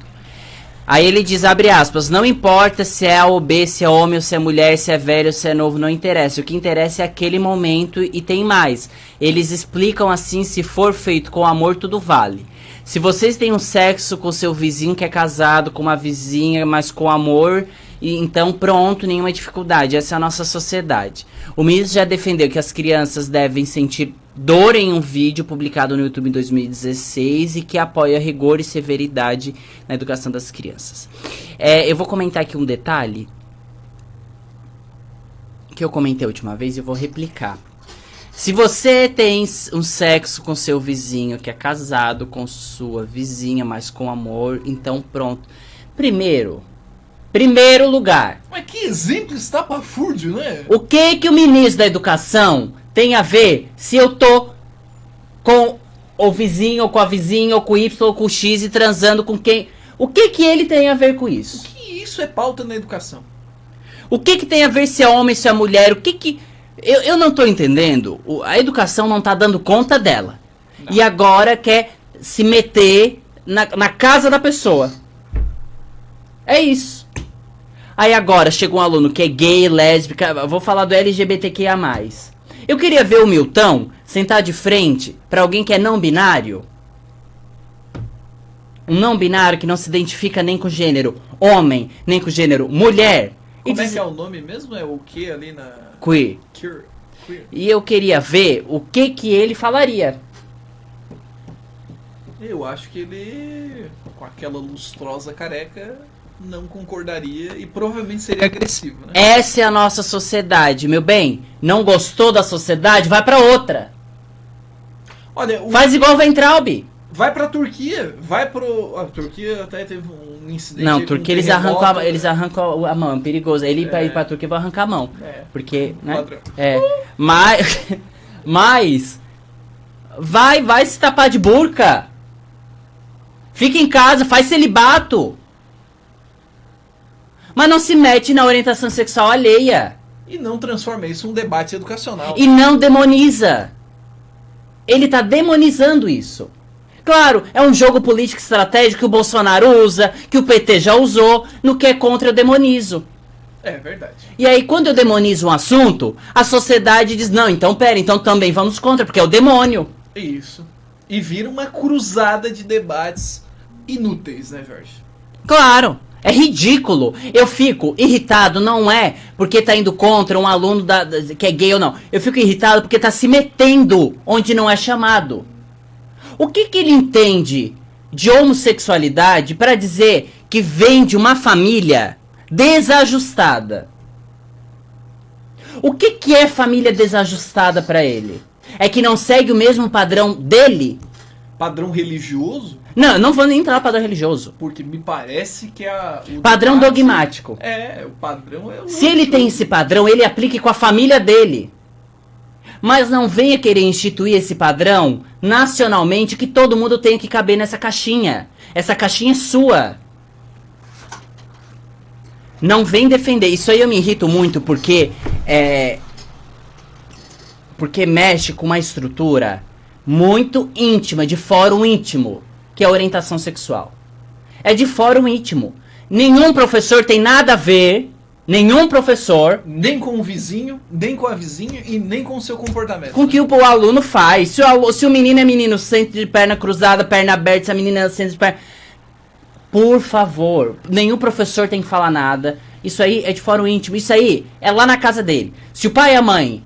Aí ele diz, abre aspas, não importa se é A ou B, se é homem ou se é mulher, se é velho ou se é novo, não interessa. O que interessa é aquele momento e tem mais. Eles explicam assim, se for feito com amor, tudo vale. Se vocês têm um sexo com seu vizinho que é casado, com uma vizinha, mas com amor, então pronto, nenhuma dificuldade. Essa é a nossa sociedade. O ministro já defendeu que as crianças devem sentir dor em um vídeo publicado no YouTube em 2016 e que apoia rigor e severidade na educação das crianças. Eu vou comentar aqui um detalhe. que eu comentei a última vez e eu vou replicar. Se você tem um sexo com seu vizinho que é casado com sua vizinha, mas com amor, então pronto. Primeiro lugar. Mas que exemplo estapafúrdio, né? O que o ministro da Educação tem a ver se eu tô com o vizinho, ou com a vizinha, ou com o Y, ou com o X e transando com quem? O que ele tem a ver com isso? O que isso é pauta na educação? O que tem a ver se é homem, se é mulher? Eu não tô entendendo. A educação não tá dando conta dela. Não. E agora quer se meter na casa da pessoa. É isso. Aí agora chega um aluno que é gay, lésbica, vou falar do LGBTQIA+. Eu queria ver o Milton sentar de frente pra alguém que é não binário. Um não binário que não se identifica nem com gênero homem, nem com gênero mulher. Como é que é o nome mesmo? É o que ali na... Queer. E eu queria ver o que ele falaria. Eu acho que ele, com aquela lustrosa careca, não concordaria e provavelmente seria agressivo, né? Essa é a nossa sociedade, meu bem. Não gostou da sociedade? Vai pra outra. Olha, faz igual o Weintraub. Vai pra Turquia, vai pro... A Turquia até teve um incidente... Não, Turquia eles arrancam a mão, é perigoso. Ele ir pra Turquia vai arrancar a mão. Porque, né? Padrão. Mas vai se tapar de burca. Fica em casa, faz celibato. Mas não se mete na orientação sexual alheia. E não transforma isso em um debate educacional. E não demoniza. Ele tá demonizando isso. Claro, é um jogo político estratégico que o Bolsonaro usa, que o PT já usou, no que é contra eu demonizo. É verdade. E aí, quando eu demonizo um assunto, a sociedade diz, não, então pera, então também vamos contra, porque é o demônio. Isso. E vira uma cruzada de debates inúteis, né, Jorge? Claro, é ridículo. Eu fico irritado, não é porque tá indo contra um aluno que é gay ou não. Eu fico irritado porque tá se metendo onde não é chamado. O que ele entende de homossexualidade para dizer que vem de uma família desajustada? O que é família desajustada para ele? É que não segue o mesmo padrão dele? Padrão religioso? Não, não vou nem entrar no padrão religioso. Porque me parece que o padrão dogmático. É, o padrão é o... Se ele tem esse padrão, ele aplique com a família dele. Mas não venha querer instituir esse padrão nacionalmente que todo mundo tenha que caber nessa caixinha. Essa caixinha é sua. Não vem defender. Isso aí eu me irrito muito porque mexe com uma estrutura muito íntima, de fórum íntimo, que é a orientação sexual. É de fórum íntimo. Nenhum professor tem nada a ver... Nenhum professor... Nem com o vizinho, nem com a vizinha e nem com o seu comportamento. Com o que o aluno faz. Se o menino é menino, sente de perna cruzada, perna aberta, se a menina sente de perna... Por favor, nenhum professor tem que falar nada. Isso aí é de fórum íntimo. Isso aí é lá na casa dele. Se o pai e a mãe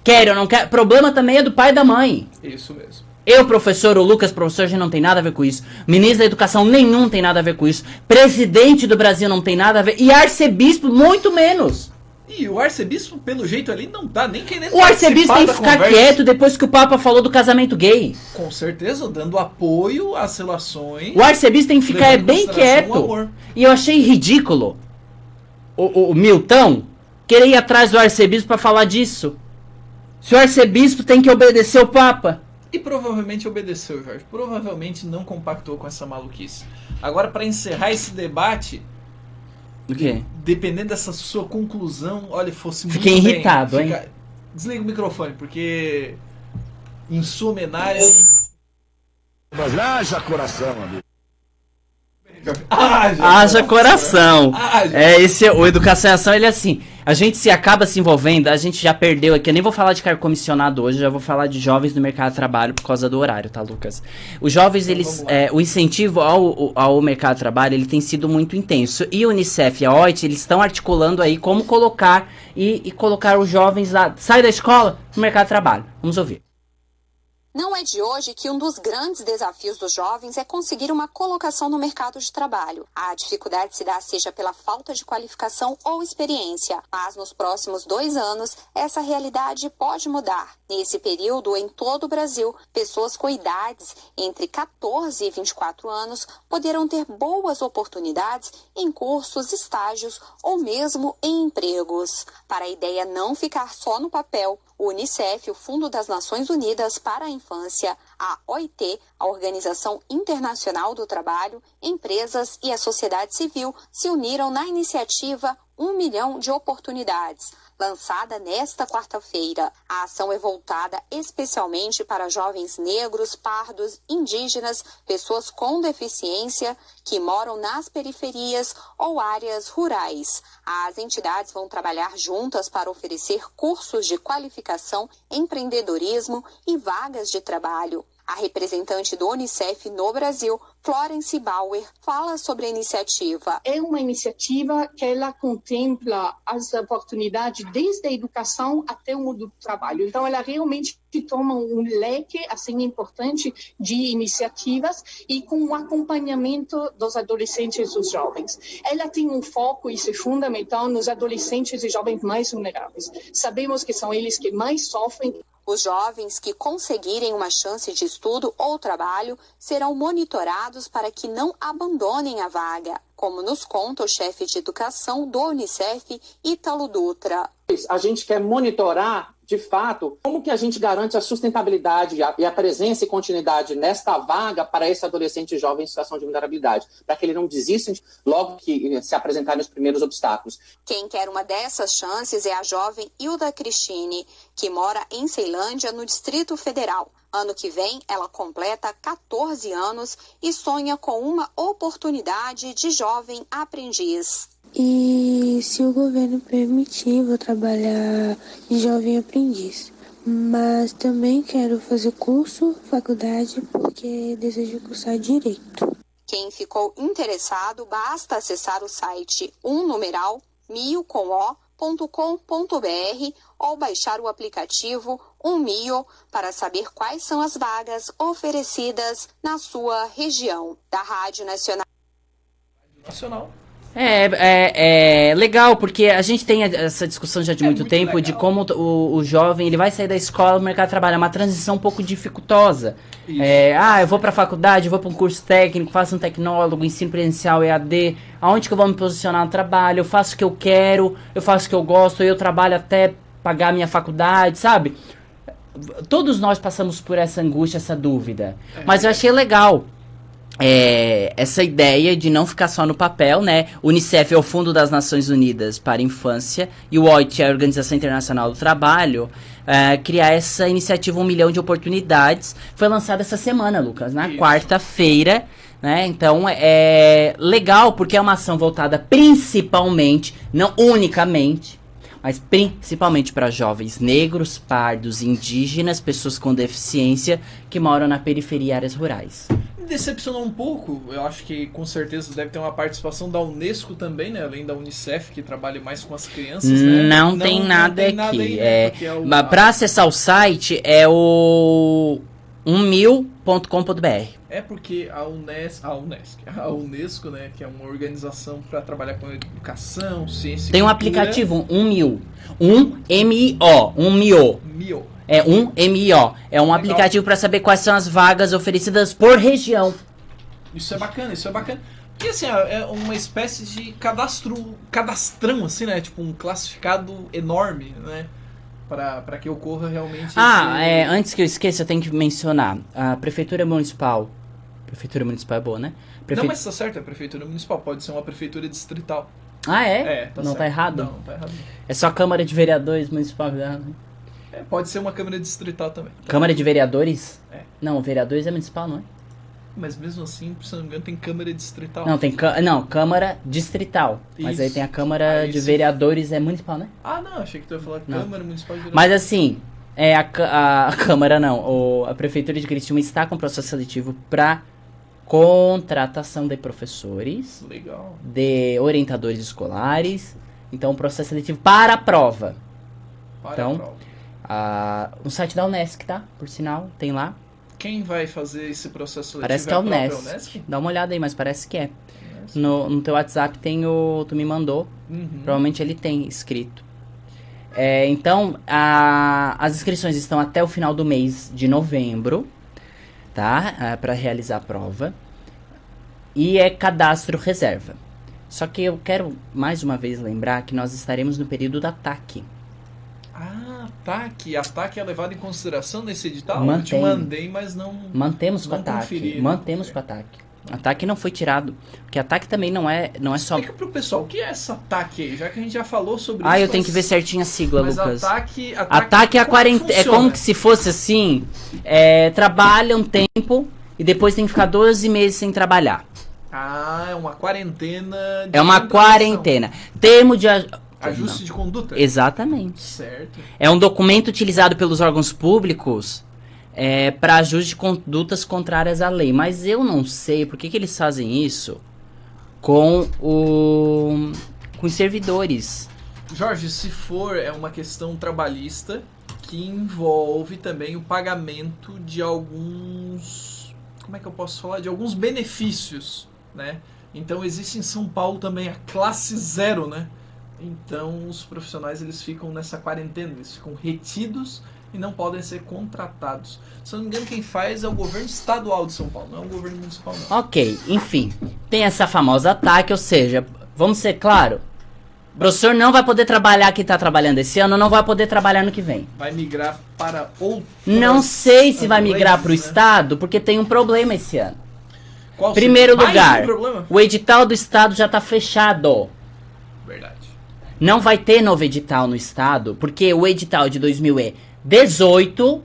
querem ou não querem, problema também é do pai e da mãe. Isso mesmo. Eu, professor, o Lucas, professor, a gente não tem nada a ver com isso. Ministro da Educação, nenhum tem nada a ver com isso. Presidente do Brasil não tem nada a ver. E arcebispo, muito menos. E o arcebispo, pelo jeito ali, não tá nem querendo... O arcebispo tem que ficar quieto depois que o Papa falou do casamento gay. Com certeza, dando apoio às relações... O arcebispo tem que ficar bem quieto. E eu achei ridículo o Milton querer ir atrás do arcebispo pra falar disso. Se o arcebispo tem que obedecer o Papa... E provavelmente obedeceu, Jorge. Provavelmente não compactou com essa maluquice. Agora, para encerrar esse debate... O quê? Dependendo dessa sua conclusão, olha, fosse muito Fiquei irritado, hein? Desliga o microfone, porque... Em sua homenagem... Mas haja coração, amigo. Haja coração. O Educação em Ação, ele é assim, a gente se acaba se envolvendo, a gente já perdeu aqui, eu nem vou falar de cargo comissionado hoje, já vou falar de jovens no mercado de trabalho por causa do horário, tá, Lucas? Os jovens, eles, o incentivo ao mercado de trabalho, ele tem sido muito intenso, e o Unicef e a OIT, eles estão articulando aí como colocar e colocar os jovens lá, sai da escola, no mercado de trabalho. Vamos ouvir. Não é de hoje que um dos grandes desafios dos jovens é conseguir uma colocação no mercado de trabalho. A dificuldade se dá seja pela falta de qualificação ou experiência, mas nos próximos 2 anos, essa realidade pode mudar. Nesse período, em todo o Brasil, pessoas com idades entre 14 e 24 anos poderão ter boas oportunidades em cursos, estágios ou mesmo em empregos. Para a ideia não ficar só no papel, o Unicef, o Fundo das Nações Unidas para a Infância, a OIT, a Organização Internacional do Trabalho, empresas e a sociedade civil se uniram na iniciativa 1 milhão de oportunidades, lançada nesta quarta-feira. A ação é voltada especialmente para jovens negros, pardos, indígenas, pessoas com deficiência que moram nas periferias ou áreas rurais. As entidades vão trabalhar juntas para oferecer cursos de qualificação, empreendedorismo e vagas de trabalho. A representante do Unicef no Brasil, Florence Bauer, fala sobre a iniciativa. É uma iniciativa que ela contempla as oportunidades desde a educação até o mundo do trabalho. Então, ela realmente toma um leque assim importante de iniciativas e com o acompanhamento dos adolescentes e dos jovens. Ela tem um foco, isso é fundamental, nos adolescentes e jovens mais vulneráveis. Sabemos que são eles que mais sofrem. Os jovens que conseguirem uma chance de estudo ou trabalho serão monitorados para que não abandonem a vaga, como nos conta o chefe de educação do Unicef, Ítalo Dutra. A gente quer monitorar, de fato, como que a gente garante a sustentabilidade e a presença e continuidade nesta vaga para esse adolescente jovem em situação de vulnerabilidade, para que ele não desista logo que se apresentarem os primeiros obstáculos. Quem quer uma dessas chances é a jovem Hilda Cristine, que mora em Ceilândia, no Distrito Federal. Ano que vem, ela completa 14 anos e sonha com uma oportunidade de jovem aprendiz. E se o governo permitir, vou trabalhar de jovem aprendiz. Mas também quero fazer curso, faculdade, porque desejo cursar direito. Quem ficou interessado, basta acessar o site mio.com.br ou baixar o aplicativo Mio para saber quais são as vagas oferecidas na sua região. Da Rádio Nacional. É legal, porque a gente tem essa discussão já de muito tempo legal. De como o jovem ele vai sair da escola, o mercado de trabalho é uma transição um pouco dificultosa. Eu vou para a faculdade, eu vou para um curso técnico, faço um tecnólogo, ensino presencial, EAD, aonde que eu vou me posicionar no trabalho, eu faço o que eu quero, eu faço o que eu gosto, eu trabalho até pagar a minha faculdade, sabe? Todos nós passamos por essa angústia, essa dúvida. Mas eu achei legal. Essa ideia de não ficar só no papel, né? O Unicef é o Fundo das Nações Unidas para a Infância e o OIT é a Organização Internacional do Trabalho, criar essa iniciativa 1 milhão de oportunidades. Foi lançada essa semana, Lucas, na quarta-feira, né? Então é legal porque é uma ação voltada principalmente, não unicamente, mas principalmente para jovens negros, pardos, indígenas, pessoas com deficiência que moram na periferia e áreas rurais. Decepcionou um pouco, eu acho que com certeza deve ter uma participação da Unesco também, né? Além da Unicef, que trabalha mais com as crianças, né? Não tem nada aqui. Para acessar o site é o 1mil.com.br. É porque a Unesco, né, que é uma organização para trabalhar com educação, ciência e tem um aplicativo, 1mil. 1MIO. 1MIO. É 1MIO. É um aplicativo para saber quais são as vagas oferecidas por região. Isso é bacana. Porque assim, é uma espécie de cadastrão, assim, né? Tipo um classificado enorme, né? Para que ocorra realmente antes que eu esqueça, eu tenho que mencionar. A Prefeitura Municipal. Prefeitura Municipal é boa, né? Não, mas tá certo, é a Prefeitura Municipal. Pode ser uma Prefeitura Distrital. Ah, é? Tá não certo. Tá errado? Não tá errado. É só a Câmara de Vereadores Municipal. Pode ser uma Câmara Distrital também. Câmara de Vereadores? Não, vereadores é municipal, não é? Mas mesmo assim, se não me engano, tem Câmara Distrital. Não, Câmara Distrital. Isso. Mas aí tem a Câmara de Vereadores, é municipal, né? Não, achei que tu ia falar Câmara Municipal de Vereadores. Mas assim, a Câmara não, a Prefeitura de Criciúma está com processo seletivo para contratação de professores. Legal. De orientadores escolares. Então, processo seletivo para a prova. No site da Unesc, tá? Por sinal, tem lá. quem vai fazer esse processo seletivo? Parece que é o Unesc. Dá uma olhada aí, mas parece que é. No teu WhatsApp tem tu me mandou. Provavelmente ele tem escrito. Então, as inscrições estão até o final do mês de novembro, tá? Para realizar a prova. E é cadastro reserva. Só que eu quero mais uma vez lembrar que nós estaremos no período da TAC. TAC. A TAC é levada em consideração nesse edital? Mantém. Eu te mandei, mas não. Mantemos com a TAC. conferi, Mantemos com a TAC. A TAC não foi tirado. Porque a TAC também não é só. Explica pro pessoal, o que é essa TAC aí? Já que a gente já falou sobre isso. Eu tenho que ver certinho a sigla, mas Lucas. A TAC é a quarentena. É como que se fosse assim: trabalha um tempo e depois tem que ficar 12 meses sem trabalhar. É uma quarentena. É uma quarentena. Termo de ajuste de conduta? Exatamente. Certo. É um documento utilizado pelos órgãos públicos para ajuste de condutas contrárias à lei. Mas eu não sei por que eles fazem isso com os servidores. Jorge, se for uma questão trabalhista que envolve também o pagamento de alguns... Como é que eu posso falar? De alguns benefícios, né? Então existe em São Paulo também a classe zero, né? Então os profissionais eles ficam nessa quarentena, eles ficam retidos e não podem ser contratados. Se não me engano, quem faz é o governo estadual de São Paulo, não é o governo municipal, não. Ok, enfim. Tem essa famosa TAC, ou seja, vamos ser claro, o professor não vai poder trabalhar que está trabalhando esse ano, não vai poder trabalhar no que vem. Vai migrar para outro. Não sei se vai migrar para o estado, porque tem um problema esse ano. Qual Primeiro seria? lugar, Mais um problema? o edital do estado já está fechado. Verdade. Não vai ter novo edital no estado, porque o edital de 2018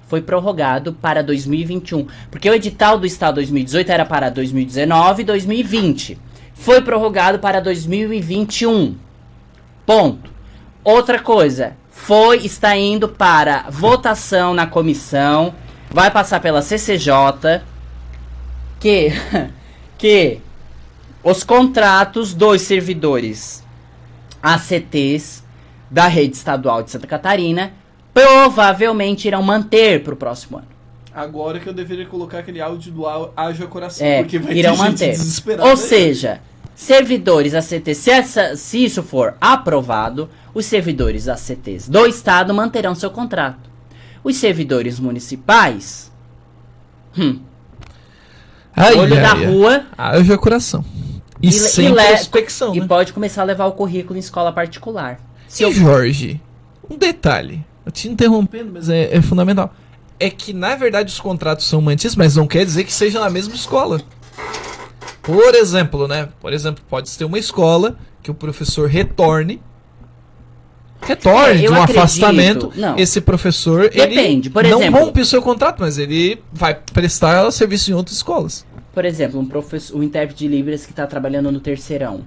foi prorrogado para 2021. Porque o edital do estado 2018 era para 2019 e 2020. Foi prorrogado para 2021. Ponto. Outra coisa, está indo para votação na comissão, vai passar pela CCJ, que os contratos dos servidores ACTs da rede estadual de Santa Catarina provavelmente irão manter para o próximo ano. Agora que eu deveria colocar aquele áudio do Haja Coração, porque vai irão ter gente manter. desesperada. Ou seja, servidores ACTs, se isso for aprovado, os servidores ACTs do estado manterão seu contrato. Os servidores municipais, olho da rua, Haja Coração. E sem prospecção, e pode começar a levar o currículo em escola particular. Jorge, um detalhe, eu te interrompendo, mas é fundamental. É que, na verdade, os contratos são mantidos, mas não quer dizer que seja na mesma escola. Por exemplo, pode ter uma escola que o professor retorne de um afastamento. Não. Esse professor, depende, por não exemplo, rompe o seu contrato, mas ele vai prestar serviço em outras escolas. Por exemplo, um intérprete de Libras que está trabalhando no terceirão.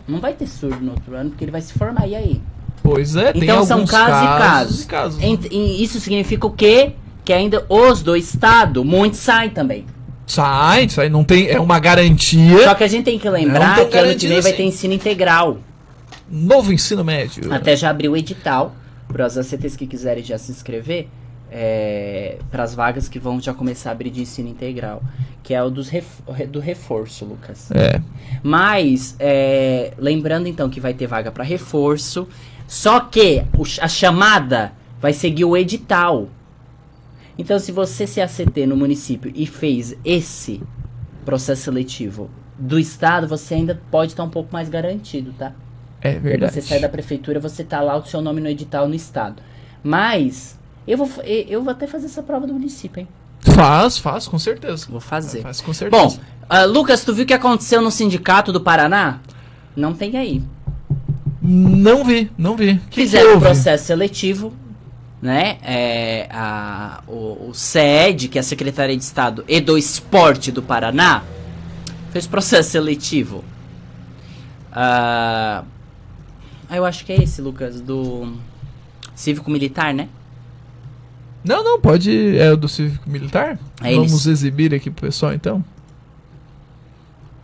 Não vai ter surdo no outro ano, porque ele vai se formar, e aí? Pois é, tem então são alguns casos e casos. E isso significa o quê? Que ainda os do estado, muitos saem também. Sai, não tem, é uma garantia. Só que a gente tem que lembrar que ano que vem vai ter ensino integral. Novo ensino médio. Até já abriu o edital para as ACTs que quiserem já se inscrever, para as vagas que vão já começar a abrir de ensino integral, que é o do reforço, Lucas. Mas, lembrando então que vai ter vaga para reforço, só que a chamada vai seguir o edital. Então, se você se ACT no município e fez esse processo seletivo do estado, você ainda pode estar um pouco mais garantido, tá? É verdade. Você sai da prefeitura, você tá lá o seu nome no edital no estado. Mas eu vou até fazer essa prova do município, hein? Faz, com certeza. Vou fazer. Faz com certeza. Bom, Lucas, tu viu o que aconteceu no sindicato do Paraná? Não tem aí. Não vi. Fizeram um processo seletivo, né? O SED, que é a Secretaria de Estado e do Esporte do Paraná, fez processo seletivo. Eu acho que é esse, Lucas, do cívico-militar, né? Não, pode. É o do cívico-militar? Vamos exibir aqui pro pessoal, então?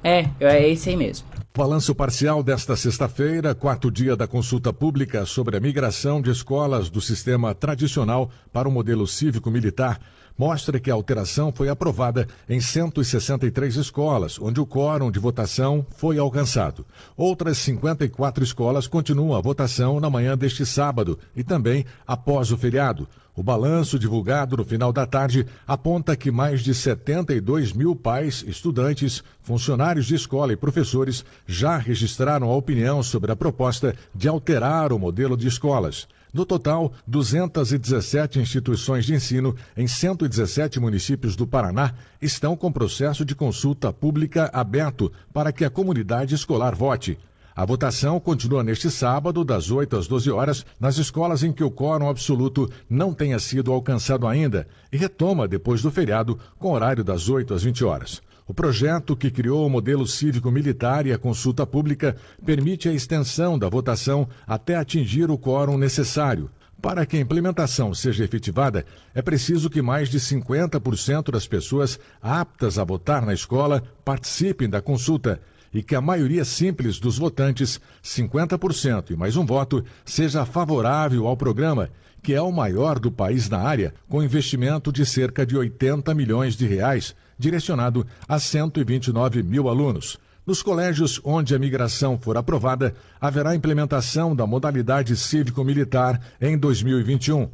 É esse aí mesmo. Balanço parcial desta sexta-feira, quarto dia da consulta pública sobre a migração de escolas do sistema tradicional para o modelo cívico-militar, mostra que a alteração foi aprovada em 163 escolas, onde o quórum de votação foi alcançado. Outras 54 escolas continuam a votação na manhã deste sábado e também após o feriado. O balanço divulgado no final da tarde aponta que mais de 72 mil pais, estudantes, funcionários de escola e professores já registraram a opinião sobre a proposta de alterar o modelo de escolas. No total, 217 instituições de ensino em 117 municípios do Paraná estão com processo de consulta pública aberto para que a comunidade escolar vote. A votação continua neste sábado, das 8 às 12 horas, nas escolas em que o quórum absoluto não tenha sido alcançado ainda, e retoma depois do feriado, com horário das 8 às 20 horas. O projeto, que criou o modelo cívico-militar e a consulta pública, permite a extensão da votação até atingir o quórum necessário. Para que a implementação seja efetivada, é preciso que mais de 50% das pessoas aptas a votar na escola participem da consulta e que a maioria simples dos votantes, 50% e mais um voto, seja favorável ao programa, que é o maior do país na área, com investimento de cerca de 80 milhões de reais, direcionado a 129 mil alunos. Nos colégios onde a migração for aprovada, haverá implementação da modalidade cívico-militar em 2021.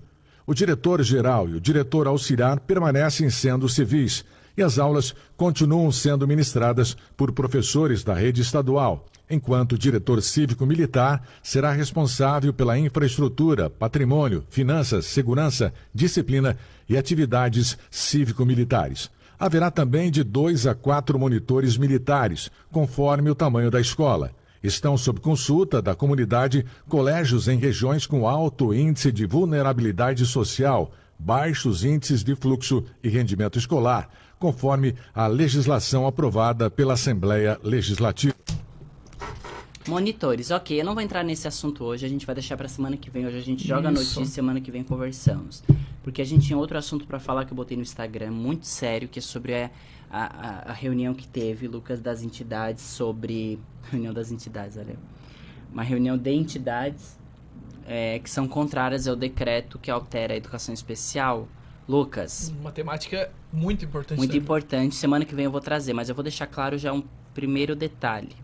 O diretor-geral e o diretor auxiliar permanecem sendo civis, e as aulas continuam sendo ministradas por professores da rede estadual, enquanto o diretor cívico-militar será responsável pela infraestrutura, patrimônio, finanças, segurança, disciplina e atividades cívico-militares. Haverá também de 2 a 4 monitores militares, conforme o tamanho da escola. Estão sob consulta da comunidade colégios em regiões com alto índice de vulnerabilidade social, baixos índices de fluxo e rendimento escolar, conforme a legislação aprovada pela Assembleia Legislativa. Monitores, ok, eu não vou entrar nesse assunto hoje, a gente vai deixar para semana que vem. Hoje a gente joga a notícia, semana que vem conversamos. Porque a gente tinha outro assunto para falar que eu botei no Instagram, muito sério, que é sobre a reunião que teve, Lucas, das entidades sobre... Reunião das entidades, olha. Uma reunião de entidades que são contrárias ao decreto que altera a educação especial. Lucas. Uma temática muito importante. Muito importante. Semana que vem eu vou trazer, mas eu vou deixar claro já um primeiro detalhe.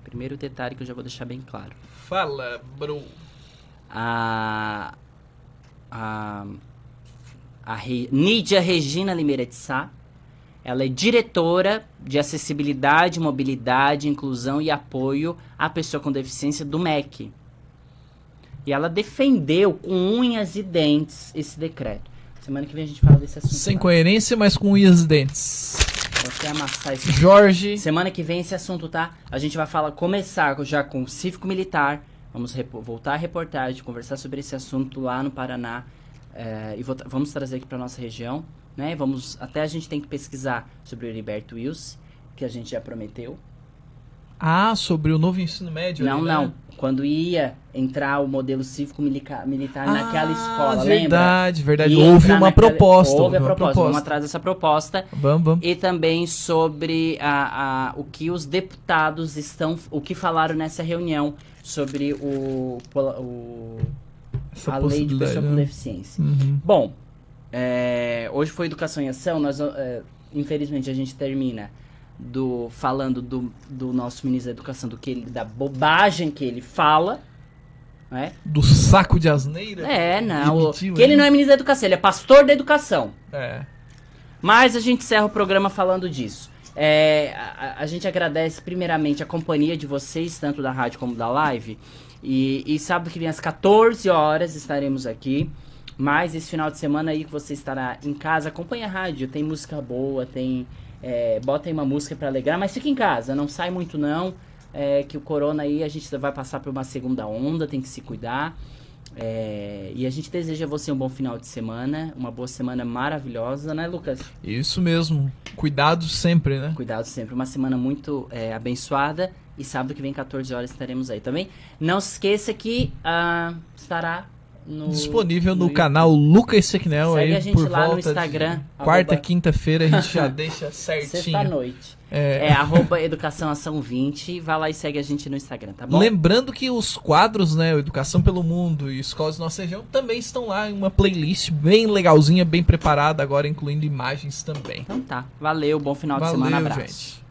Primeiro detalhe que eu já vou deixar bem claro. Fala, bro. Nídia Regina Limeira de Sá, ela é diretora de acessibilidade, mobilidade, inclusão e apoio à pessoa com deficiência do MEC. E ela defendeu com unhas e dentes esse decreto. Semana que vem a gente fala desse assunto. Sem coerência, mas com unhas e dentes. Vou até amassar esse Jorge. Semana que vem esse assunto, tá? A gente vai começar já com o cívico-militar. Vamos voltar a reportagem, conversar sobre esse assunto lá no Paraná. E vamos trazer aqui para nossa região, né? Até a gente tem que pesquisar sobre o Heriberto Wilson, que a gente já prometeu. Ah, sobre o novo ensino médio? Não, né? Não. Quando ia entrar o modelo cívico-militar naquela escola, verdade, lembra? Verdade, houve uma proposta. Houve a proposta, vamos atrás dessa proposta. Vamos. E também sobre o que os deputados o que falaram nessa reunião sobre a lei de pessoa com deficiência. Uhum. Bom, hoje foi Educação em Ação, infelizmente a gente termina falando do nosso ministro da Educação, da bobagem que ele fala, né? Do saco de asneira? Ele não é ministro da Educação, ele é pastor da Educação. Mas a gente encerra o programa falando disso. A gente agradece primeiramente a companhia de vocês, tanto da rádio como da live, e sábado que vem às 14 horas estaremos aqui. Mas esse final de semana aí que você estará em casa, acompanha a rádio, tem música boa, bota aí uma música para alegrar, mas fica em casa, não sai muito não, que o corona aí a gente vai passar por uma segunda onda, tem que se cuidar, e a gente deseja a você um bom final de semana, uma boa semana maravilhosa, né, Lucas? Isso mesmo, cuidado sempre, né? Cuidado sempre, uma semana muito abençoada, e sábado que vem 14 horas estaremos aí também. Não se esqueça que estará disponível no canal Lucas Sequinel. Segue aí a gente por lá volta no Instagram. Quarta, quinta-feira a gente já deixa certinho. Sexta-noite. @EducaçãoAção20. Vai lá e segue a gente no Instagram, tá bom? Lembrando que os quadros, né, Educação pelo Mundo e Escolas da Nossa Região também estão lá em uma playlist bem legalzinha, bem preparada, agora incluindo imagens também. Então tá. Valeu, bom final de semana, abraço. Gente.